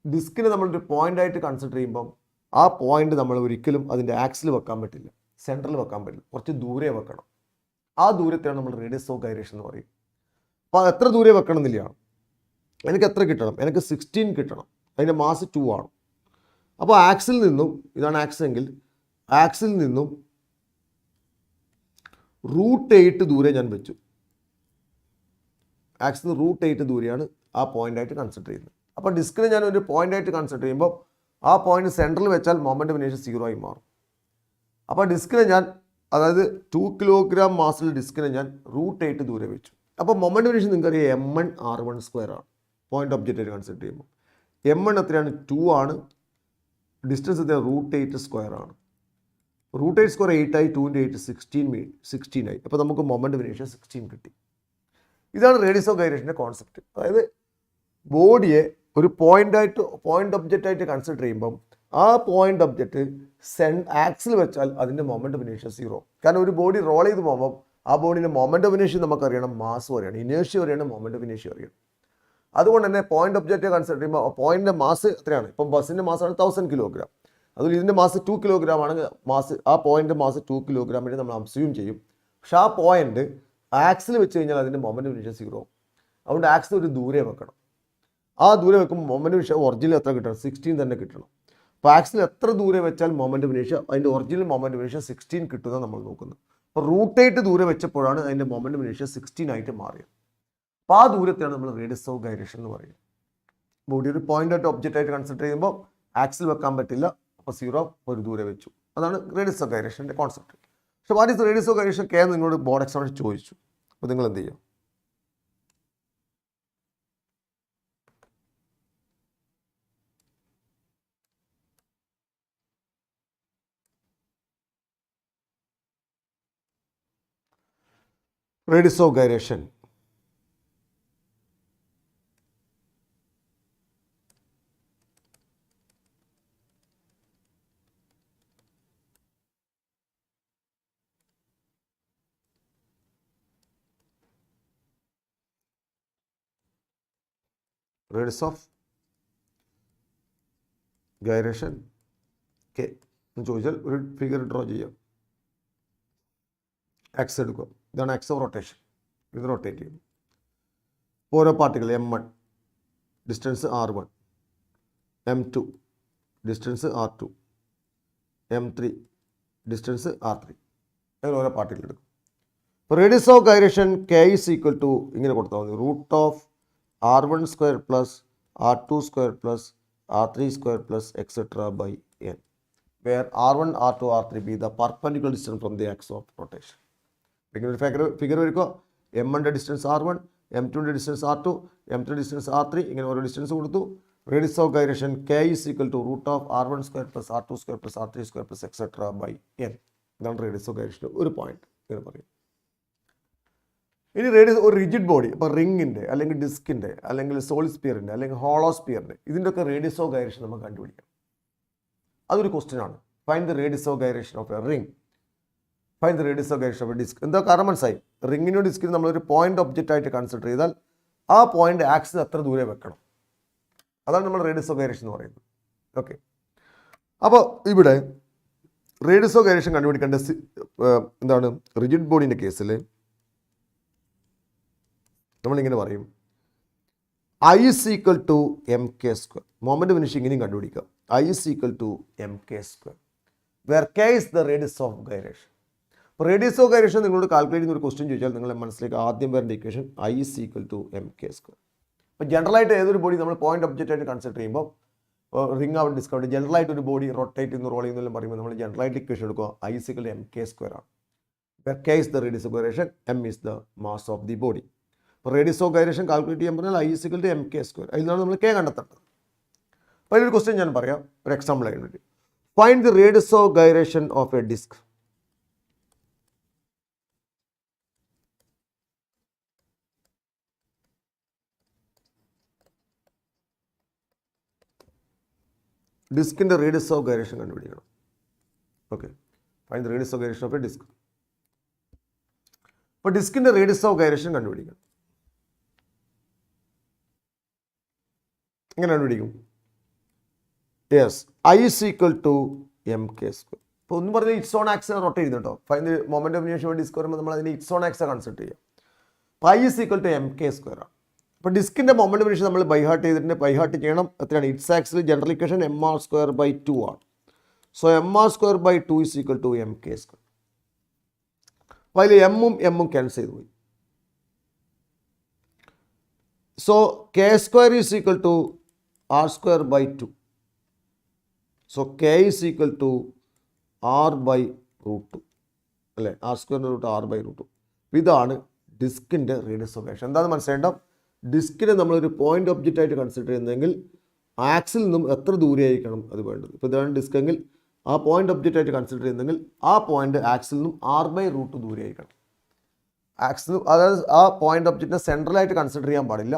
ഡിസ്കിനെ നമ്മളൊരു പോയിൻ്റായിട്ട് കൺസിഡർ ചെയ്യുമ്പം ആ പോയിന്റ് നമ്മൾ ഒരിക്കലും അതിൻ്റെ ആക്സിൽ വെക്കാൻ പറ്റില്ല, സെൻട്രൽ വെക്കാൻ പറ്റില്ല, കുറച്ച് ദൂരെ വെക്കണം. ആ ദൂരത്തെയാണ് നമ്മൾ റേഡിയസ് ഓഫ് ഗൈറേഷൻ എന്ന് പറയും. അപ്പോൾ അത് എത്ര ദൂരെ വെക്കണം എന്നില്ലയാണ്. എനിക്ക് എത്ര കിട്ടണം? എനിക്ക് 16 കിട്ടണം. അതിൻ്റെ മാസ് 2 ആണ്. അപ്പോൾ ആക്സിൽ നിന്നും, ഇതാണ് ആക്സ് എങ്കിൽ ആക്സിൽ നിന്നും √8 ദൂരെ ഞാൻ വെച്ചു. ആക്സിൽ √8 ദൂരെയാണ് ആ പോയിൻ്റായിട്ട് കൺസിഡർ ചെയ്യുന്നത്. അപ്പോൾ ഡിസ്കിനെ ഞാൻ ഒരു പോയിൻ്റായിട്ട് കൺസിഡർ ചെയ്യുമ്പോൾ ആ പോയിന്റ് സെൻട്രൽ വെച്ചാൽ മൊമെൻ്റ് ഓഫ് ഇനീഷ്യ 0 ആയി മാറും. അപ്പോൾ ഡിസ്കിനെ ഞാൻ, അതായത് 2 കിലോഗ്രാം മാസിൽ ഡിസ്കിനെ ഞാൻ √8 ദൂരെ വെച്ചു. അപ്പോൾ മൊമെൻ്റ് ഓഫ് ഇനീഷ്യ നിങ്ങൾക്കറിയാം m1r1² ആണ്. പോയിന്റ് ഒബ്ജക്റ്റായിട്ട് കൺസിഡർ ചെയ്യുമ്പോൾ m1 എത്രയാണ്? 2 ആണ്. ഡിസ്റ്റൻസ് എത്രയാണ്? √8² ആണ്. √8² 8 ആയി, 2 × 8 16 ആയി. അപ്പോൾ നമുക്ക് മൊമെൻ്റ് ഓഫ് ഇനീഷ്യ 16 കിട്ടി. ഇതാണ് റേഡിയസ് ഓഫ് ഗൈറേഷൻ്റെ കോൺസെപ്റ്റ്. അതായത് ബോഡിയെ ഒരു പോയിന്റ് ഒബ്ജക്റ്റ് ആയിട്ട് കൺസിഡർ ചെയ്യുമ്പം ആ പോയിന്റ് ഒബ്ജക്റ്റ് ആക്സിൽ വെച്ചാൽ അതിൻ്റെ മൊമെൻ്റ് ഓഫ് ഇനീഷ്യ 0. കാരണം ഒരു ബോഡി റോൾ ചെയ്ത് പോകുമ്പോൾ ആ ബോഡിൻ്റെ മൊമെൻ്റ് ഓഫ് ഇനീഷ്യ നമുക്കറിയണം, മാസ് അറിയണം, ഇനേഷ്യ അറിയണം, മൊമെൻ്റ് ഓഫ് ഇനീഷ്യ അറിയണം. അതുകൊണ്ട് തന്നെ പോയിന്റ് ഒബ്ജക്റ്റ് കൺസിഡർ ചെയ്യുമ്പോൾ പോയിന്റിൻ്റെ മാസ് എത്രയാണ്? ഇപ്പം ബസ്സിൻ്റെ മാസാണ് 1000 കിലോഗ്രാം. അതിൽ ഇതിൻ്റെ മാസ് 2 കിലോഗ്രാം ആണ്. ആ പോയിന്റ് മാസ് 2 കിലോഗ്രാം വേണ്ടി നമ്മൾ അസ്യൂം ചെയ്യും. പക്ഷേ ആ പോയിന്റ് ആക്സിൽ വെച്ച് കഴിഞ്ഞാൽ അതിൻ്റെ മൊമെൻ്റ് ഓഫ് ഇനീഷ്യ 0. അതുകൊണ്ട് ആക്സിൽ ഒരു ദൂരെ വെക്കണം. ആ ദൂരെ വെക്കുമ്പോൾ മൊമെൻ്റ് ഓഫ് ഇനീഷ്യ ഒറിജിനൽ എത്ര കിട്ടണം? 16 തന്നെ കിട്ടണം. അപ്പോൾ ആക്സിൽ എത്ര ദൂരെ വെച്ചാൽ മൊമെൻ്റ് ഓഫ് ഇനീഷ്യ, അതിൻ്റെ ഒറിജിനൽ മൊമെൻ്റ് ഓഫ് ഇനീഷ്യ 16 കിട്ടുന്നത് നമ്മൾ നോക്കുന്നത്. അപ്പോൾ √8 ദൂരെ വെച്ചപ്പോഴാണ് അതിൻ്റെ മൊമെൻ്റ് ഓഫ് ഇനീഷ്യ 16 ആയിട്ട് മാറിയത്. അപ്പോൾ ആ ദൂരത്തെയാണ് നമ്മൾ റേഡിയസ് ഓഫ് ഗൈറേഷൻ എന്ന് പറയുന്നത്. ബോഡി ഒരു പോയിന്റ് ആയിട്ട് ഒബ്ജക്റ്റ് ആയിട്ട് കൺസിഡർ ചെയ്യുമ്പോൾ ആക്സിൽ വെക്കാൻ പറ്റില്ല. അപ്പോൾ 0 ഒരു ദൂരെ വെച്ചു. അതാണ് റേഡിയസ് ഓഫ് ഗൈറേഷൻ്റെ കോൺസെപ്റ്റ്. പക്ഷേ what is radius of gyration K നിങ്ങളോട് ബോർഡ് എക്സാമിന് ചോദിച്ചു. അപ്പോൾ നിങ്ങൾ എന്ത് ചെയ്യും? radius of gyration. Radius of gyration K എന്ന് ചോദിച്ചാൽ ഒരു ഫിഗർ ഡ്രോ ചെയ്യാം. എക്സ് എടുക്കുക. ഇതാണ് എക്സ് ഓഫ് റൊട്ടേഷൻ. ഇത് റൊട്ടേറ്റ് ചെയ്യും. ഓരോ particle m1 distance r1, m2 distance r2, m3 distance r3. അങ്ങനെ ഓരോ പാർട്ടിക്കിൾ എടുക്കും. അപ്പോൾ radius of gyration K is equal to ഇങ്ങനെ കൊടുത്താൽ മതി, √r1² + r2² + r3² + etc. by n, where r1, r2, r3 be the perpendicular distance from the axis of rotation. ഇങ്ങനെ ഒരു ഫിഗർ വരിക. m1 distance r1, m2 distance r2, m3 distance r3, ഇങ്ങനെ ഓരോ ഡിസ്റ്റൻസ് കൊടുത്തു. Radius of gyration K is equal to √r1² + r2² + r3² + etc. by n. ഇതാണ് റേഡിയസ് ഓഫ് ഗൈറേഷൻ്റെ ഒരു പോയിന്റ് ഇങ്ങനെ പറയും. ഇനി റേഡിയസ് ഒരു റിജിഡ് ബോഡി, ഇപ്പോൾ റിങ്ങിൻ്റെ അല്ലെങ്കിൽ ഡിസ്കിൻ്റെ അല്ലെങ്കിൽ സോളിഡ് സ്പിയറിൻ്റെ അല്ലെങ്കിൽ ഹോളോസ്പിയറിൻ്റെ ഇതിൻ്റെയൊക്കെ റേഡിയസ് ഓഫ് ഗൈറേഷൻ നമുക്ക് കണ്ടുപിടിക്കാം. അതൊരു ക്വസ്റ്റ്യൻ ആണ്. Find the radius of gyration of a ring, find the radius of gyration of a disc. എന്താ കാരണം മനസ്സിലായി? റിങ്ങിനോ ഡിസ്കിനും നമ്മളൊരു പോയിന്റ് ഒബ്ജക്റ്റ് ആയിട്ട് കൺസിഡർ ചെയ്താൽ ആ പോയിന്റ് ആക്സിസ് എത്ര ദൂരെ വെക്കണം, അതാണ് നമ്മൾ റേഡിയസ് ഓഫ് ഗൈറേഷൻ എന്ന് പറയുന്നത്. ഓക്കെ, അപ്പോൾ ഇവിടെ റേഡിയസ് ഓഫ് ഗൈറേഷൻ കണ്ടുപിടിക്കേണ്ട എന്താണ്? റിജിഡ് ബോഡിൻ്റെ കേസിൽ നമ്മളിങ്ങനെ പറയും I is equal to mk square. Moment finishing ഇനിയും കണ്ടുപിടിക്കാം. I is equal to mk square, where k is the radius of gyration. അപ്പോൾ റേഡിയസ് ഓഫ് ഗൈറേഷൻ നിങ്ങളോട് കാൽക്കുലേറ്റ് ചെയ്യുന്ന ഒരു ക്വസ്റ്റ്യൻ ചോദിച്ചാൽ നിങ്ങളെ മനസ്സിലേക്ക് ആദ്യം വരേണ്ട equation I is equal to mk square. അപ്പോൾ ജനറലായിട്ട് ഏതൊരു ബോഡി നമ്മൾ പോയിന്റ് ഒബ്ജക്റ്റ് ആയിട്ട് കൺസിഡർ ചെയ്യുമ്പോൾ റിംഗ് ആവട്ടെ ഡിസ്ക് ആവട്ടെ ജനറലായിട്ട് ഒരു ബോഡി റൊട്ടേറ്റ് ചെയ്യുന്ന റോൾ ചെയ്യുന്നതെല്ലാം പറയുമ്പോൾ നമ്മൾ ജനറലായിട്ട് ഇക്വേഷൻ എടുക്കുക I is equal to mk square ആണ്. where k is the radius of gyration, m is the mass of the body. അപ്പോൾ റേഡിയസ് ഓഫ് ഗൈറേഷൻ കാൽക്കുലേറ്റ് ചെയ്യാൻ പറഞ്ഞാൽ I is equal to mk square. അതിൽ നിന്നാണ് നമ്മൾ k കണ്ടെത്തേണ്ടത്. അപ്പോൾ അതിലൊരു ക്വസ്റ്റ്യൻ ഞാൻ പറയാം, ഒരു എക്സാമ്പിൾ ആയിട്ട് വേണ്ടി. Find the radius of gyration of a disc. ഡിസ്കിൻ്റെ റേഡിയസ് ഓഫ് ഗൈറേഷൻ കണ്ടുപിടിക്കണം. Okay, find the radius of gyration of a disc. അപ്പോൾ ഡിസ്കിൻ്റെ റേഡിയസ് ഓഫ് ഗൈറേഷൻ കണ്ടുപിടിക്കണം. എങ്ങനെ കണ്ടുപിടിക്കും? Yes, I is equal to mk square. ഇപ്പോൾ ഒന്ന് പറഞ്ഞാൽ ഇറ്റ്സ് ഓൺ ആക്സിനെ റൊട്ടേറ്റ് ചെയ്യുന്നുണ്ടോ. ഫൈൻഡ് മൊമെന്റ് ഓഫ് ഇനേഷൻ ഡിസ്ക് വരുമ്പോൾ നമ്മൾ അതിന് ഇറ്റ്സ് ഓൺ ആക്സിനെ കൺസിഡർ ചെയ്യാം. അപ്പോൾ I is equal to mk square ആണ്. അപ്പോൾ ഡിസ്കിൻ്റെ മൊമെന്റ് ഓഫ് ഇനേഷൻ നമ്മൾ ബൈഹാർട്ട് ചെയ്തിട്ടുണ്ട്. ബൈഹാർട്ട് ചെയ്യണം എത്രയാണ്? It's axle general equation mr²/2 ആണ്. So mr²/2 is equal to mk square. അപ്പോൾ അതിൽ എമ്മും ക്യാൻസൽ ചെയ്ത് പോയി. So k² is equal to r²/2. So k is equal to r/√2 അല്ലേ? r²√r/√2. ഇതാണ് ഡിസ്കിൻ്റെ റേഡിയസ് ഓഫ് ഗൈറേഷൻ. എന്താണെന്ന് മനസ്സിലാക്കേണ്ട, ഡിസ്കിനെ നമ്മളൊരു പോയിന്റ് ഒബ്ജക്റ്റ് ആയിട്ട് കൺസിഡർ ചെയ്യുന്നതെങ്കിൽ ആക്സിൽ നിന്നും എത്ര ദൂരെ ആയിരിക്കണം അത് വേണ്ടത്. ഇപ്പോൾ ഇതാണ് ഡിസ്ക് എങ്കിൽ ആ പോയിന്റ് ഒബ്ജക്റ്റ് ആയിട്ട് കൺസിഡർ ചെയ്യുന്നെങ്കിൽ ആ പോയിന്റ് ആക്സിൽ നിന്നും r/√2 ദൂരെ ആയിരിക്കണം. ആക്സിൽ, അതായത് ആ പോയിന്റ് ഒബ്ജക്റ്റിനെ സെൻട്രലായിട്ട് കൺസിഡർ ചെയ്യാൻ പാടില്ല.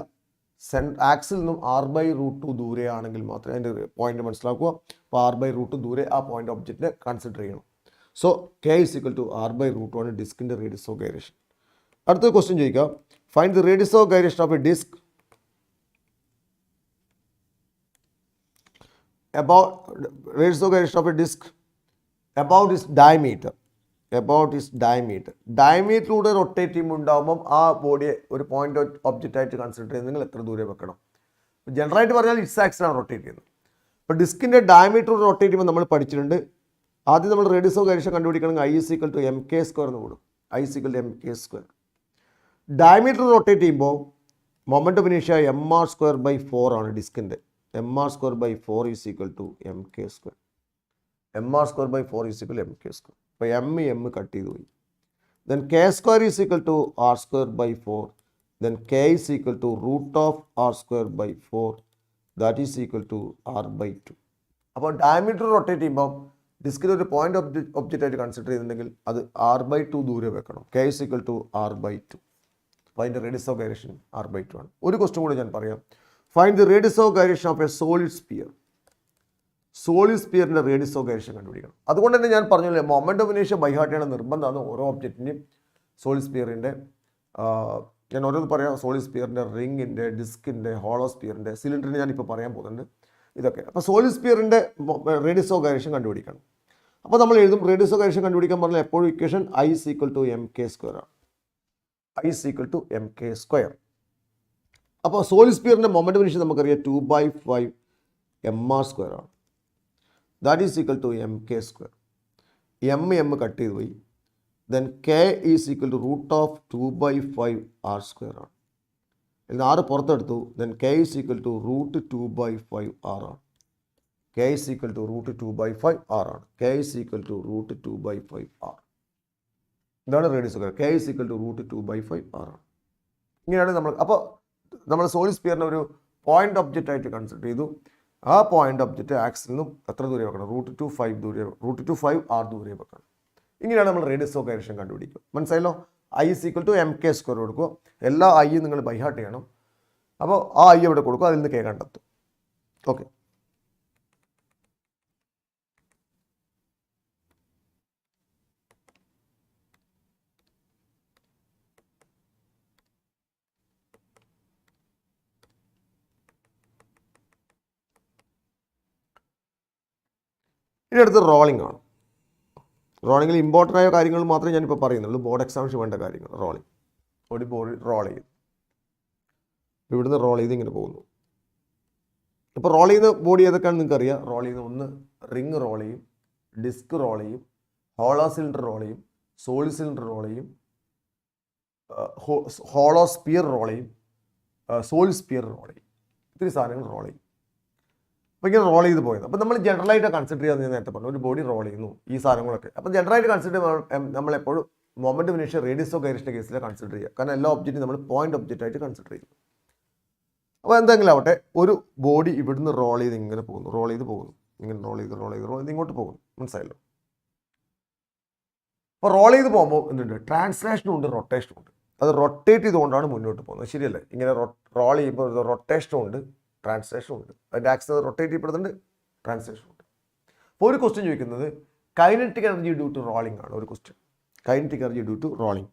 ആക്സിൽ നിന്നും r/√2 ദൂരെയാണെങ്കിൽ മാത്രമേ അതിൻ്റെ പോയിന്റ് മനസ്സിലാക്കുക. അപ്പോൾ r/√2 ദൂരെ ആ പോയിന്റ് ഒബ്ജക്റ്റിനെ കൺസിഡർ ചെയ്യണം. So k is equal to r/√2 ആണ് ഡിസ്കിൻ്റെ റേഡിയസ് ഓഫ് ഗൈറേഷൻ. അടുത്ത ക്വസ്റ്റ്യൻ ചോദിക്കാം, find the radius of gyration of a disc about radius of gyration of a disk about its diameter. ഡയമീറ്ററിലൂടെ റൊട്ടേറ്റ് ചെയ്യുമ്പോൾ ഉണ്ടാകുമ്പം ആ ബോഡിയെ ഒരു പോയിന്റ് ഒബ്ജക്റ്റ് ആയിട്ട് കൺസിഡർ ചെയ്യുന്നെങ്കിൽ എത്ര ദൂരെ വെക്കണം? ജനറലായിട്ട് പറഞ്ഞാൽ ഇറ്റ്സ് ആക്സിലാണ് റൊട്ടേറ്റ് ചെയ്യുന്നത്. അപ്പോൾ ഡിസ്കിൻ്റെ ഡയമീറ്റർ റൊട്ടേറ്റ് ചെയ്യുമ്പോൾ നമ്മൾ പഠിച്ചിട്ടുണ്ട്. ആദ്യം നമ്മൾ റേഡിയസ് ഓഫ് ഗൈറേഷൻ കണ്ടുപിടിക്കണമെങ്കിൽ I is equal to mk square എന്ന് കൂടും. I is equal to mk square. Diameter rotate ചെയ്യുമ്പോൾ മൊമെന്റ് ഓഫ് ഇനേഷ്യ mr²/4 ആണ് ഡിസ്കിൻ്റെ. mr²/4 is equal to mk square. mr²/4 is equal to mk square. അപ്പോൾ m കട്ട് ചെയ്ത് പോയി. then k² is equal to r²/4. then k is equal to √r²/4. that is equal to r/2. അപ്പോൾ ഡയമീറ്റർ റൊട്ടേറ്റ് ചെയ്യുമ്പോൾ ഡിസ്കിൽ ഒരു പോയിന്റ് ഒബ്ജക്റ്റ് ആയിട്ട് കൺസിഡർ ചെയ്യുന്നുണ്ടെങ്കിൽ അത് r/2 ദൂരെ വെക്കണം. k is equal to r/2. അപ്പോൾ അതിൻ്റെ റേഡിയസ് ഓഫ് ഗൈറേഷൻ r/2 ആണ്. ഒരു ക്വസ്റ്റ്യൻ കൂടി ഞാൻ പറയാം. Find the radius of gyration of a solid sphere. Solid സ്പിയറിൻ്റെ റേഡിയസ് ഓഫ് ഗൈറേഷൻ കണ്ടുപിടിക്കണം. അതുകൊണ്ട് തന്നെ ഞാൻ പറഞ്ഞില്ലേ, മൊമെന്റ് ഓഫ് ഇനേഷ്യ ബൈഹാർട്ട് ചെയ്യണം നിർബന്ധമാണ് ഓരോ ഒബ്ജക്റ്റിൻ്റെയും. സോളിഡ് സ്പിയറിൻ്റെ ഞാൻ ഓരോന്ന് പറയാം. സോളിഡ് സ്പിയറിൻ്റെ, റിങ്ങിൻ്റെ, ഡിസ്കിൻ്റെ, ഹോളോസ്പിയറിൻ്റെ, സിലിണ്ടറിൻ്റെ ഞാനിപ്പോൾ പറയാൻ പോകുന്നുണ്ട് ഇതൊക്കെ. അപ്പോൾ സോളിഡ് സ്പിയറിൻ്റെ റേഡിയസ് ഓഫ് ഗൈറേഷൻ കണ്ടുപിടിക്കണം. അപ്പോൾ നമ്മൾ എഴുതും റേഡിയസ് ഓഫ് ഗൈറേഷൻ കണ്ടുപിടിക്കാൻ പറഞ്ഞാൽ എപ്പോഴും equation I is equal to mk square ആണ്. I is equal to mk square. അപ്പോൾ സോളിഡ് സ്പിയറിൻ്റെ മൊമെന്റ് ഓഫ് ഇനേഷ്യ നമുക്കറിയാം 2/5 mr² ആണ്. That is equal to mk square. m cut ചെയ്ത് പോയി. then k is equal to √2/5 r² ആണ്. ഇതിന് r പുറത്തെടുത്തു. then k is equal to √2/5 r ആണ്. k is equal to √2/5 r ആണ്. k is equal to √2/5 r. ഇതാണ് radius of gyration. k is equal to √2/5 r ആണ്. ഇങ്ങനെയാണ് അപ്പോൾ നമ്മൾ സോളിഡ് സ്പിയറിനെ ഒരു പോയിന്റ് ഒബ്ജക്റ്റ് ആയിട്ട് കൺസിഡർ ചെയ്തു. ആ പോയിന്റ് ഒബ്ജക്റ്റ് ആക്സിൽ നിന്നും എത്ര ദൂരെ വെക്കണം? √2/5 r ദൂരെ വെക്കണം. ഇങ്ങനെയാണ് നമ്മൾ റേഡിയസ് ഓഫ് ഗൈറേഷൻ കണ്ടുപിടിക്കുക. മനസ്സിലായല്ലോ? I is equal to M K square കൊടുക്കുക. എല്ലാ ഐയും നിങ്ങൾ ബൈ ഹാർട്ട് ചെയ്യണം. അപ്പോൾ ആ ഐ ഇവിടെ കൊടുക്കുക, അതിൽ നിന്ന് കെ കണ്ടെത്തും. ഓക്കെ, ഇനി അടുത്ത് റോളിംഗ് ആണ്. റോളിങ്ങിൽ ഇമ്പോർട്ടൻ്റ് ആയ കാര്യങ്ങൾ മാത്രമേ ഞാനിപ്പോൾ പറയുന്നുള്ളൂ. ബോർഡ് എക്സാമിന് വേണ്ട കാര്യങ്ങൾ. റോളിംഗ്, ഒരു ബോഡി റോൾ ചെയ്യും, ഇവിടുന്ന് റോൾ ചെയ്ത് ഇങ്ങനെ പോകുന്നു. ഇപ്പോൾ റോൾ ചെയ്യുന്ന ബോഡി ഏതൊക്കെയാണെന്ന് നിങ്ങൾക്ക് അറിയാം. റോൾ ചെയ്യുന്ന ഒന്ന് റിങ് റോൾ ചെയ്യും, ഡിസ്ക് റോൾ ചെയ്യും, ഹോളോ സിലിണ്ടർ റോൾ ചെയ്യും, സോളിഡ് സിലിണ്ടർ റോൾ ചെയ്യും, ഹോളോ സ്പിയർ റോൾ ചെയ്യും, സോളിഡ് സ്പിയർ റോൾ ചെയ്യും. ഇത്തിരി സാധനങ്ങൾ റോൾ ചെയ്യും. അപ്പോൾ ഇങ്ങനെ റോൾ ചെയ്ത് പോയത്. അപ്പോൾ നമ്മൾ ജനറലായിട്ട് കൺസിഡർ ചെയ്യാമെന്ന് ഞാൻ നേരത്തെ പറഞ്ഞു. ഒരു ബോഡി റോൾ ചെയ്യുന്നു, ഈ സാധനങ്ങളൊക്കെ. അപ്പോൾ ജനറലായിട്ട് കൺസിഡർ നമ്മളെപ്പോഴും മൊമെൻറ്റ് ഇനേർഷ്യ റേഡിയസ് ഓഫ് ഗൈറേഷൻ്റെ കേസിൽ കൺസിഡർ ചെയ്യുക. കാരണം എല്ലാ ഒബ്ജക്റ്റും നമ്മൾ പോയിന്റ് ഒബ്ജക്റ്റായിട്ട് കൺസിഡർ ചെയ്യുന്നു. അപ്പോൾ എന്തെങ്കിലും ആവട്ടെ, ഒരു ബോഡി ഇവിടുന്ന് റോൾ ചെയ്ത് ഇങ്ങനെ പോകുന്നു, റോൾ ചെയ്ത് പോകുന്നു, ഇങ്ങനെ റോൾ ചെയ്ത് ഇങ്ങോട്ട് പോകുന്നു. മനസ്സിലായല്ലോ? അപ്പോൾ റോൾ ചെയ്ത് പോകുമ്പോൾ എന്തുണ്ട്? ട്രാൻസ്ലേഷനും ഉണ്ട്, റൊട്ടേഷനും ഉണ്ട്. അത് റൊട്ടേറ്റ് ചെയ്തുകൊണ്ടാണ് മുന്നോട്ട് പോകുന്നത്. ശരിയല്ലേ? ഇങ്ങനെ റോൾ ചെയ്യുമ്പോൾ റൊട്ടേഷനും ഉണ്ട്, ട്രാൻസ്ലേഷനും ഉണ്ട്. അതിൻ്റെ ആക്സിസ് റൊട്ടേറ്റ് ചെയ്യപ്പെടുന്നുണ്ട്, ട്രാൻസ്ലേഷനും ഉണ്ട്. അപ്പോൾ ഒരു ക്വസ്റ്റ്യൻ ചോദിക്കുന്നത് kinetic energy due to rolling ആണ്. ഒരു question kinetic energy due to rolling.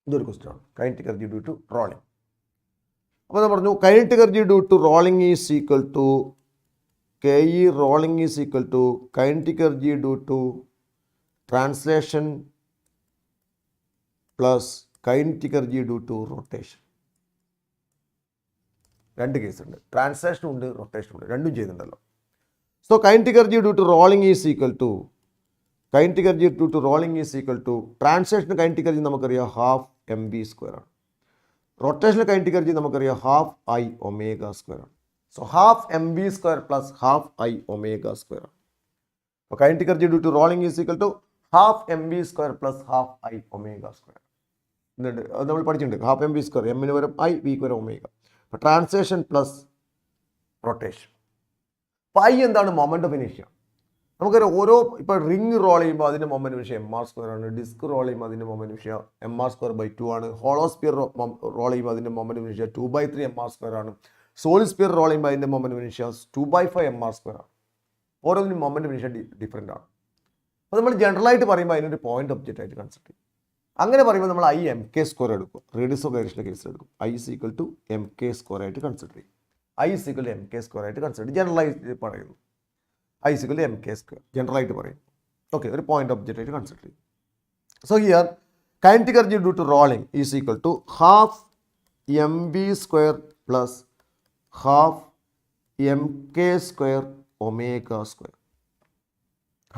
ഇതൊരു ക്വസ്റ്റ്യൻ ആണ്, kinetic energy due to rolling. അപ്പോൾ ഞാൻ പറഞ്ഞു kinetic energy due to rolling is equal to K E rolling is equal to kinetic energy due to translation plus kinetic energy due to rotation. രണ്ട് കേസുണ്ട്, ട്രാൻസ്ലേഷനും ഉണ്ട്, റൊട്ടേഷനും ഉണ്ട്, രണ്ടും ചെയ്യുന്നുണ്ടല്ലോ. So kinetic energy due to rolling is equal to translation kinetic energy നമുക്കറിയാം ഹാഫ് എം ബി സ്ക്വയർ ആണ്. റൊട്ടേഷണൽ കൈനറ്റിക് എനർജി നമുക്കറിയാം ഹാഫ് ഐ ഒമേഗ സ്ക്വയർ ആണ്. So half M B square plus half I omega square ആണ്. അപ്പോൾ kinetic energy due to rolling is equal to half M B square plus half I omega square. എന്നിട്ട് അത് നമ്മൾ പഠിച്ചിട്ടുണ്ട്. ഹാഫ് എം ബി സ്ക്വയർ, എമ്മിന് വരും ഐ, ബിക്ക് വരും ഒമേഗ. അപ്പോൾ ട്രാൻസ്ലേഷൻ പ്ലസ് റൊട്ടേഷൻ. അപ്പോൾ ഐ എന്താണ്? Moment of inertia. നമുക്കറിയാം ഓരോ ഇപ്പോൾ റിംഗ് റോൾ ചെയ്യുമ്പോൾ അതിൻ്റെ മൊമെൻ്റ് വിഷയം എം ആർ സ്ക്വയർ ആണ്. ഡിസ്ക് റോൾ ചെയ്യുമ്പോൾ അതിൻ്റെ മൊമെൻ്റ് വിഷയം എം ആർ സ്ക്വയർ ബൈ 2 ആണ്. ഹോളോ സ്പിയർ റോൾ ചെയ്യുമ്പോൾ അതിൻ്റെ മൊമെൻ്റ് വിഷയം 2/3 എം ആർ സ്ക്വയർ ആണ്. സോളിഡ് സ്പിയർ റോൾ ചെയ്യുമ്പോൾ അതിൻ്റെ മൊമെൻ്റ് വിഷയം 2/5 എം ആർ സ്ക്വയർ ആണ്. ഓരോന്നിനും മൊമെൻ്റ് വിഷയം ഡിഫറെൻ്റ് ആണ്. അപ്പോൾ നമ്മൾ ജനറലായിട്ട് പറയുമ്പോൾ അതിനൊരു പോയിന്റ് ഒബ്ജക്റ്റ് ആയിട്ട് കൺസിഡർ ചെയ്യും. അങ്ങനെ പറയുമ്പോൾ നമ്മൾ ഐ എം കെ സ്ക്വയർ എടുക്കും. റേഡിയസ് ഓഫ് ഗൈറേഷൻ്റെ കേസിൽ എടുക്കും. I is equal to M K square ആയിട്ട് കൺസിഡർ ചെയ്യും. I is equal to M K square ആയിട്ട് കൺസിഡർ ചെയ്യും. ജനറലായിട്ട് പറയുന്നു I is equal to M K square ജനറലായിട്ട് പറയും. ഓക്കെ, ഒരു പോയിന്റ് ഒബ്ജക്റ്റ് ആയിട്ട് കൺസിഡർ ചെയ്യും. So here kinetic energy due to rolling is equal to half M B square plus half M K square omega square.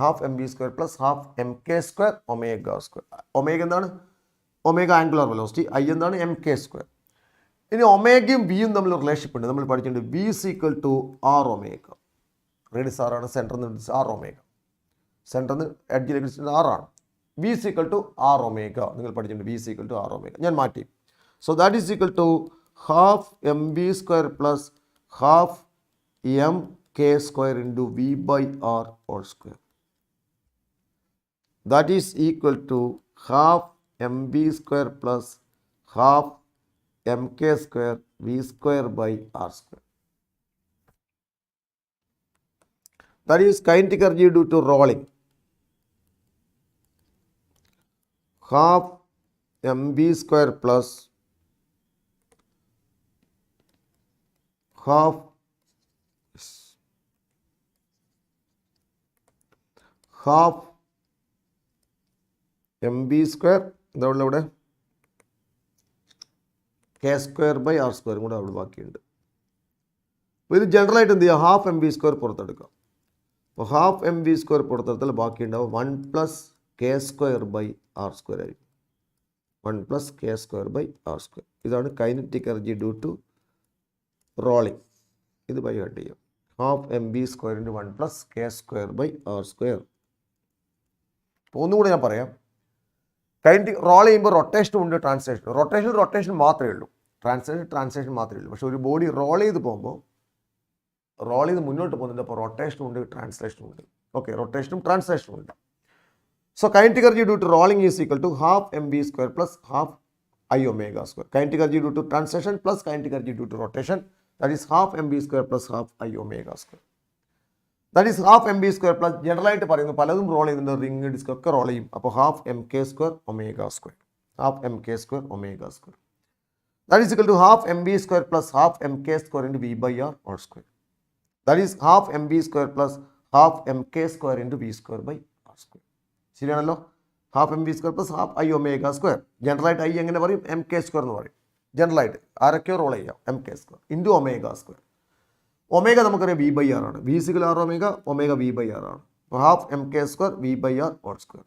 Half M B square plus half M K square omega square. Omega എന്താണ്? Omega angular velocity. ഐ എന്താണ്? M K square. ഇനി ഒമേഗയും ബിയും തമ്മിൽ റിലേഷൻഷിപ്പ് ഉണ്ട്. നമ്മൾ പഠിച്ചിട്ടുണ്ട് B is equal to R omega. Radius ആറാണ്, സെൻറ്ററിൽ നിന്ന് ആർ ഒമേഗ, സെൻറ്ററിൽ നിന്ന് എഡ്ജിലേക്ക് ആറാണ്. B is equal to R omega നിങ്ങൾ പഠിച്ചിട്ടുണ്ട്. B is equal to R omega ഞാൻ മാറ്റി. So that is equal to half M B square plus half M K square into V by R whole square. That is equal to half M B square plus half M K square v square by R square. That is kinetic energy due to rolling. Half mb square plus half mb square എന്താണ് ഇവിടെ കെ സ്ക്വയർ ബൈ ആർ സ്ക്വയറും കൂടെ അവിടെ ബാക്കിയുണ്ട്. അപ്പോൾ ഇത് ജനറലായിട്ട് എന്ത് ചെയ്യുക? ഹാഫ് എം ബി സ്ക്വയർ പുറത്തെടുക്കാം. അപ്പോൾ ഹാഫ് എം ബി സ്ക്വയർ പുറത്തെടുത്താൽ ബാക്കി ഉണ്ടാവും 1 plus K square by R square ആയിരിക്കും. 1 plus K square by R square. ഇതാണ് kinetic energy due to rolling. ഇത് ബൈ ഹാർട്ട് ചെയ്യാം. Half M B square into 1 plus K square by R square. അപ്പോൾ ഒന്നുകൂടി ഞാൻ പറയാം. കൈനറ്റിക് റോൾ ചെയ്യുമ്പോൾ റൊട്ടേഷനും ഉണ്ട്, ട്രാൻസ്ലേഷൻ. റൊട്ടേഷൻ മാത്രമേ ഉള്ളൂ, ട്രാൻസ്ലേഷൻ മാത്രമേ ഉള്ളൂ. പക്ഷേ ഒരു ബോഡി റോൾ ചെയ്ത് മുന്നോട്ട് പോകുന്നുണ്ട്. അപ്പോൾ റൊട്ടേഷനും ഉണ്ട്, ട്രാൻസ്ലേഷനും ഉണ്ട്. ഓക്കെ, റൊട്ടേഷനും ട്രാൻസ്ലേഷനും ഉണ്ട്. So kinetic energy due to rolling is equal to half M B square plus half I omega square. Kinetic energy due to translation plus kinetic energy due to rotation, that is half M B square plus half I omega square. That is half M B square plus, ജനറലായിട്ട് പറയുന്നു, പലതും റോൾ ചെയ്യുന്നുണ്ട്, റിംഗ് ഡിസ്ക് ഒക്കെ റോൾ ചെയ്യും. അപ്പോൾ half M K square omega square, half M K square omega square. That is equal to half M B square plus half M K square into V by R whole square. That is half M B square plus half M K square into V square by R square. ശരിയാണല്ലോ? Half M B square plus half I omega square. ജനറലായിട്ട് ഐ എങ്ങനെ പറയും? എം കെ സ്ക്വയർ എന്ന് പറയും. ജനറലായിട്ട് ആരൊക്കെയോ റോൾ ചെയ്യാം. M K square into omega square. Omega നമുക്കറിയാം വി ബൈ ആർ ആണ്. V equal R omega V by R ആണ്. അപ്പോൾ half M K square V by R whole square.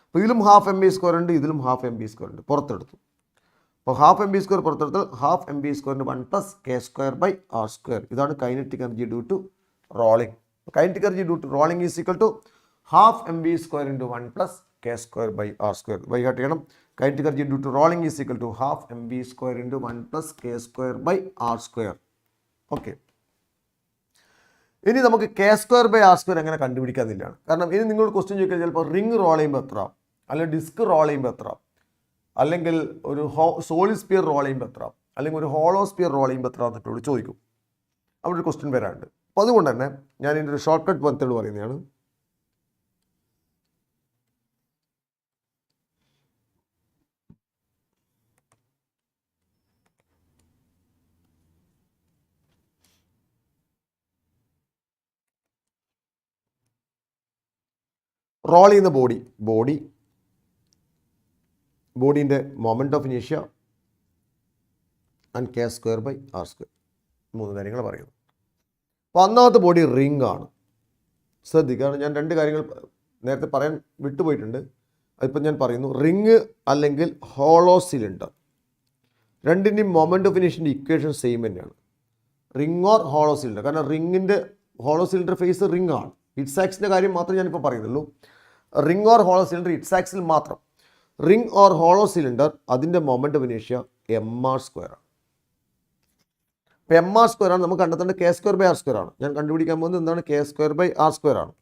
അപ്പോൾ ഇതിലും ഹാഫ് എം ബി സ്ക്വയർ ഉണ്ട്, ഇതിലും ഹാഫ് എം ബി സ്ക്വയർ ഉണ്ട്, പുറത്തെടുത്തു. അപ്പോൾ ഹാഫ് എം ബി സ്ക്വയർ പുറത്തെടുത്താൽ ഹാഫ് എം ബി സ്ക്വയറിൻ്റെ 1 plus K square by R square. ഇതാണ് kinetic energy due to rolling. Kinetic energy due to rolling is equal to half M B square into 1 plus K square by R square. വൈകാട്ട് ചെയ്യണം. Kinetic energy due to rolling is equal to half M B square into 1 plus K square by R square. Okay, ഇനി നമുക്ക് k square by R square എങ്ങനെ കണ്ടുപിടിക്കാതില്ലാണ്. കാരണം ഇനി നിങ്ങളോട് ക്വസ്റ്റ്യൻ ചോദിക്കാൻ ചിലപ്പോൾ റിംഗ് റോൾ ചെയ്യുമ്പോൾ എത്ര, അല്ലെങ്കിൽ ഡിസ്ക് റോൾ ചെയ്യുമ്പോൾ എത്ര, അല്ലെങ്കിൽ ഒരു സോളിഡ് സ്പിയർ റോൾ ചെയ്യുമ്പോൾ എത്ര, അല്ലെങ്കിൽ ഒരു ഹോളോ സ്പിയർ റോൾ ചെയ്യുമ്പോൾ എത്ര എന്നൊക്കെ ചോദിക്കും. അവിടെ ഒരു ക്വസ്റ്റ്യൻ വരാനുണ്ട്. അപ്പോൾ അതുകൊണ്ട് തന്നെ ഞാൻ ഇതിൻ്റെ ഒരു ഷോർട്ട് കട്ട് മെത്തേഡ് പറയുന്നതാണ്. റോൾ ചെയ്യുന്ന ബോഡീൻ്റെ മൊമെൻറ്റ് ഓഫ് ഇനേഷ്യ and K square by R square, 3 കാര്യങ്ങൾ പറയുന്നു. അപ്പോൾ ഒന്നാമത്തെ ബോഡി റിംഗ് ആണ്. ശ്രദ്ധിക്കുക, ഞാൻ 2 കാര്യങ്ങൾ നേരത്തെ പറയാൻ വിട്ടുപോയിട്ടുണ്ട്, അതിപ്പോൾ ഞാൻ പറയുന്നു. റിംഗ് അല്ലെങ്കിൽ ഹോളോ സിലിണ്ടർ, രണ്ടിൻ്റെയും മൊമെൻറ്റ് ഓഫ് ഇനേഷ്യൻ്റെ ഇക്വേഷൻ സെയിം തന്നെയാണ്. Ring or hollow cylinder. കാരണം റിങ്ങിൻ്റെ ഹോളോ സിലിണ്ടർ ഫേസ് റിംഗ് ആണ്. ഇറ്റ്സ് ആക്സിൻ്റെ കാര്യം മാത്രമേ ഞാനിപ്പോൾ പറയുന്നുള്ളൂ. Ring or hollow cylinder its ആക്സിൽ മാത്രം. റിംഗ് ഓർ ഹോളോ സിലിണ്ടർ അതിൻ്റെ മൊമെൻറ്റ് ഓഫ് ഇനേഷ്യ എം ആർ സ്ക്വയർ ആണ്. ഇപ്പോൾ എം ആർ സ്ക്വയർ ആണ് നമുക്ക് കണ്ടെത്തേണ്ടത്. K square by R square ആണ്. ഞാൻ കണ്ടുപിടിക്കാൻ പോകുന്നത് എന്താണ്? K square by R square ആണ്.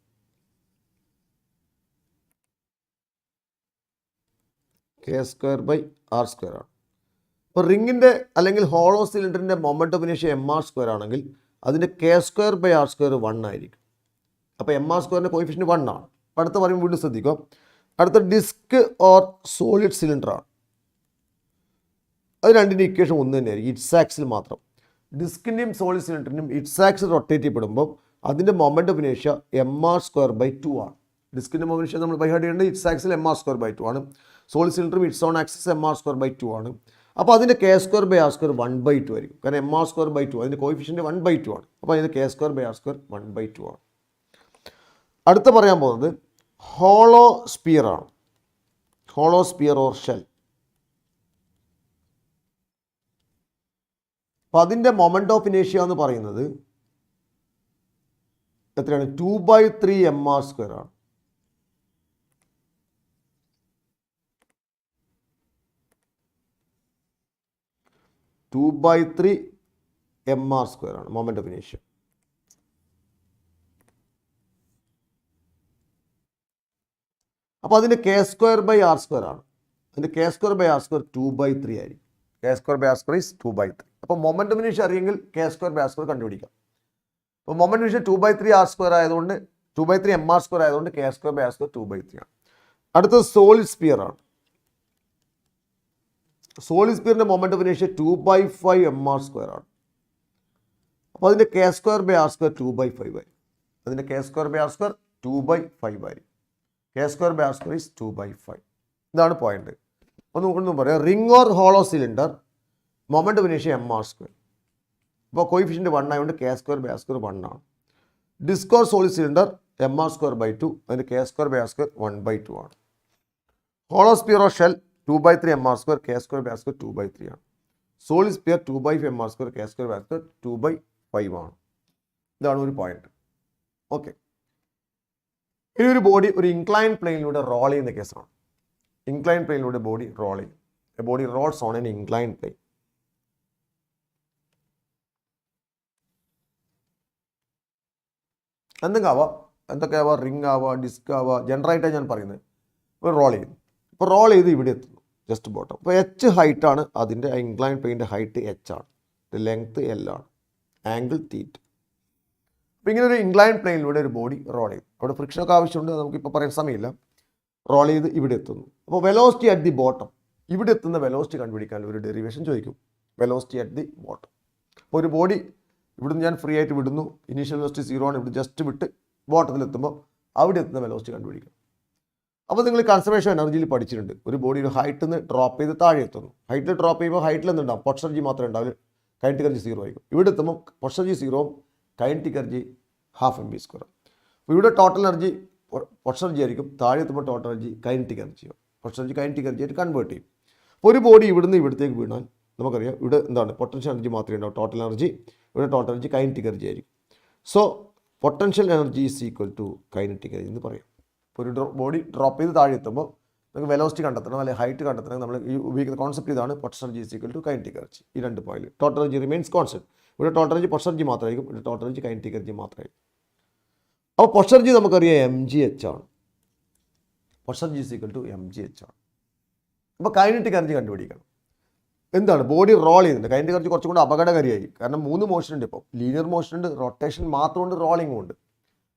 K square by R square ആണ്. ഇപ്പോൾ റിങ്ങിൻ്റെ അല്ലെങ്കിൽ ഹോളോ സിലിണ്ടറിൻ്റെ മൊമെൻറ്റ് ഓഫ് ഇനേഷ്യ എം ആർ സ്ക്വയർ ആണെങ്കിൽ അതിൻ്റെ K square by R square 1 ആയിരിക്കും. അപ്പോൾ എം ആർ സ്ക്വയറിൻ്റെ കോയിഫിഷ്യൻ്റ് 1 ആണ്. അടുത്ത പറയുമ്പോൾ വീണ്ടും ശ്രദ്ധിക്കുക. അടുത്ത ഡിസ്ക് ഓർ സോളിഡ് സിലിണ്ടർ ആണ്. അത് രണ്ടിൻ്റെ ഇക്വേഷൻ ഒന്ന് തന്നെയായിരിക്കും, ഇറ്റ്സ് ആക്സിൽ മാത്രം. ഡിസ്കിൻ്റെയും സോളിഡ് സിലിണ്ടറിൻ്റെയും ഇറ്റ്സ് ആക്സിൽ റൊട്ടേറ്റ് ചെയ്യപ്പെടുമ്പോൾ അതിൻ്റെ മൊമെൻറ്റ് ഓഫ് ഇനേഷ്യ എം ആർ സ്ക്വയർ ബൈ 2 ആണ്. ഡിസ്കിൻ്റെ മൊമെൻറ്റ് ഇനേഷ്യ നമ്മൾ ബൈ ഹാർട്ട് ചെയ്യേണ്ടത് ഇറ്റ്സ് ആക്സിൽ എം ആർ സ്ക്വയർ ബൈ 2 ആണ്. സോളിഡ് സിലിണ്ടറും its own axis M R square by 2 ആണ്. അപ്പോൾ അതിൻ്റെ K square by R square 1/2 ആയിരിക്കും. കാരണം എം ആർ സ്ക്വയർ ബൈ 2 അതിൻ്റെ കോയിഫിഷ്യൻ്റ് 1/2 ആണ്. അപ്പോൾ അതിൻ്റെ K square by R square 1/2 ആണ്. അടുത്ത പറയാൻ പോകുന്നത് ഹോളോ സ്പിയർ ആണ്. Hollow sphere or shell. അപ്പോൾ അതിൻ്റെ മൊമെൻറ്റ് ഓഫ് ഇനേഷ്യ എന്ന് പറയുന്നത് എത്രയാണ്? 2/3 എം ആർ സ്ക്വയർ ആണ്. Two by 3 m R square ആണ് മൊമെൻറ്റ് ഓഫ് ഇനേഷ്യ. അപ്പോൾ അതിൻ്റെ K square by R square ആണ്. അതിൻ്റെ K square by R square 2/3 ആയിരിക്കും. K square by R square is 2/3. അപ്പോൾ മൊമെൻറ്റ് ഓഫ് ഇനേഷ്യ അറിയെങ്കിൽ K square by R square കണ്ടുപിടിക്കാം. അപ്പോൾ മൊമെൻറ്റ് ഓഫ് ഇനേഷ്യ 2/3 ആർ സ്ക്വയർ ആയതുകൊണ്ട് 2/3 എം ആർ സ്ക്വയർ ആയതുകൊണ്ട് K square by R square 2/3 ആണ്. അടുത്തത് സോളിഡ് സ്പിയർ ആണ്. സോളിഡ് സ്പിയറിൻ്റെ മൊമെൻറ്റ് ഓഫ് ഇനേഷ്യ 2/5 എം ആർ സ്ക്വയർ ആണ്. അപ്പോൾ അതിൻ്റെ K square by R square 2/5 ആയിരിക്കും. അതിൻ്റെ K square by R square 2/5 ആയിരിക്കും. K square by R square is 2/5. ഇതാണ് പോയിന്റ്. ഒന്നും പറയാം. Ring or hollow cylinder moment of ഇനേഷ്യ എം ആർ സ്ക്വയർ. അപ്പോൾ കോയിഫിഷ്യൻ്റ് 1 ആയതുകൊണ്ട് K square by R square 1 ആണ്. Disc or solid cylinder M R square by 2 അതിൻ്റെ K square by R square 1/2 ആണ്. Hollow sphere or shell 2/3 M R square K square by R square 2/3 ആണ്. Solid sphere 2/5 M R square K square by R square 2/5 ആണ്. ഇതാണ് ഒരു പോയിന്റ്. ഓക്കെ, ഇനി ഒരു ബോഡി ഒരു ഇൻക്ലൈൻ പ്ലെയിനിലൂടെ റോൾ ചെയ്യുന്ന കേസാണ്. ഇൻക്ലൈൻ പ്ലെയിനിലൂടെ ബോഡി റോൾ ചെയ്യും. A body rolls on an incline plane. എന്തെങ്കിലും ആവാം, എന്തൊക്കെ ആവാം, റിംഗ് ആവാം, ഡിസ്ക് ആവാം, ജനറലായിട്ടാണ് ഞാൻ പറയുന്നത്. ഇപ്പോൾ റോൾ ചെയ്യും. ഇപ്പോൾ റോൾ ചെയ്ത് ഇവിടെ എത്തുന്നു, ജസ്റ്റ് ബോട്ടം. അപ്പോൾ എച്ച് ഹൈറ്റാണ് അതിൻ്റെ ഇൻക്ലൈൻ പ്ലെയിൻ്റെ ഹൈറ്റ് എച്ച് ആണ്, ലെങ്ത് എൽ ആണ്, ആംഗിൾ തീറ്റ. അപ്പോൾ ഇങ്ങനെ ഒരു ഇൻക്ലൈൻ പ്ലെയിനിലൂടെ ഒരു ബോഡി റോൾ ചെയ്യും. അവിടെ ഫ്രിക്ഷനൊക്കെ ആവശ്യമുണ്ട്, നമുക്കിപ്പോൾ പറയാൻ സമയമില്ല. റോൾ ചെയ്ത് ഇവിടെ എത്തുന്നു. അപ്പോൾ വെലോസിറ്റി അറ്റ് ദി ബോട്ടം, ഇവിടെ എത്തുന്ന വെലോസിറ്റി കണ്ടുപിടിക്കാൻ ഒരു ഡെറിവേഷൻ ചോദിക്കും. Velocity at the bottom. അപ്പോൾ ഒരു ബോഡി ഇവിടുന്ന് ഞാൻ ഫ്രീ ആയിട്ട് വിടുന്നു, ഇനീഷ്യൽ വെലോസിറ്റി 0 ആണ്, ഇവിടെ ജസ്റ്റ് വിട്ട് ബോട്ടത്തിലെത്തുമ്പോൾ അവിടെ എത്തുന്ന വെലോസിറ്റി കണ്ടുപിടിക്കും. അപ്പോൾ നിങ്ങൾ കൺസർവേഷൻ എനർജിയിൽ പഠിച്ചിട്ടുണ്ട്. ഒരു ബോഡി ഒരു ഹൈറ്റിൽ നിന്ന് ഡ്രോപ്പ് ചെയ്ത് താഴെ എത്തുന്നു. ഹൈറ്റിൽ ഡ്രോപ്പ് ചെയ്യുമ്പോൾ ഹൈറ്റിൽ നിന്നുണ്ടാവും, പൊട്ടൻഷ്യൽ എനർജി മാത്രമേ ഉണ്ടാവില്ല, കൈനറ്റിക് എനർജി 0 ആയിരിക്കും. ഇവിടെ എത്തുമ്പോൾ potential energy 0, kinetic energy 12 mv². അപ്പോൾ ഇവിടെ ടോട്ടൽ എനർജി പൊട്ടൻഷ്യൽ എനർജി ആയിരിക്കും, താഴെ എത്തുമ്പോൾ ടോട്ടൽ എനർജി കൈനറ്റിക് എനർജിയോ, പൊട്ടൻഷ്യൽ എനർജി കൈനറ്റിക് എനർജി ആയിട്ട് കൺവേർട്ട് ചെയ്യും. അപ്പോൾ ഒരു ബോഡി ഇവിടുന്ന് ഇവിടത്തേക്ക് വീണാൽ നമുക്കറിയാം ഇവിടെ എന്താണ്, പൊട്ടൻഷ്യൽ എനർജി മാത്രമേ ഉണ്ടാവും, ടോട്ടൽ എനർജി ഇവിടെ ടോട്ടൽ എനർജി കൈനറ്റിക് എനർജി ആയിരിക്കും. So potential energy is equal to kinetic energy എന്ന് പറയും. ഇപ്പോൾ ഒരു ബോഡി ഡ്രോപ്പ് ചെയ്ത് താഴെ എത്തുമ്പോൾ നമുക്ക് വെലോസിറ്റി കണ്ടെത്തണം, അല്ലെങ്കിൽ ഹൈറ്റ് കണ്ടെത്തണം. നമ്മൾ ഈ ഉപയോഗിക്കുന്ന കോൺസെപ്റ്റ് ഇതാണ്, potential energy is equal to kinetic energy. ഈ 2 point. Total energy remains constant. ഇവിടെ ടോട്ടൽ എനർജി പൊട്ടൻഷ്യൽ എനർജി മാത്രമായിരിക്കും, ഇവിടെ ടോട്ടൽ എനർജി കൈനറ്റിക് എനർജി മാത്രമായിരിക്കും. അപ്പോൾ പൊട്ടൻഷ്യൽ എനർജി നമുക്കറിയാം mgh ആണ്. Potential energy is equal to mgh ആണ്. അപ്പോൾ കൈനറ്റിക് എനർജി കണ്ടുപിടിക്കണം. എന്താണ്, ബോഡി റോൾ ചെയ്യുന്നുണ്ട്. കൈനറ്റിക് എനർജി കുറച്ചും കൂടി അപകടകാരിയായി, കാരണം 3 മോഷൻ ഉണ്ട്. ഇപ്പോൾ ലീനിയർ മോഷൻ ഉണ്ട്, റൊട്ടേഷൻ മാത്രമുണ്ട്, റോളിംഗും ഉണ്ട്.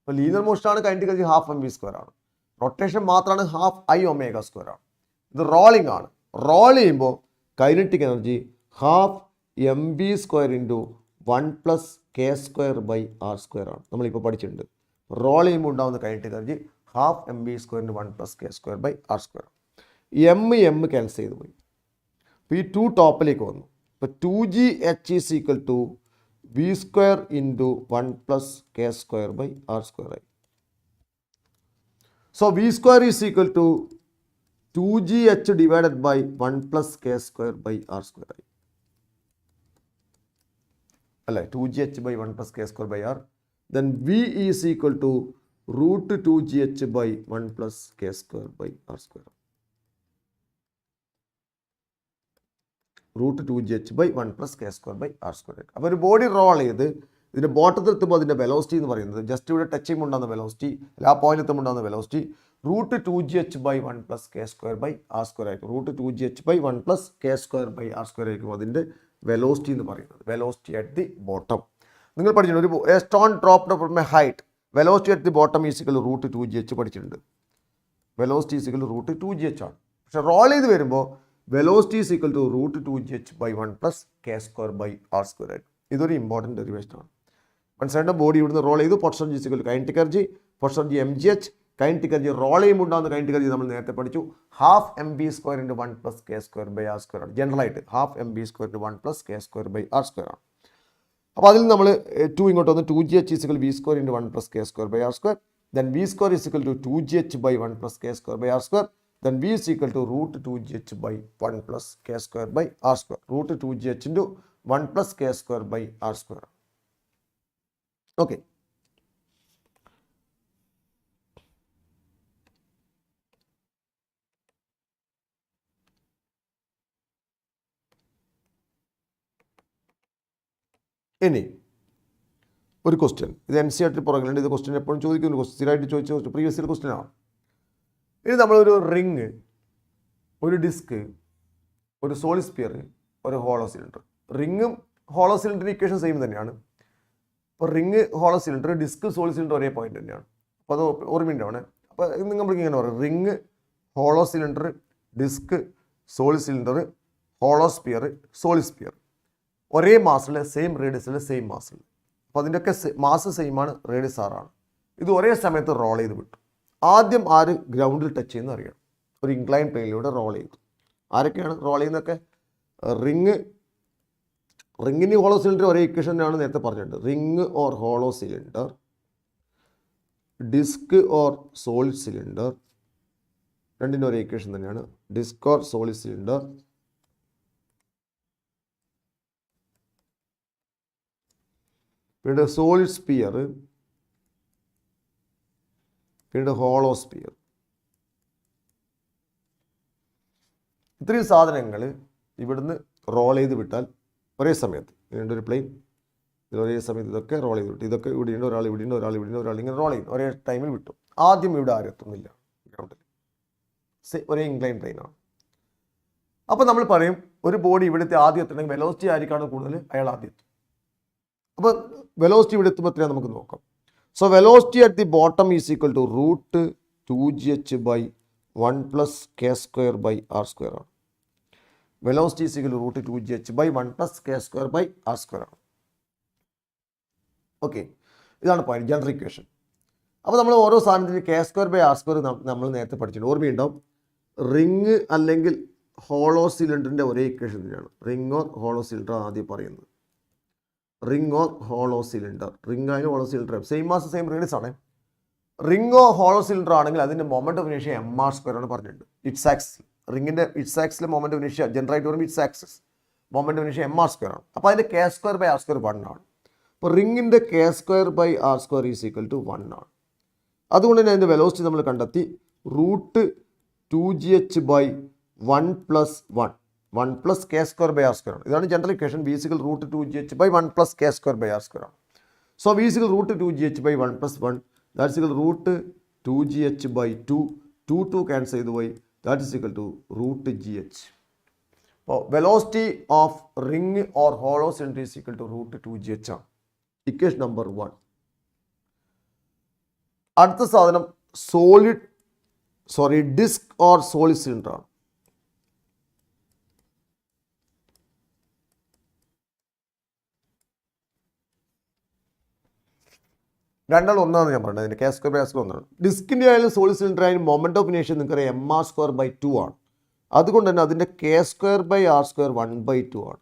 അപ്പോൾ ലീനിയർ മോഷനാണ് കൈനറ്റിക് എനർജി 12 mv² ആണ്, റൊട്ടേഷൻ മാത്രമാണ് 12 iω² ആണ്. ഇത് റോളിംഗ് ആണ്. റോൾ ചെയ്യുമ്പോൾ kinetic energy 12 mv² into 1 + k² ആണ്. നമ്മളിപ്പോൾ പഠിച്ചിട്ടുണ്ട്. റോൾ ചെയ്യുമ്പോൾ ഉണ്ടാകുന്ന kinetic energy 12 mv² into 1 + k²/r². M cancel ചെയ്ത് പോയി. അപ്പോൾ ഈ 2 ടോപ്പിലേക്ക് വന്നു. ഇപ്പോൾ 2gh is equal to v² into 1 + k²/r² ആയി. So v² is equal to 2gh divided by 1 + k²/r² ആയി. അല്ലേ, 2gh by 1 + k²/r. then v is equal to √2gh by 1 + k²/r². √2gh by 1 + k²/r². അപ്പോൾ ഒരു ബോഡി റോൾ ചെയ്ത് ഇതിൻ്റെ ബോട്ടത്തിൽ എത്തുമ്പോൾ അതിൻ്റെ വെലോസിറ്റി എന്ന് പറയുന്നത്, ജസ്റ്റ് ഇവിടെ ടച്ച് ചെയ്യുമ്പോൾ ഉണ്ടാകുന്ന വെലോസിറ്റി, അല്ല ആ പോയിന്റ് എത്തുമ്പോൾ ഉണ്ടാകുന്ന വെലോസിറ്റി √2gh ബൈ 1 + k²/r² ആയിരിക്കും. √2gh ബൈ 1 + k²/r² ആയിരിക്കും അതിൻ്റെ വെലോസിറ്റി എന്ന് പറയുന്നത്. വെലോസിറ്റി അറ്റ് ദി ബോട്ടം നിങ്ങൾ പഠിച്ചിട്ടുണ്ട്. ഒരു stone dropped from A height, velocity at the bottom is equal √2gh പഠിച്ചിട്ടുണ്ട്. വെലോസിറ്റി ഈസ് ഈക്വൽ √2gh ആണ്. പക്ഷേ റോൾ ചെയ്ത് വരുമ്പോൾ velocity is equal to √2gh by 1 + k²/r² ആയിരിക്കും. ഇതൊരു ഇമ്പോർട്ടൻറ്റ് ഡെറിവേഷൻ ആണ്. മനസ്സിലായിട്ട് ബോഡി ഇവിടുന്ന് റോൾ ചെയ്തു, potential energy is equal to kinetic energy, potential energy mgh, kinetic energy roll ചെയ്യുമ്പോൾ ഉണ്ടാകുന്ന കൈനറ്റിക് എനർജി നമ്മൾ നേരത്തെ പഠിച്ചു 12 mv² ഇൻറ്റു 1 + k²/r² ആണ്. ജനറലായിട്ട് 12 mv² ഇൻറ്റു 1 + k²/r² ആണ്. അപ്പോൾ അതിൽ നമ്മൾ 2 ഇങ്ങോട്ട് വന്ന് 2gh is equal v² into 1 + k²/r². then v² is equal to 2gh by 1 + k²/r². then v is equal to √2gh by 1 + k²/r². √2gh into 1 + k²/r². Okay. ഇനി ഒരു ക്വസ്റ്റ്യൻ, ഇത് NCERT പുറകിലുണ്ട്. ഇത് ക്വസ്റ്റ്യൻ എപ്പോഴും ചോദിക്കുന്ന ക്വസ്റ്റ്യൻ, സ്ഥിരമായിട്ട് ചോദിച്ച പ്രീവിയസ് ഇയർ ക്വസ്റ്റ്യൻ ആണ്. ഇനി നമ്മളൊരു റിങ്, ഒരു ഡിസ്ക്, ഒരു സോളിഡ് സ്പിയർ, ഒരു ഹോളോ സിലിണ്ടർ. റിങ്ങും ഹോളോ സിലിണ്ടറിൻ്റെ ഇക്വേഷൻ സെയിം തന്നെയാണ്. അപ്പോൾ ring, hollow cylinder, disc, solid cylinder ഒരേ പോയിന്റ് തന്നെയാണ്. അപ്പോൾ അത് ഓർമ്മയുണ്ടാവണേ. അപ്പോൾ നമ്മൾക്ക് ഇങ്ങനെ പറയും, ring, hollow cylinder, disc, solid cylinder, hollow sphere, solid sphere ഒരേ മാസിൽ, സെയിം റേഡിയസിൽ, സെയിം മാസിൽ. അപ്പോൾ അതിൻ്റെയൊക്കെ മാസ് സെയിം ആണ്, റേഡിയസ് ആറാണ്. ഇത് ഒരേ സമയത്ത് റോൾ ചെയ്ത് വിട്ടു. ആദ്യം ആര് ഗ്രൗണ്ടിൽ ടച്ച് ചെയ്യുന്ന അറിയണം. ഒരു ഇൻക്ലൈൻ പ്ലെയിനിലൂടെ റോൾ ചെയ്തു. ആരൊക്കെയാണ് റോൾ ചെയ്യുന്നതൊക്കെ? റിങ്ങിന് ഹോളോ സിലിണ്ടർ ഒരേ ഇക്വേഷനാണ് നേരത്തെ പറഞ്ഞിട്ടുണ്ട്. Ring or hollow cylinder, disc or solid cylinder, രണ്ടിൻ്റെ ഒരേ ഇക്വേഷൻ തന്നെയാണ്. ഡിസ്ക് ഓർ സോളിഡ് സിലിണ്ടർ, പിന്നെ സോളിഡ് സ്പിയർ, പിന്നെ ഹോളോ സ്പിയർ. ഇത്രയും സാധനങ്ങൾ ഇവിടുന്ന് റോൾ ചെയ്ത് വിട്ടാൽ ഒരേ സമയത്ത് ഇതിൻ്റെ ഒരു പ്ലെയിൻ ഒരേ സമയത്ത് ഇതൊക്കെ റോൾ ചെയ്ത് വിട്ടു. ഇതൊക്കെ ഇവിടെയുണ്ട്, ഒരാൾ ഇവിടെയുണ്ട്, ഒരാൾ ഇവിടെയുണ്ട്, ഒരാൾ ഇങ്ങനെ റോൾ ചെയ്യും. ഒരേ ടൈമിൽ വിട്ടു. ആദ്യം ഇവിടെ ആരും എത്തുന്നില്ല ഗ്രൗണ്ടിൽ. ഒരേ ഇൻക്ലൈൻ പ്ലെയിനാണ്. അപ്പോൾ നമ്മൾ പറയും ഒരു ബോഡി ഇവിടുത്തെ ആദ്യം എത്തണമെങ്കിൽ വെലോസിറ്റി ആയിരിക്കാണ് കൂടുതൽ, അയാൾ ആദ്യം എത്തും. അപ്പോൾ വെലോസിറ്റി ഇവിടെ എത്തുമ്പോൾ എത്രയാണ് നമുക്ക് നോക്കാം. So velocity at the bottom is equal to root 2gh/1 + k² ആണ്. Velocity is equal to root 2gh/1 + k² ആണ്. ഓക്കെ, ഇതാണ് പോയിന്റ്, ജനറൽ ഇക്വേഷൻ. അപ്പോൾ നമ്മൾ ഓരോ സാധനത്തിന് k²/r² നമ്മൾ നേരത്തെ പഠിച്ചിട്ടുണ്ട്, ഓർമ്മയുണ്ടാവും. റിങ് അല്ലെങ്കിൽ ഹോളോ സിലിണ്ടറിൻ്റെ ഒരേ ഇക്വേഷൻ തന്നെയാണ്. റിങ് ഓർ ഹോളോ സിലിണ്ടർ ആദ്യം പറയുന്നത്. Ring or hollow cylinder, ring ആയാലും hollow cylinder same mass same radius ആണ്. റിങ് ഓർ ഹോളോ സിലിണ്ടർ ആണെങ്കിൽ അതിൻ്റെ മൊമെന്റ് ഓഫ് ഇനേഷ്യ mr² ആണ് പറഞ്ഞിട്ടുണ്ട്. ഇറ്റ്സ് ആക്സിൽ, റിങ്ങിൻ്റെ ഇറ്റ്സ് ആക്സിലെ മൊമെന്റ് ഓഫ് ഇനേഷ്യ ജനറേറ്റ് വരുമ്പോൾ ഇറ്റ്സ് ആക്സിസ് മൊമെന്റ് ഓഫ് ഇനേഷ്യ mr² ആണ്. അപ്പോൾ അതിൻ്റെ k²/r² 1 ആണ്. അപ്പോൾ റിങ്ങിൻ്റെ k²/r² ഈസ് ഈക്വൽ ടു 1 ആണ്. അതുകൊണ്ട് തന്നെ അതിൻ്റെ വെലോസിറ്റി നമ്മൾ കണ്ടെത്തി റൂട്ട് 2gh/1 + 1 + k²/r² ആണ്. ഇതാണ് general equation. v = root 2gh/1 + k²/r² ആണ്. So v = root 2gh/1 + 1 that is root 2gh/2. 2 cancel ചെയ്ത് പോയി. That is equal to root gh. അപ്പോൾ velocity of ring or hollow cylinder is equal to root 2gh ആണ്. Equation number 1. അടുത്ത സാധനം ഡിസ്ക് ഓർ സോളിഡ് സിലിണ്ടർ ആണ്. രണ്ടാൾ ഒന്നാണ് ഞാൻ പറഞ്ഞത്. അതിൻ്റെ k²/r² ഒന്നാണ്. ഡിസ്കിൻ്റെ ആയാലും സോളിഡ് സിലിണ്ടർ ആയാലും മൊമെന്റ് ഓഫ് ഇനേഷ്യ നിങ്ങൾക്കറിയാം mr²/2 ആണ്. അതുകൊണ്ട് തന്നെ അതിൻ്റെ k²/r² 1/2 ആണ്.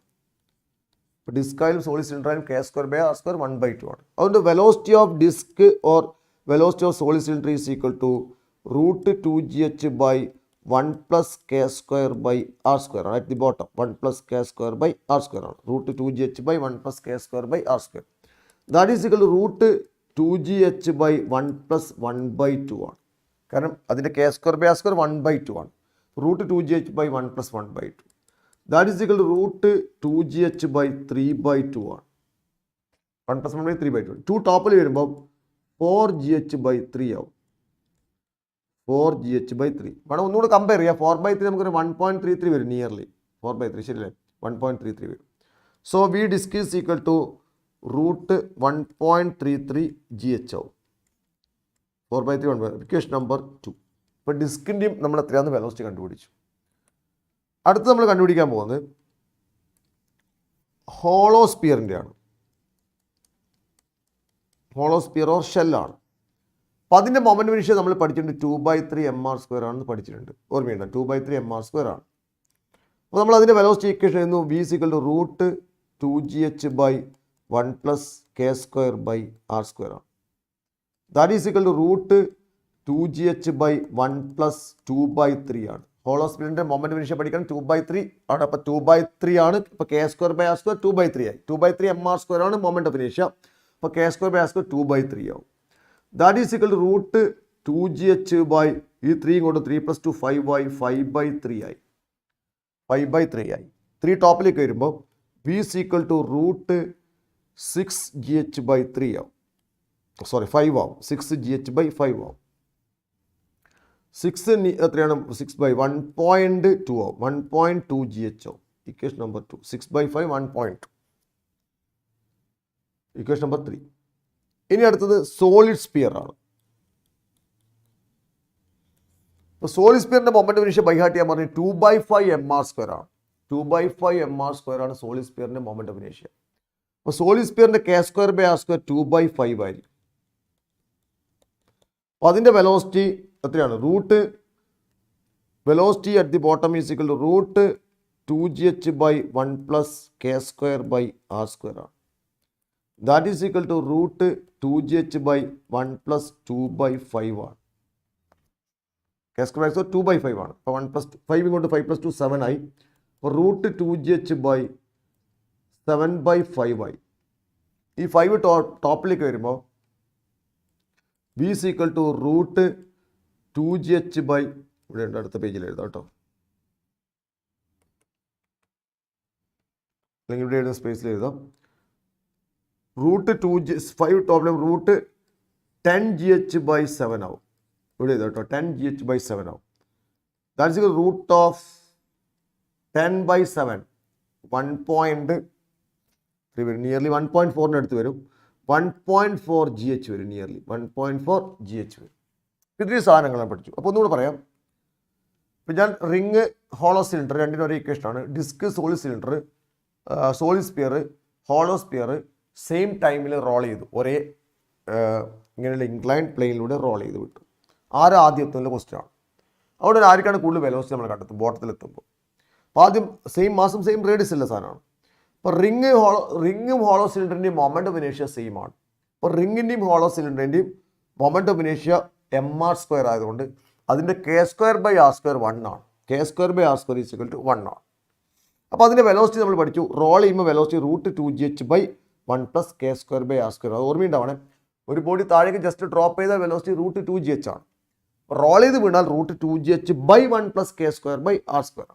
ഇപ്പോൾ ഡിസ്ക് ആയാലും സോളിഡ് സിലിണ്ടർ ആയാലും k²/r² 1/2 ആണ്. അതുകൊണ്ട് velocity of disc or velocity of solid cylinder is equal to root 2gh/1 + k²/r² ആണ്. അറ്റ് ദി ബോട്ടം 1 + k²/r² ആണ്. Root 2gh/1 + k²/r². That is equal to root 2gh/1 + 1/2 ആണ്. കാരണം അതിൻ്റെ k²/r² 1/2 ആണ്. Root 2gh/1 + 1/2 that is equal to root 2gh/3/2 ആണ്. 1 + 1/3/2. 2 ടോപ്പിൽ വരുമ്പോൾ 4gh/3 ആവും. 4gh/3 വേണം ഒന്നുകൂടെ കമ്പയർ ചെയ്യാം. 4/3 നമുക്കൊരു 1.33 വരും. നിയർലി 4/3 ശരിയല്ലേ, 1.33 വരും. So v disc is equal to root 1.33 gh ആവും. 4/3 1. Equation number 2. ഇപ്പോൾ ഡിസ്കിൻ്റെയും നമ്മൾ എത്രയാണെന്ന് വെലോസിറ്റി കണ്ടുപിടിച്ചു. അടുത്ത് നമ്മൾ കണ്ടുപിടിക്കാൻ പോകുന്നത് ഹോളോ സ്പിയറിൻ്റെ ആണ്. ഹോളോ സ്പിയർ ഓർ ഷെല്ലാണ്. അപ്പോൾ അതിൻ്റെ മൊമെന്റ് ഓഫ് ഇനേഷ്യ നമ്മൾ പഠിച്ചിട്ടുണ്ട് 2/3 mr² ആണെന്ന് പഠിച്ചിട്ടുണ്ട്. ഓർമ്മയുണ്ട്, 2/3 mr² ആണ്. അപ്പോൾ നമ്മൾ അതിൻ്റെ വെലോസിറ്റി ഇക്വേഷൻ എഴുതുന്നു. v = റൂട്ട് 2gh/1 + k²/r² ആണ്. That is equal to root 2gh/1 + 2/3 ആണ്. ഹോളോ സ്പിയറിൻ്റെ മൊമെന്റ് ഓഫ് ഇനേഷ്യ പഠിക്കാൻ 2/3 ആണ്. അപ്പോൾ 2/3 ആണ്. ഇപ്പോൾ k²/r² 2/3 ആയി. 2/3 mr² ആണ് മൊമെന്റ് ഓഫ് ഇനേഷ്യ. അപ്പോൾ k²/r² 2/3 ആവും. That is equal to root 2gh/ ഈ 3 ഇങ്ങോട്ട് 3 + 2 5 ആയി. 5/3 ആയി. 5/3 ആയി. 3 ടോപ്പിലേക്ക് വരുമ്പോൾ v = റൂട്ട് 6gh/3 ആവും. 5 ആവും. 6gh/5 ആവും. 6 എത്രയാണ്? 6/1.2 ആവും. 1.2 gh ആവും. Equation number 2. 6/5 1.2. Equation number 3. ഇനി അടുത്തത് സോളിഡ് സ്പിയർ ആണ്. ഇപ്പോൾ സോളിഡ് സ്പിയറിൻ്റെ മൊമെന്റ് ഓഫ് ഇനേഷ്യ ബൈ ഹാർട്ട് ചെയ്യാൻ പറഞ്ഞു 2/5 mr² ആണ്. 2/5 mr² ആണ് സോളിഡ് സ്പിയറിൻ്റെ മൊമെന്റ് ഓഫ് ഇനേഷ്യ. അപ്പോൾ സോളിഡ് സ്പിയറിൻ്റെ k²/r² 2/5 ആയിരിക്കും. അപ്പോൾ അതിൻ്റെ വെലോസിറ്റി എത്രയാണ്? Velocity at the bottom is equal to root 2gh/1 + k²/r² ആണ്. That is equal to root 2gh/1 + 2/5 ആണ്. k² 2/5 ആണ്. അപ്പോൾ 1 + 5 ഇങ്ങോട്ട് 5 + 2 7 ആയി. അപ്പോൾ റൂട്ട് 2gh/7/5 ആയി. ഈ 5 ടോപ്പിലേക്ക് വരുമ്പോൾ V is equal to root 2gh by, ഇവിടെ ഉണ്ട്, അടുത്ത പേജിൽ എഴുതാം കേട്ടോ, അല്ലെങ്കിൽ ഇവിടെ എഴുതുന്ന സ്പേസിൽ എഴുതാം. റൂട്ട് 5 ടോപ്പിലും റൂട്ട് 10gh by 7 ആവും. ഇവിടെ എഴുതാം കേട്ടോ, 10gh by 7 ആവും. That's equal root of 10 by 7 1.3 വരും, നിയർലി 1.4 അടുത്ത് വരും. 1.4 GH വരും, നിയർലി 1.4 GH വരും. ഇത്രയും സാധനങ്ങളാണ് പഠിച്ചു. അപ്പോൾ ഒന്നുകൂടെ പറയാം. ഇപ്പം ഞാൻ റിങ്, ഹോളോ സിലിണ്ടർ രണ്ടിനും ഒരേ ഇക്വേഷനാണ്. Disc, solid cylinder, solid sphere, hollow sphere same ടൈമിൽ റോൾ ചെയ്തു, ഒരേ ഇങ്ങനെയുള്ള ഇൻക്ലൈൻ പ്ലെയിനിലൂടെ റോൾ ചെയ്ത് വിട്ടു. ആദ്യത്തെ ക്വസ്റ്റ്യൻ ആണ്. അവിടെ ആർക്കാണ് കൂടുതൽ വെലോസിറ്റി നമ്മൾ കണ്ടെത്തും ബോട്ടത്തിലെത്തുമ്പോൾ. അപ്പോൾ ആദ്യം സെയിം മാസം സെയിം റേഡിയസ് ഉള്ള സാധനമാണ്. അപ്പോൾ റിങ്ങും ഹോളോ സിലിണ്ടറിൻ്റെയും മൊമെൻ്റ് ഓഫ് ഇനേഷ്യ സെയിം ആണ്. അപ്പോൾ റിങ്ങിൻ്റെയും ഹോളോ സിലിണ്ടറിൻ്റെയും മൊമെൻ്റ് ഓഫ് ഇനേഷ്യ mr² ആയതുകൊണ്ട് അതിൻ്റെ k²/r² 1 ആണ്. k²/r² ഈസ് ഈക്വൽ ടു 1 ആണ്. അപ്പോൾ അതിൻ്റെ വെലോസിറ്റി നമ്മൾ പഠിച്ചു. റോൾ ചെയ്യുമ്പോൾ velocity root 2gh by 1 plus k²/r². അത് ഓർമ്മയുണ്ടാവണേ. ഒരു ബോഡി താഴേക്ക് ജസ്റ്റ് ഡ്രോപ്പ് ചെയ്താൽ വെലോസിറ്റി റൂട്ട് 2gh ആണ്. റോൾ ചെയ്ത് വീണാൽ root 2gh by 1 plus k²/r².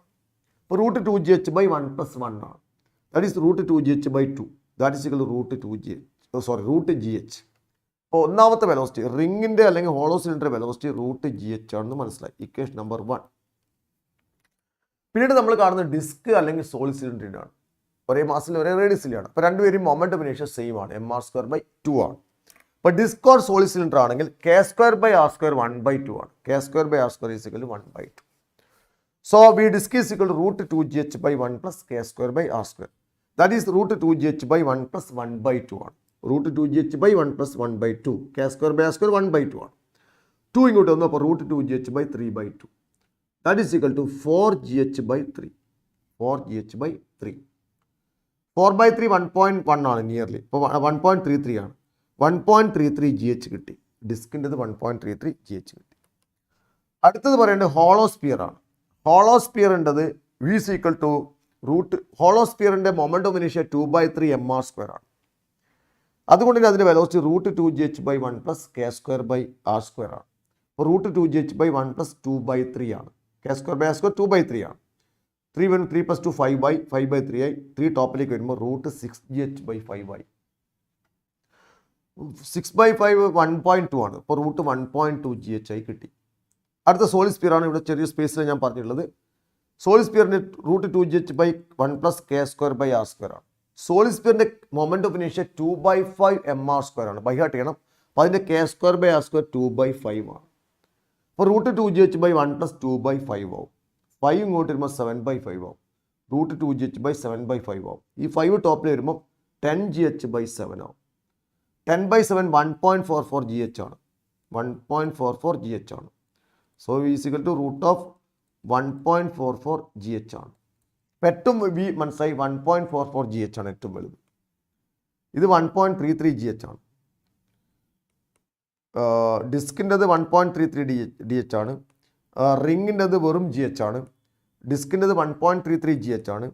അപ്പോൾ റൂട്ട് 2gh by 1 plus 1 ആണ്. That is root 2gh by 2. That is equal root 2gh, root gh. അപ്പോൾ ഒന്നാമത്തെ വെലോസിറ്റി റിങ്ങിൻ്റെ അല്ലെങ്കിൽ hollow cylinder velocity root gh ആണെന്ന് മനസ്സിലായി. Equation number 1. പിന്നീട് നമ്മൾ കാണുന്നത് ഡിസ്ക് അല്ലെങ്കിൽ സോളിഡ് സിലിണ്ടറിൻ്റെ ആണ്. ഒരേ മാസിൽ ഒരേ റേഡിയസിലാണ്. അപ്പോൾ രണ്ടുപേരും മൊമെൻ്റ് ഓഫ് ഇനേഷ്യ സെയിം ആണ്, mr²/2 ആണ്. അപ്പോൾ ഡിസ്ക് ഓർ സോളിഡ് സിലിണ്ടർ ആണെങ്കിൽ k²/r² 1/2 ആണ്. k²/r² is equal to 1/2. So v disc is equal to root 2gh by 1 plus k²/r². That is root 2gh by 1 plus 1/2 ആണ്. Root 2gh by 1 plus 1/2. k²/r² 1/2 ആണ്. 2 ഇങ്ങോട്ട് വന്നു. അപ്പോൾ root 2gh by 3/2. That is equal to 4gh by 3. 4gh by 3. 4/3 1.1 ആണ് നിയർലി. ഇപ്പോൾ 1.33 ആണ്. 1.33 GH കിട്ടി. ഡിസ്കിൻ്റെത് 1.33 GH കിട്ടി. അടുത്തത് പറയേണ്ടത് ഹോളോ സ്പിയർ ആണ്. ഹോളോ സ്പിയറിൻ്റെത് V is equal to root, hollow സ്പിയറിൻ്റെ മൊമെൻ്റ് ഓഫ് ഇനേഷ്യ 2/3 mr² ആണ്. അതുകൊണ്ട് തന്നെ അതിൻ്റെ velocity root 2gh by 1 plus k²/r² ആണ്. അപ്പോൾ റൂട്ട് 2gh by 1 plus 2/3 ആണ്. k²/r² 2/3 ആണ്. 3 വരും, 3 plus 2 5/3 ആയി. 3 ടോപ്പിലേക്ക് വരുമ്പോൾ റൂട്ട് 6gh by 5 ആയി. 6/5 1.2 ആണ്. അപ്പോൾ റൂട്ട് 1.2 GH ആയി കിട്ടി. അടുത്ത സോളിഡ് സ്പിയർ ആണ്. ഇവിടെ ചെറിയ സ്പേസിൽ ഞാൻ പറഞ്ഞിട്ടുള്ളത്. സോളിഡ് സ്പിയറിൻ്റെ root 2gh by 1 plus k²/r² ആണ്. സോളിഡ് സ്പിയറിൻ്റെ മൊമെൻ്റ് ഓഫ് ഇനേഷ്യ 2/5 mr² ആണ്. ബൈ ഹാർട്ട് ചെയ്യണം. അപ്പോൾ അതിൻ്റെ k²/r² 2/5 ആണ്. അപ്പോൾ റൂട്ട് 2gh by 1 plus 2/5 ആവും. 5 ഇങ്ങോട്ട് വരുമ്പോൾ 7/5 ആവും. റൂട്ട് 2gh by 7/5 ആവും. ഈ 5 ടോപ്പിൽ വരുമ്പോൾ 10gh by 7 ആവും. 10/7 1.44 GH ആണ്. 1.44 GH ആണ്. So V is equal to root of 1.44 GH ആണ്. ഇപ്പം ഏറ്റവും V മനസ്സിലായി, 1.44 GH ആണ് ഏറ്റവും വലുത്. ഇത് 1.33 GH ആണ്. ഡിസ്കിൻ്റെത് 1.33 DH ആണ്. റിങ്ങിൻ്റെത് വെറും GH ആണ്. ഡിസ്കിൻ്റെത് 1.33 GH ആണ്.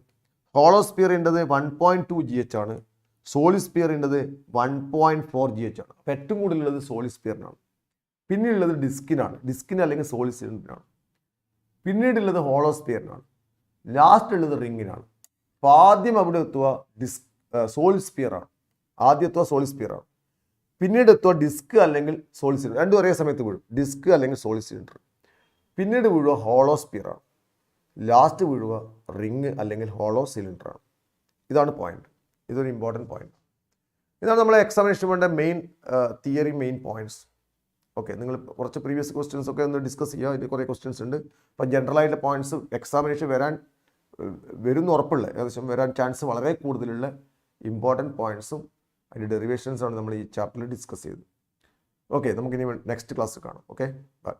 ഹോളോ സ്പിയറിൻ്റെത് 1.2 GH ആണ്. സോളിഡ് സ്പിയറിൻ്റെത് 1.4 GH ആണ്. അപ്പോൾ ഏറ്റവും കൂടുതലുള്ളത് സോളിഡ് സ്പിയറിനാണ്. പിന്നീടുള്ളത് ഡിസ്കിനാണ്. ഡിസ്കിന് അല്ലെങ്കിൽ സോളിഡ് സിലിണ്ടറിനാണ്. പിന്നീടുള്ളത് ഹോളോ സ്പിയറിനാണ്. ലാസ്റ്റ് ഉള്ളത് റിങ്ങിനാണ്. അപ്പോൾ ആദ്യം അവിടെ എത്തുക സോളിഡ് സ്പിയറാണ്. ആദ്യം എത്തുക സോളിഡ് സ്പിയറാണ്. പിന്നീട് എത്തുക ഡിസ്ക് അല്ലെങ്കിൽ സോളിഡ് സിലിണ്ടർ. രണ്ടും ഒരേ സമയത്ത് വീഴും. ഡിസ്ക് അല്ലെങ്കിൽ സോളിഡ് സിലിണ്ടർ. പിന്നീട് വീഴുക ഹോളോ സ്പിയറാണ്. ലാസ്റ്റ് വീഴുക റിങ് അല്ലെങ്കിൽ ഹോളോ സിലിണ്ടറാണ്. ഇതാണ് പോയിന്റ്. ഇതൊരു ഇമ്പോർട്ടൻറ്റ് പോയിന്റ്. ഇതാണ് നമ്മളെ എക്സാമിനേഷൻ വേണ്ട main theory, main points. Okay, നിങ്ങൾ കുറച്ച് പ്രീവിയസ് ക്വസ്റ്റ്യൻസ് ഒക്കെ ഒന്ന് ഡിസ്കസ് ചെയ്യുക. ഇതിൽ കുറേ ക്വസ്റ്റ്യൻസ് ഉണ്ട്. അപ്പം ജനറലായിട്ടുള്ള പോയിന്റ്സ് എക്സാമിനേഷൻ വരുന്ന ഉറപ്പുള്ള, ഏകദേശം വരാൻ ചാൻസ് വളരെ കൂടുതലുള്ള ഇമ്പോർട്ടൻറ്റ് പോയിന്റ്സും അതിൻ്റെ ഡെറിവേഷൻസാണ് നമ്മൾ ഈ ചാപ്റ്ററിൽ ഡിസ്കസ് ചെയ്തത്. ഓക്കെ, നമുക്കിനി നെക്സ്റ്റ് ക്ലാസ് കാണാം. Okay, by.